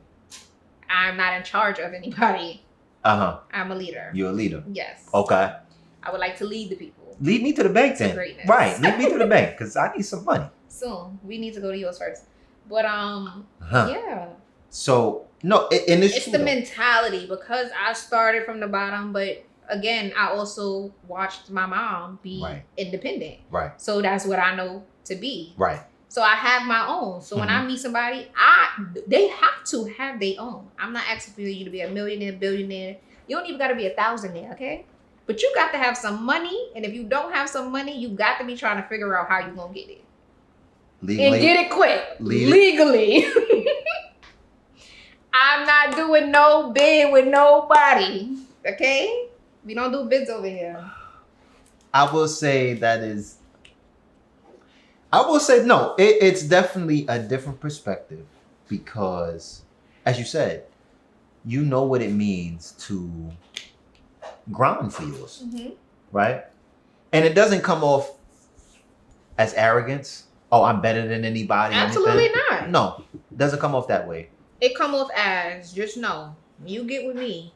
I'm not in charge of anybody. I'm a leader. You're a leader. Yes. Okay. I would like to lead the people. Lead me to the bank then. Greatness. Right. Lead me to the bank because I need some money. Soon. We need to go to yours first. But yeah. So no, and it's true, the mentality because I started from the bottom, but again, I also watched my mom be independent. Right. So that's what I know to be. Right. So I have my own. So when I meet somebody, they have to have their own. I'm not asking for you to be a millionaire, billionaire. You don't even got to be 1,000 there, okay? But you got to have some money, and if you don't have some money, you got to be trying to figure out how you gonna get it. Legally. And get it quick. Legally. I'm not doing no bid with nobody. Okay? We don't do bids over here. I will say no. It's definitely a different perspective because, as you said, you know what it means to grind for yours, right? And it doesn't come off as arrogance. Oh, I'm better than anybody. Absolutely not. No, it doesn't come off that way. It come off as, just know, you get with me.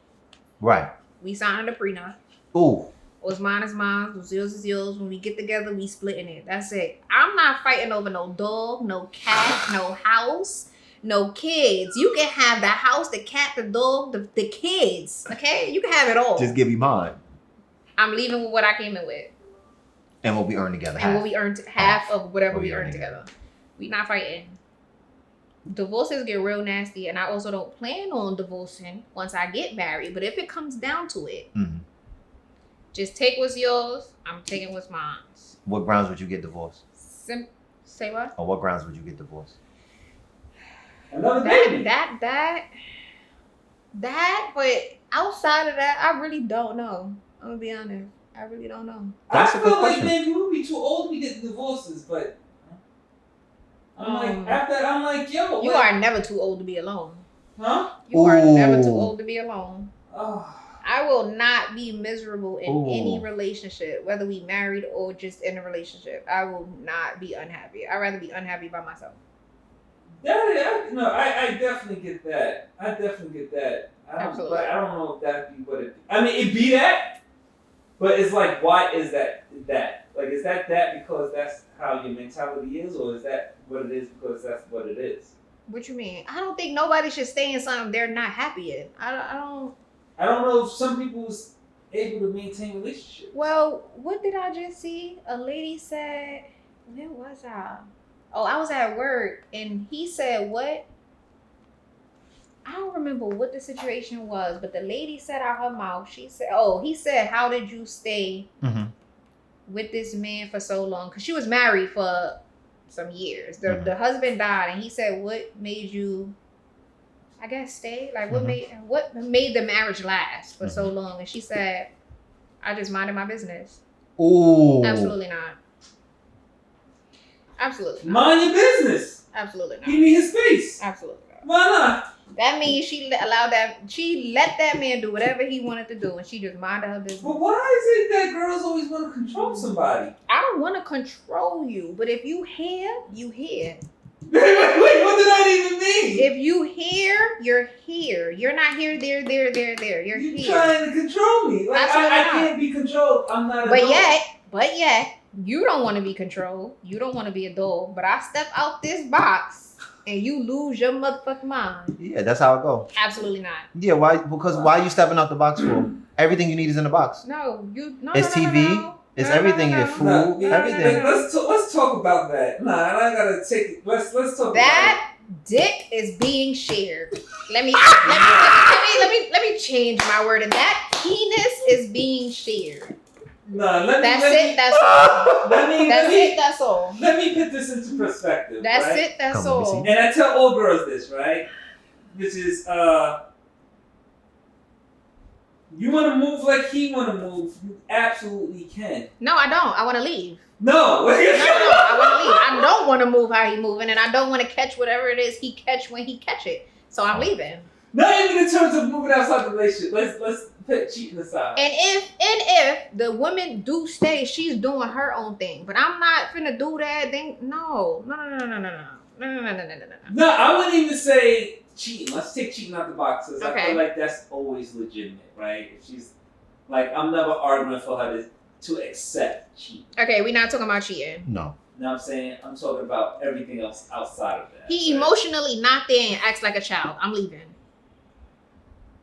Right. We signed a prenup. Ooh. What's mine is mine. What's yours is yours. When we get together, we splitting it. That's it. I'm not fighting over no dog, no cat, no house, no kids. You can have the house, the cat, the dog, the kids. Okay? You can have it all. Just give you mine. I'm leaving with what I came in with. And what we earn together. And what we earned, half of whatever we earn together. We not fighting. Divorces get real nasty, and I also don't plan on divorcing once I get married. But if it comes down to it, just take what's yours. I'm taking what's mine. What grounds would you get divorced? Say what? On what grounds would you get divorced? Another baby. That. But outside of that, I really don't know. I'm gonna be honest. I really don't know. That's I feel like maybe we'll be too old to be getting divorces, but I'm like, after that, I'm like, yo. You are never too old to be alone. Huh? You are never too old to be alone. Oh. I will not be miserable in any relationship, whether we married or just in a relationship. I will not be unhappy. I'd rather be unhappy by myself. I definitely get that. Absolutely. But I don't know if that'd be what it. I mean, it'd be that. But it's like, why is that? Like, is that because that's how your mentality is, or is that what it is because that's what it is? What you mean? I don't think nobody should stay in something they're not happy in. I don't know if some people was able to maintain relationships. Well, what did I just see? A lady said, where was I? Oh, I was at work, and he said what? I don't remember what the situation was, but the lady said out her mouth, he said, how did you stay with this man for so long? Because she was married for some years. The husband died, and he said, what made you, I guess, stay? Like, what made the marriage last for so long? And she said, I just minded my business. Ooh. Absolutely not. Absolutely not. Mind your business. Absolutely not. Give me his space. Absolutely not. Why not? That means she let that man do whatever he wanted to do, and she just minded her business. But why is it that girls always want to control somebody? I don't want to control you, but if you here, you here. Wait, what did that even mean? If you here, you're here. You're not here, there. You're here. You're trying to control me. Like, I can't be controlled. I'm not a dog. But yet, you don't want to be controlled. You don't want to be a dog. But I step out this box, and you lose your motherfucking mind. Yeah, that's how it goes. Absolutely not. Yeah, why? Because why are you stepping out the box for? Everything you need is in the box. No, it's TV. It's everything. Your food. Everything. Let's talk about that. Nah, I gotta take it. Let's talk that. About it. Dick is being shared. Let me change my word. And that penis is being shared. No, that's all. Let me put this into perspective. That's all. And I tell all girls this, right? Which is You want to move like he want to move, you absolutely can. No, I don't. I want to leave. No. No, I want to leave. I don't want to move how he moving, and I don't want to catch whatever it is he catch when he catch it. So I'm leaving. Not even in terms of moving outside the relationship. Let's put cheating aside. And if the woman do stay, she's doing her own thing. But I'm not finna do that. Then no. No, I wouldn't even say cheating. Let's take cheating out the box. Because I feel like that's always legitimate, right? If she's like, I'm never arguing for her to accept cheating. Okay, we're not talking about cheating. No. You know what I'm saying? I'm talking about everything else outside of that. He emotionally not there and acts like a child. I'm leaving.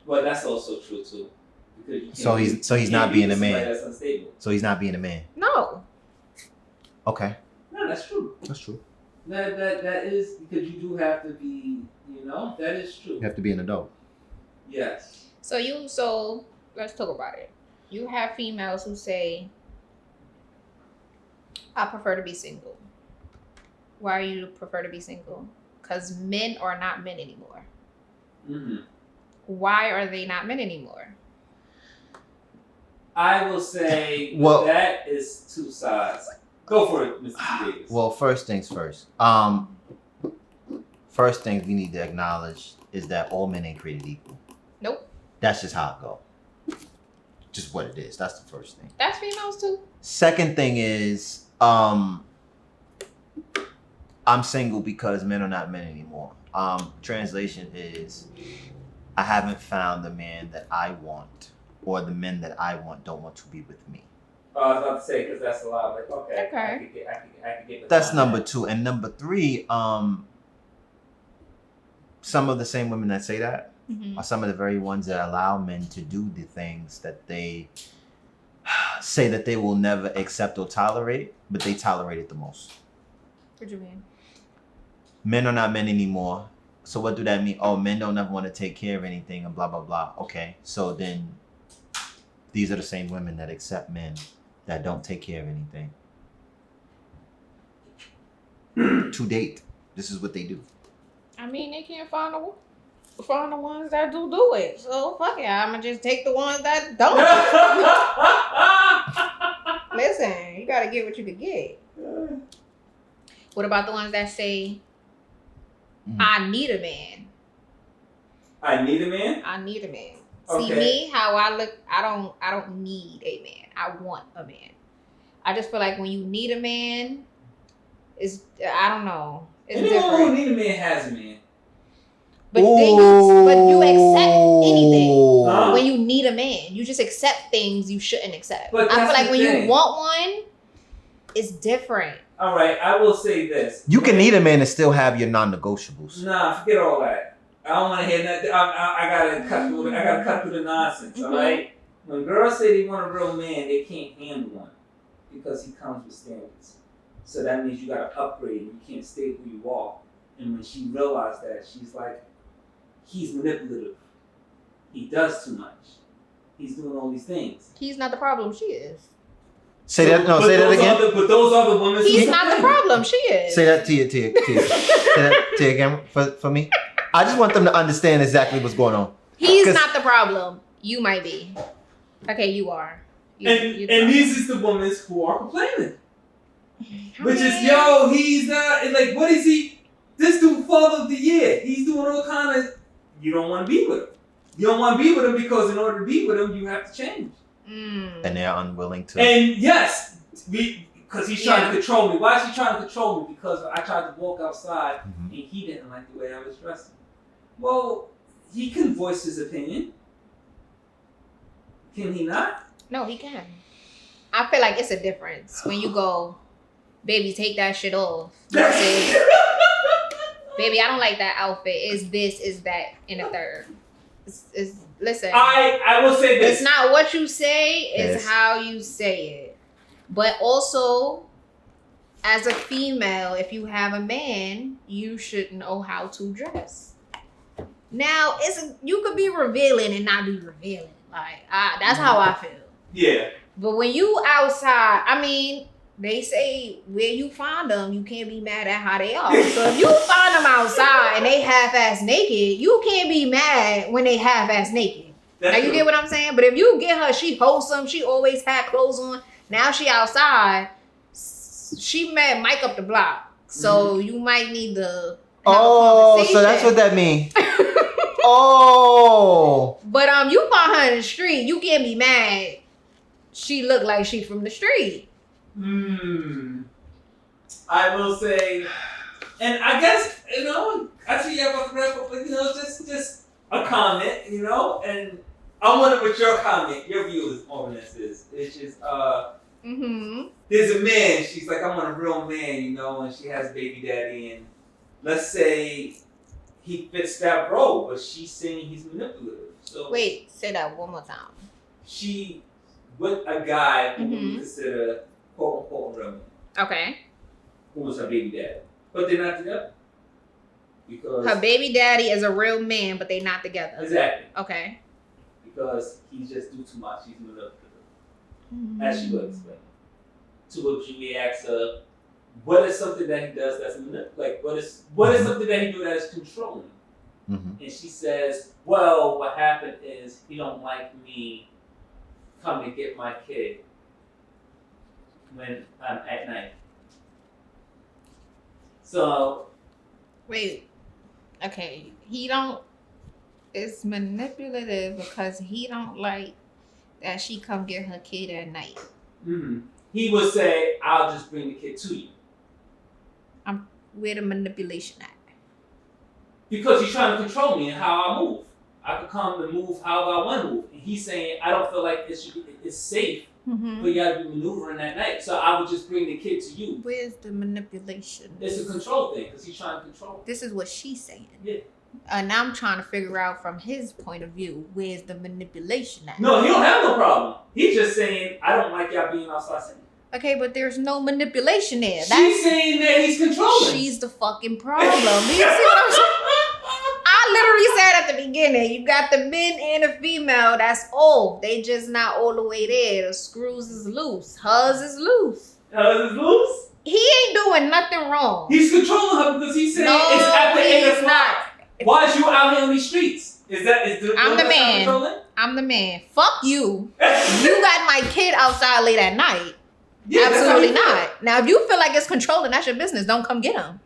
Well, that's also true too. Because you So he's not being a man. That's unstable. So he's not being a man. No. Okay. No, that's true. That's true. That is because you do have to be, that is true. You have to be an adult. Yes. So let's talk about it. You have females who say, I prefer to be single. Why do you prefer to be single? Because men are not men anymore. Mm-hmm. Why are they not men anymore? I will say Well, that is two sides. Go for it, Mr. Davis. Well, first things first. First thing we need to acknowledge is that all men ain't created equal. Nope. That's just how it go. Just what it is. That's the first thing. That's females too. Second thing is, I'm single because men are not men anymore. Translation is, I haven't found the man that I want, or the men that I want don't want to be with me. I was about to say, because that's a lot. Like, okay. Okay. I could get That's number 2. And number 3, some of the same women that say that are some of the very ones that allow men to do the things that they say that they will never accept or tolerate, but they tolerate it the most. What do you mean? Men are not men anymore. So what do that mean? Oh, men don't ever want to take care of anything and blah, blah, blah. Okay, so then these are the same women that accept men that don't take care of anything. To date, this is what they do. I mean, they can't find the ones that do it. So fuck it, I'ma just take the ones that don't. Listen, you gotta get what you can get. What about the ones that say, I need a man? I need a man? I need a man. Okay. See me, how I look, I don't need a man. I want a man. I just feel like when you need a man, I don't know. It's Anyone different. who need a man has a man. But you accept anything Huh? when you need a man. You just accept things you shouldn't accept. But I feel that's like the when thing. you want one, it's different. All right, I will say this. You can need a man and still have your non-negotiables. Nah, forget all that. I don't want to hear nothing. I gotta cut through the nonsense. All right. When girls say they want a real man, they can't handle one because he comes with standards. So that means you gotta upgrade. You can't stay who you are. And when she realized that, she's like, he's manipulative. He does too much. He's doing all these things. He's not the problem. She is. Say that again. But those are the women. He's not the problem. She is. Say that to you. Say that to you again for me. I just want them to understand exactly what's going on. He's not the problem. You might be. Okay, you are. And these is the women who are complaining. Which is, he's like, what is he? This dude father of the year. He's doing all kind of, you don't want to be with him. You don't want to be with him because in order to be with him, you have to change. And they're unwilling to. And yes, because he's trying to control me. Why is he trying to control me? Because I tried to walk outside and he didn't like the way I was dressing. Well, he can voice his opinion. Can he not? No, he can. I feel like it's a difference when you go, baby, take that shit off. Versus, baby, I don't like that outfit. Is this, is that, in a third. Listen. I will say this. It's not what you say, it's Yes. how you say it. But also, as a female, if you have a man, you should know how to dress. Now, you could be revealing and not be revealing. Like, that's how I feel. Yeah. But when you outside, I mean, they say where you find them, you can't be mad at how they are. So if you find them outside and they half-ass naked, you can't be mad when they half-ass naked. Now you get what I'm saying? But if you get her, she wholesome, she always had clothes on. Now she outside. She met Mike up the block. So you might need to have a conversation. So that's what that means. Oh. But you find her in the street, you can't be mad. She look like she from the street. I will say, and I guess, I see you have a correct, but just a comment, and I wonder what your comment, your view on this is. It's just, there's a man, she's like, I want a real man, and she has baby daddy, and let's say he fits that role, but she's saying he's manipulative. So wait, say that one more time. She with a guy who we consider quote unquote real man. Okay. Who was her baby daddy. But they're not together. Because her baby daddy is a real man, but they're not together. Exactly. Okay. Because he just do too much. He's manipulative. As she would explain. To which you may ask her, what is something that he does that's like what is something that he do that is controlling? And she says, well, what happened is he don't like me coming to get my kid when I'm at night. So wait. Okay. It's manipulative because he don't like that she come get her kid at night. He would say, I'll just bring the kid to you. Where the manipulation at? Because he's trying to control me and how I move. I could come and move however I want to move. And he's saying, I don't feel like it's safe for you to be maneuvering that night. So I would just bring the kid to you. Where's the manipulation? It's a control thing because he's trying to control. This is what she's saying. Yeah. And I'm trying to figure out from his point of view, where's the manipulation at? No, he don't have no problem. He's just saying, I don't like y'all being outside saying. Okay, but there's no manipulation there. She's saying that he's controlling. She's the fucking problem. You see what I'm saying? I literally said at the beginning, you got the men and the female that's old. They just not all the way there. The screws is loose. Hers is loose. Hers is loose? He ain't doing nothing wrong. He's controlling her because he's saying it's after 8 o'clock. Why is you out here on these streets? I'm the man. I'm the man. Fuck you. You got my kid outside late at night. Yeah, absolutely not. Now, if you feel like it's controlling, that's your business. Don't come get him.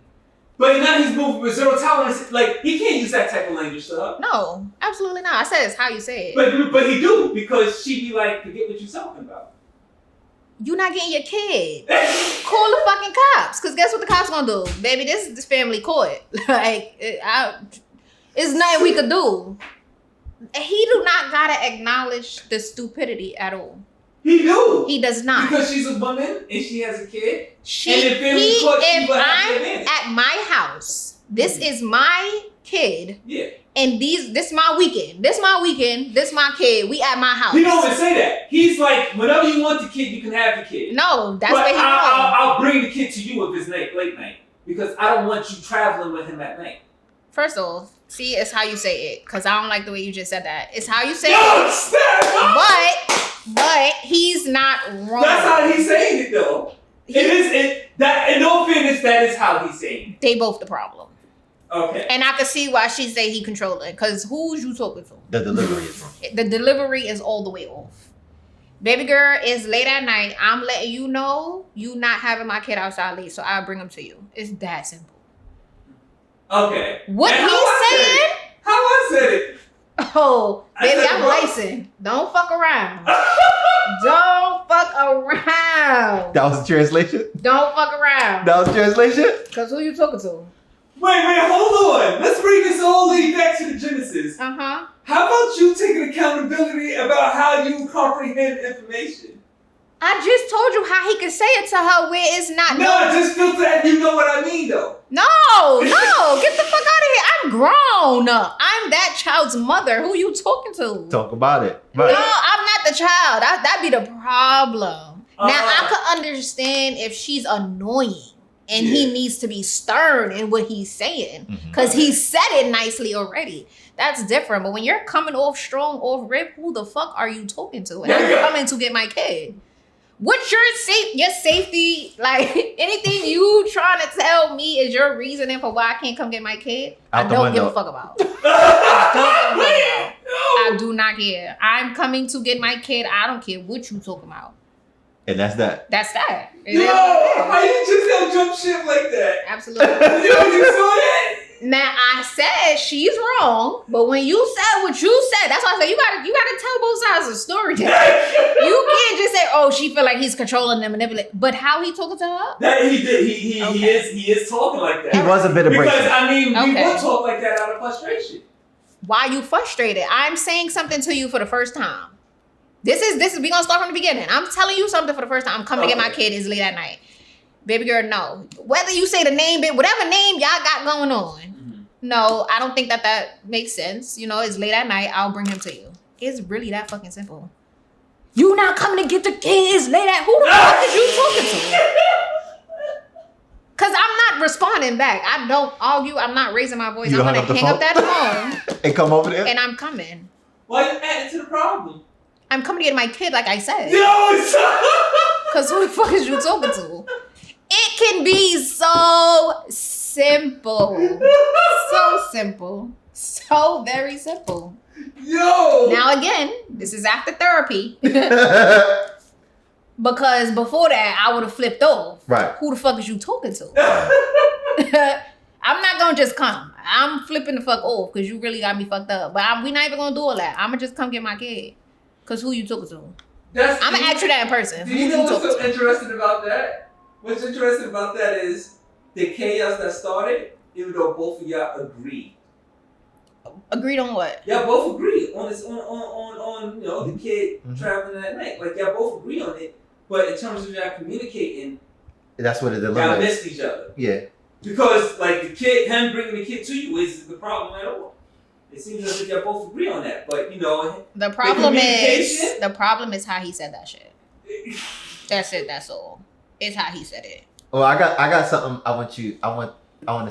But now he's moving with zero tolerance. Like, he can't use that type of language to her. No, absolutely not. I said it's how you say it. But he do, because she be like, forget what you talking about. You not getting your kid. Call the fucking cops. Because guess what the cops gonna do? Baby, this is this family court. Like, it's nothing we could do. He do not gotta acknowledge the stupidity at all. He do. He does not. Because she's a woman and she has a kid. If I'm at my house, this is my kid. Yeah. And this my weekend. This my weekend. This my kid. We at my house. He don't even say that. He's like, whenever you want the kid, you can have the kid. No, that's what he I'll bring the kid to you if it's late night. Because I don't want you traveling with him at night. First off, see, it's how you say it. Because I don't like the way you just said that. It's how you say it. But he's not wrong. That's how he's saying it, though. In all fairness, that is how he's saying it. They both the problem. Okay. And I can see why she say he controlling. Because who's you talking to? The delivery is wrong. The delivery is all the way off. Baby girl, it's late at night. I'm letting you know you not having my kid outside late, so I'll bring him to you. It's that simple. Okay. What he's saying? How I said it. Oh, baby, I'm racing. Don't fuck around. Don't fuck around. That was the translation? Don't fuck around. That was the translation? Because who you talking to? Wait, hold on. Let's bring this all the way back to the Genesis. Uh-huh. How about you taking accountability about how you comprehend information? I just told you how he can say it to her where it's not. No, just filter and you know what I mean, though. No, get the fuck out of here. I'm grown. I'm that child's mother. Who you talking to? Talk about it. Right. No, I'm not the child. That'd be the problem. Now, I could understand if she's annoying and he needs to be stern in what he's saying because he said it nicely already. That's different. But when you're coming off strong, off rip, who the fuck are you talking to? And I'm coming to get my kid. What's your safety? Like, anything you trying to tell me is your reasoning for why I can't come get my kid? I don't give a fuck about. I do not care. I'm coming to get my kid. I don't care what you talking about. And that's that. That's that. It Yo, is what it is. how you just gonna jump ship like that? Absolutely. Yo, you saw that? Now I said she's wrong, but when you said what you said, that's why I said you gotta tell both sides of the story. You can't just say, "Oh, she feel like he's controlling them and manipulating." But how he talking to her? That he did. He Okay. is talking like that. He was a bit Because abrasive. I mean, we Okay. would talk like that out of frustration. Why you frustrated? I'm saying something to you for the first time. This is we gonna start from the beginning. I'm telling you something for the first time. I'm coming to get my kid. It's late at night. Baby girl, no. Whether you say the name, whatever name y'all got going on. No, I don't think that makes sense. You know, it's late at night. I'll bring him to you. It's really that fucking simple. You not coming to get the kids late at who the fuck is you talking to? Cause I'm not responding back. I don't argue. I'm not raising my voice. You I'm hung gonna up the hang up phone? that phone And come over there. and I'm coming. Why you adding to the problem? I'm coming to get my kid, like I said. Yo, Cause who the fuck is you talking to? It can be so simple. So simple. So very simple. yo. Now again, this is after therapy. Because before that, I would have flipped off. Right. Who the fuck is you talking to? I'm not gonna just come. I'm flipping the fuck off because you really got me fucked up. But we not even gonna do all that. I'm gonna just come get my kid. Cause who you talking to? That's I'm gonna ask you that in person. Do Who you know what's talking so to? interesting about that? What's interesting about that is the chaos that started, even though both of y'all agreed. Agreed on what? Y'all both agreed on this on you know the kid traveling that night. Like y'all both agree on it, but in terms of y'all communicating, That's what it y'all dilemma is. missed each other. Yeah. Because like him bringing the kid to you is the problem at all. It seems as if y'all both agree on that, but you know The problem communication? is how he said that shit. That's it. That's all. It's how he said it. Well, I got something I want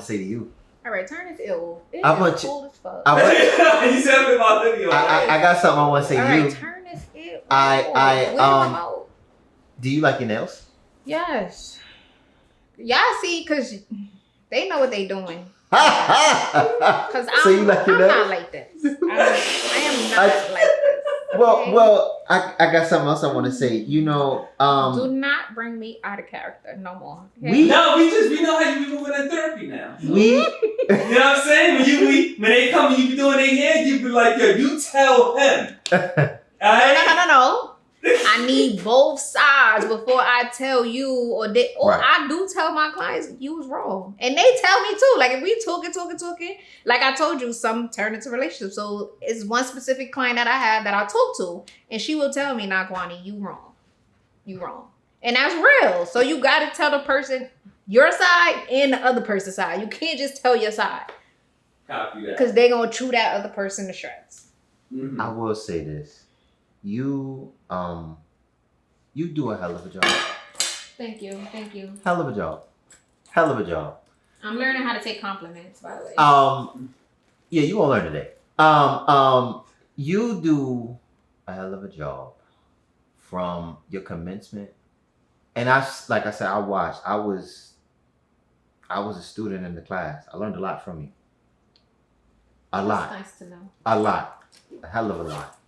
to say to you. All right, turn this ill. It I is want you- cool as fuck. I want- you said something about video. I got something I want to say All to you. right, turn this ill. I- Where's the remote? Do you like your nails? Yes. Y'all see, cause they know what they doing. So Cause I'm, you like your I'm nails? not like this. I am not like this. Okay? Well, I got something else I want to say. You know, do not bring me out of character no more. Okay? We- No, we know how you be moving in therapy now. we You know what I'm saying? When they come and you be doing their hair, you be like, yo, you tell him. Alright? No. I need both sides before I tell you or Right. I do tell my clients you was wrong. And they tell me too. Like if we talking, like I told you, some turn into relationships. So it's one specific client that I have that I talk to and she will tell me, nah, Quani, you wrong. You wrong. And that's real. So you gotta tell the person your side and the other person's side. You can't just tell your side. Copy that. Because they're gonna chew that other person to shreds. Mhm. I will say this. You do a hell of a job. Thank you. Hell of a job. Hell of a job. I'm learning how to take compliments, by the way. Yeah, you gonna learn today. You do a hell of a job from your commencement, and like I said, I watched. I was a student in the class. I learned a lot from you. A lot. That's nice to know. A lot. A hell of a lot.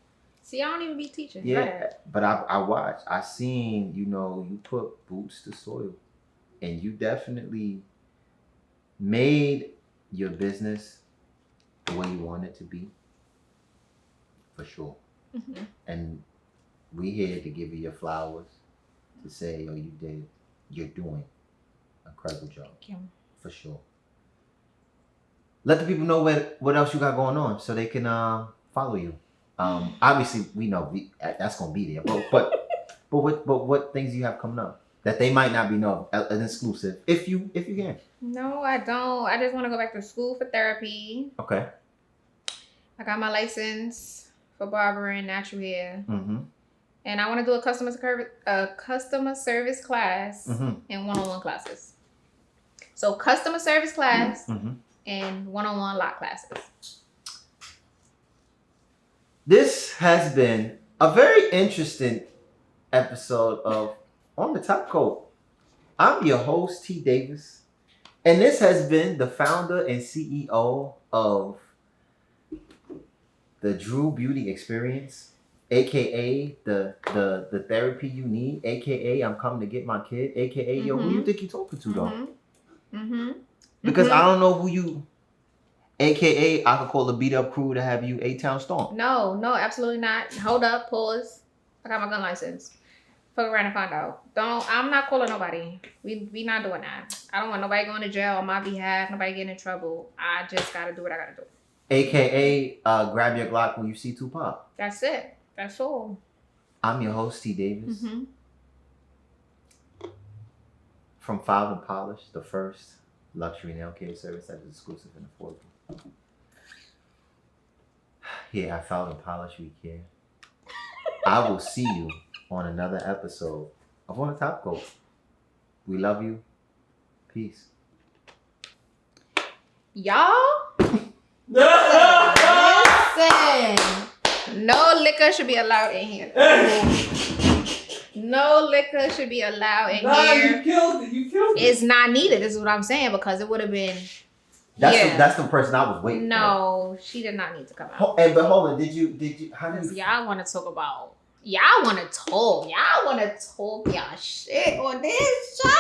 See, I don't even be teaching. Go Yeah, ahead. but I watched. I seen, you put boots to soil, and you definitely made your business the way you want it to be, for sure. Mm-hmm. And we here to give you your flowers, to say, you're doing a incredible job, Thank you. for sure. Let the people know what else you got going on, so they can follow you. Obviously, we know that's gonna be there, but what things do you have coming up that they might not be know an exclusive if you can. No, I don't. I just want to go back to school for therapy. Okay. I got my license for barbering and natural hair, Mm-hmm. and I want to do a customer service class Mm-hmm. and one-on-one classes. So customer service class Mm-hmm. and one-on-one lot classes. This has been a very interesting episode of On the Top Coat. I'm your host, T. Davis, and this has been the founder and CEO of the Dru Beauty experience, aka the therapy you need, aka I'm coming to get my kid, aka yo, who you think you talking to though? Because I don't know who you, aka I could call the beat up crew to have you A-Town Stomp. No, absolutely not. Hold up, pause. I got my gun license. Fuck around and find out. I'm not calling nobody. We not doing that. I don't want nobody going to jail on my behalf, nobody getting in trouble. I just gotta do what I gotta do. AKA grab your Glock when you see Tupac. That's it. That's all. I'm your host, T. Davis. From Filed and Polished, the first luxury nail care service that is exclusive and affordable. Yeah, I filed and polished, we care. I will see you on another episode of On the Top Coat. We love you. Peace. Y'all, listen. No liquor should be allowed in here. No liquor should be allowed in here. You killed it. It's not needed, is what I'm saying, because it would have been. That's the person I was waiting for. No, she did not need to come out. But hold on, did you how do you Y'all want to talk about. Y'all want to talk y'all shit on this show.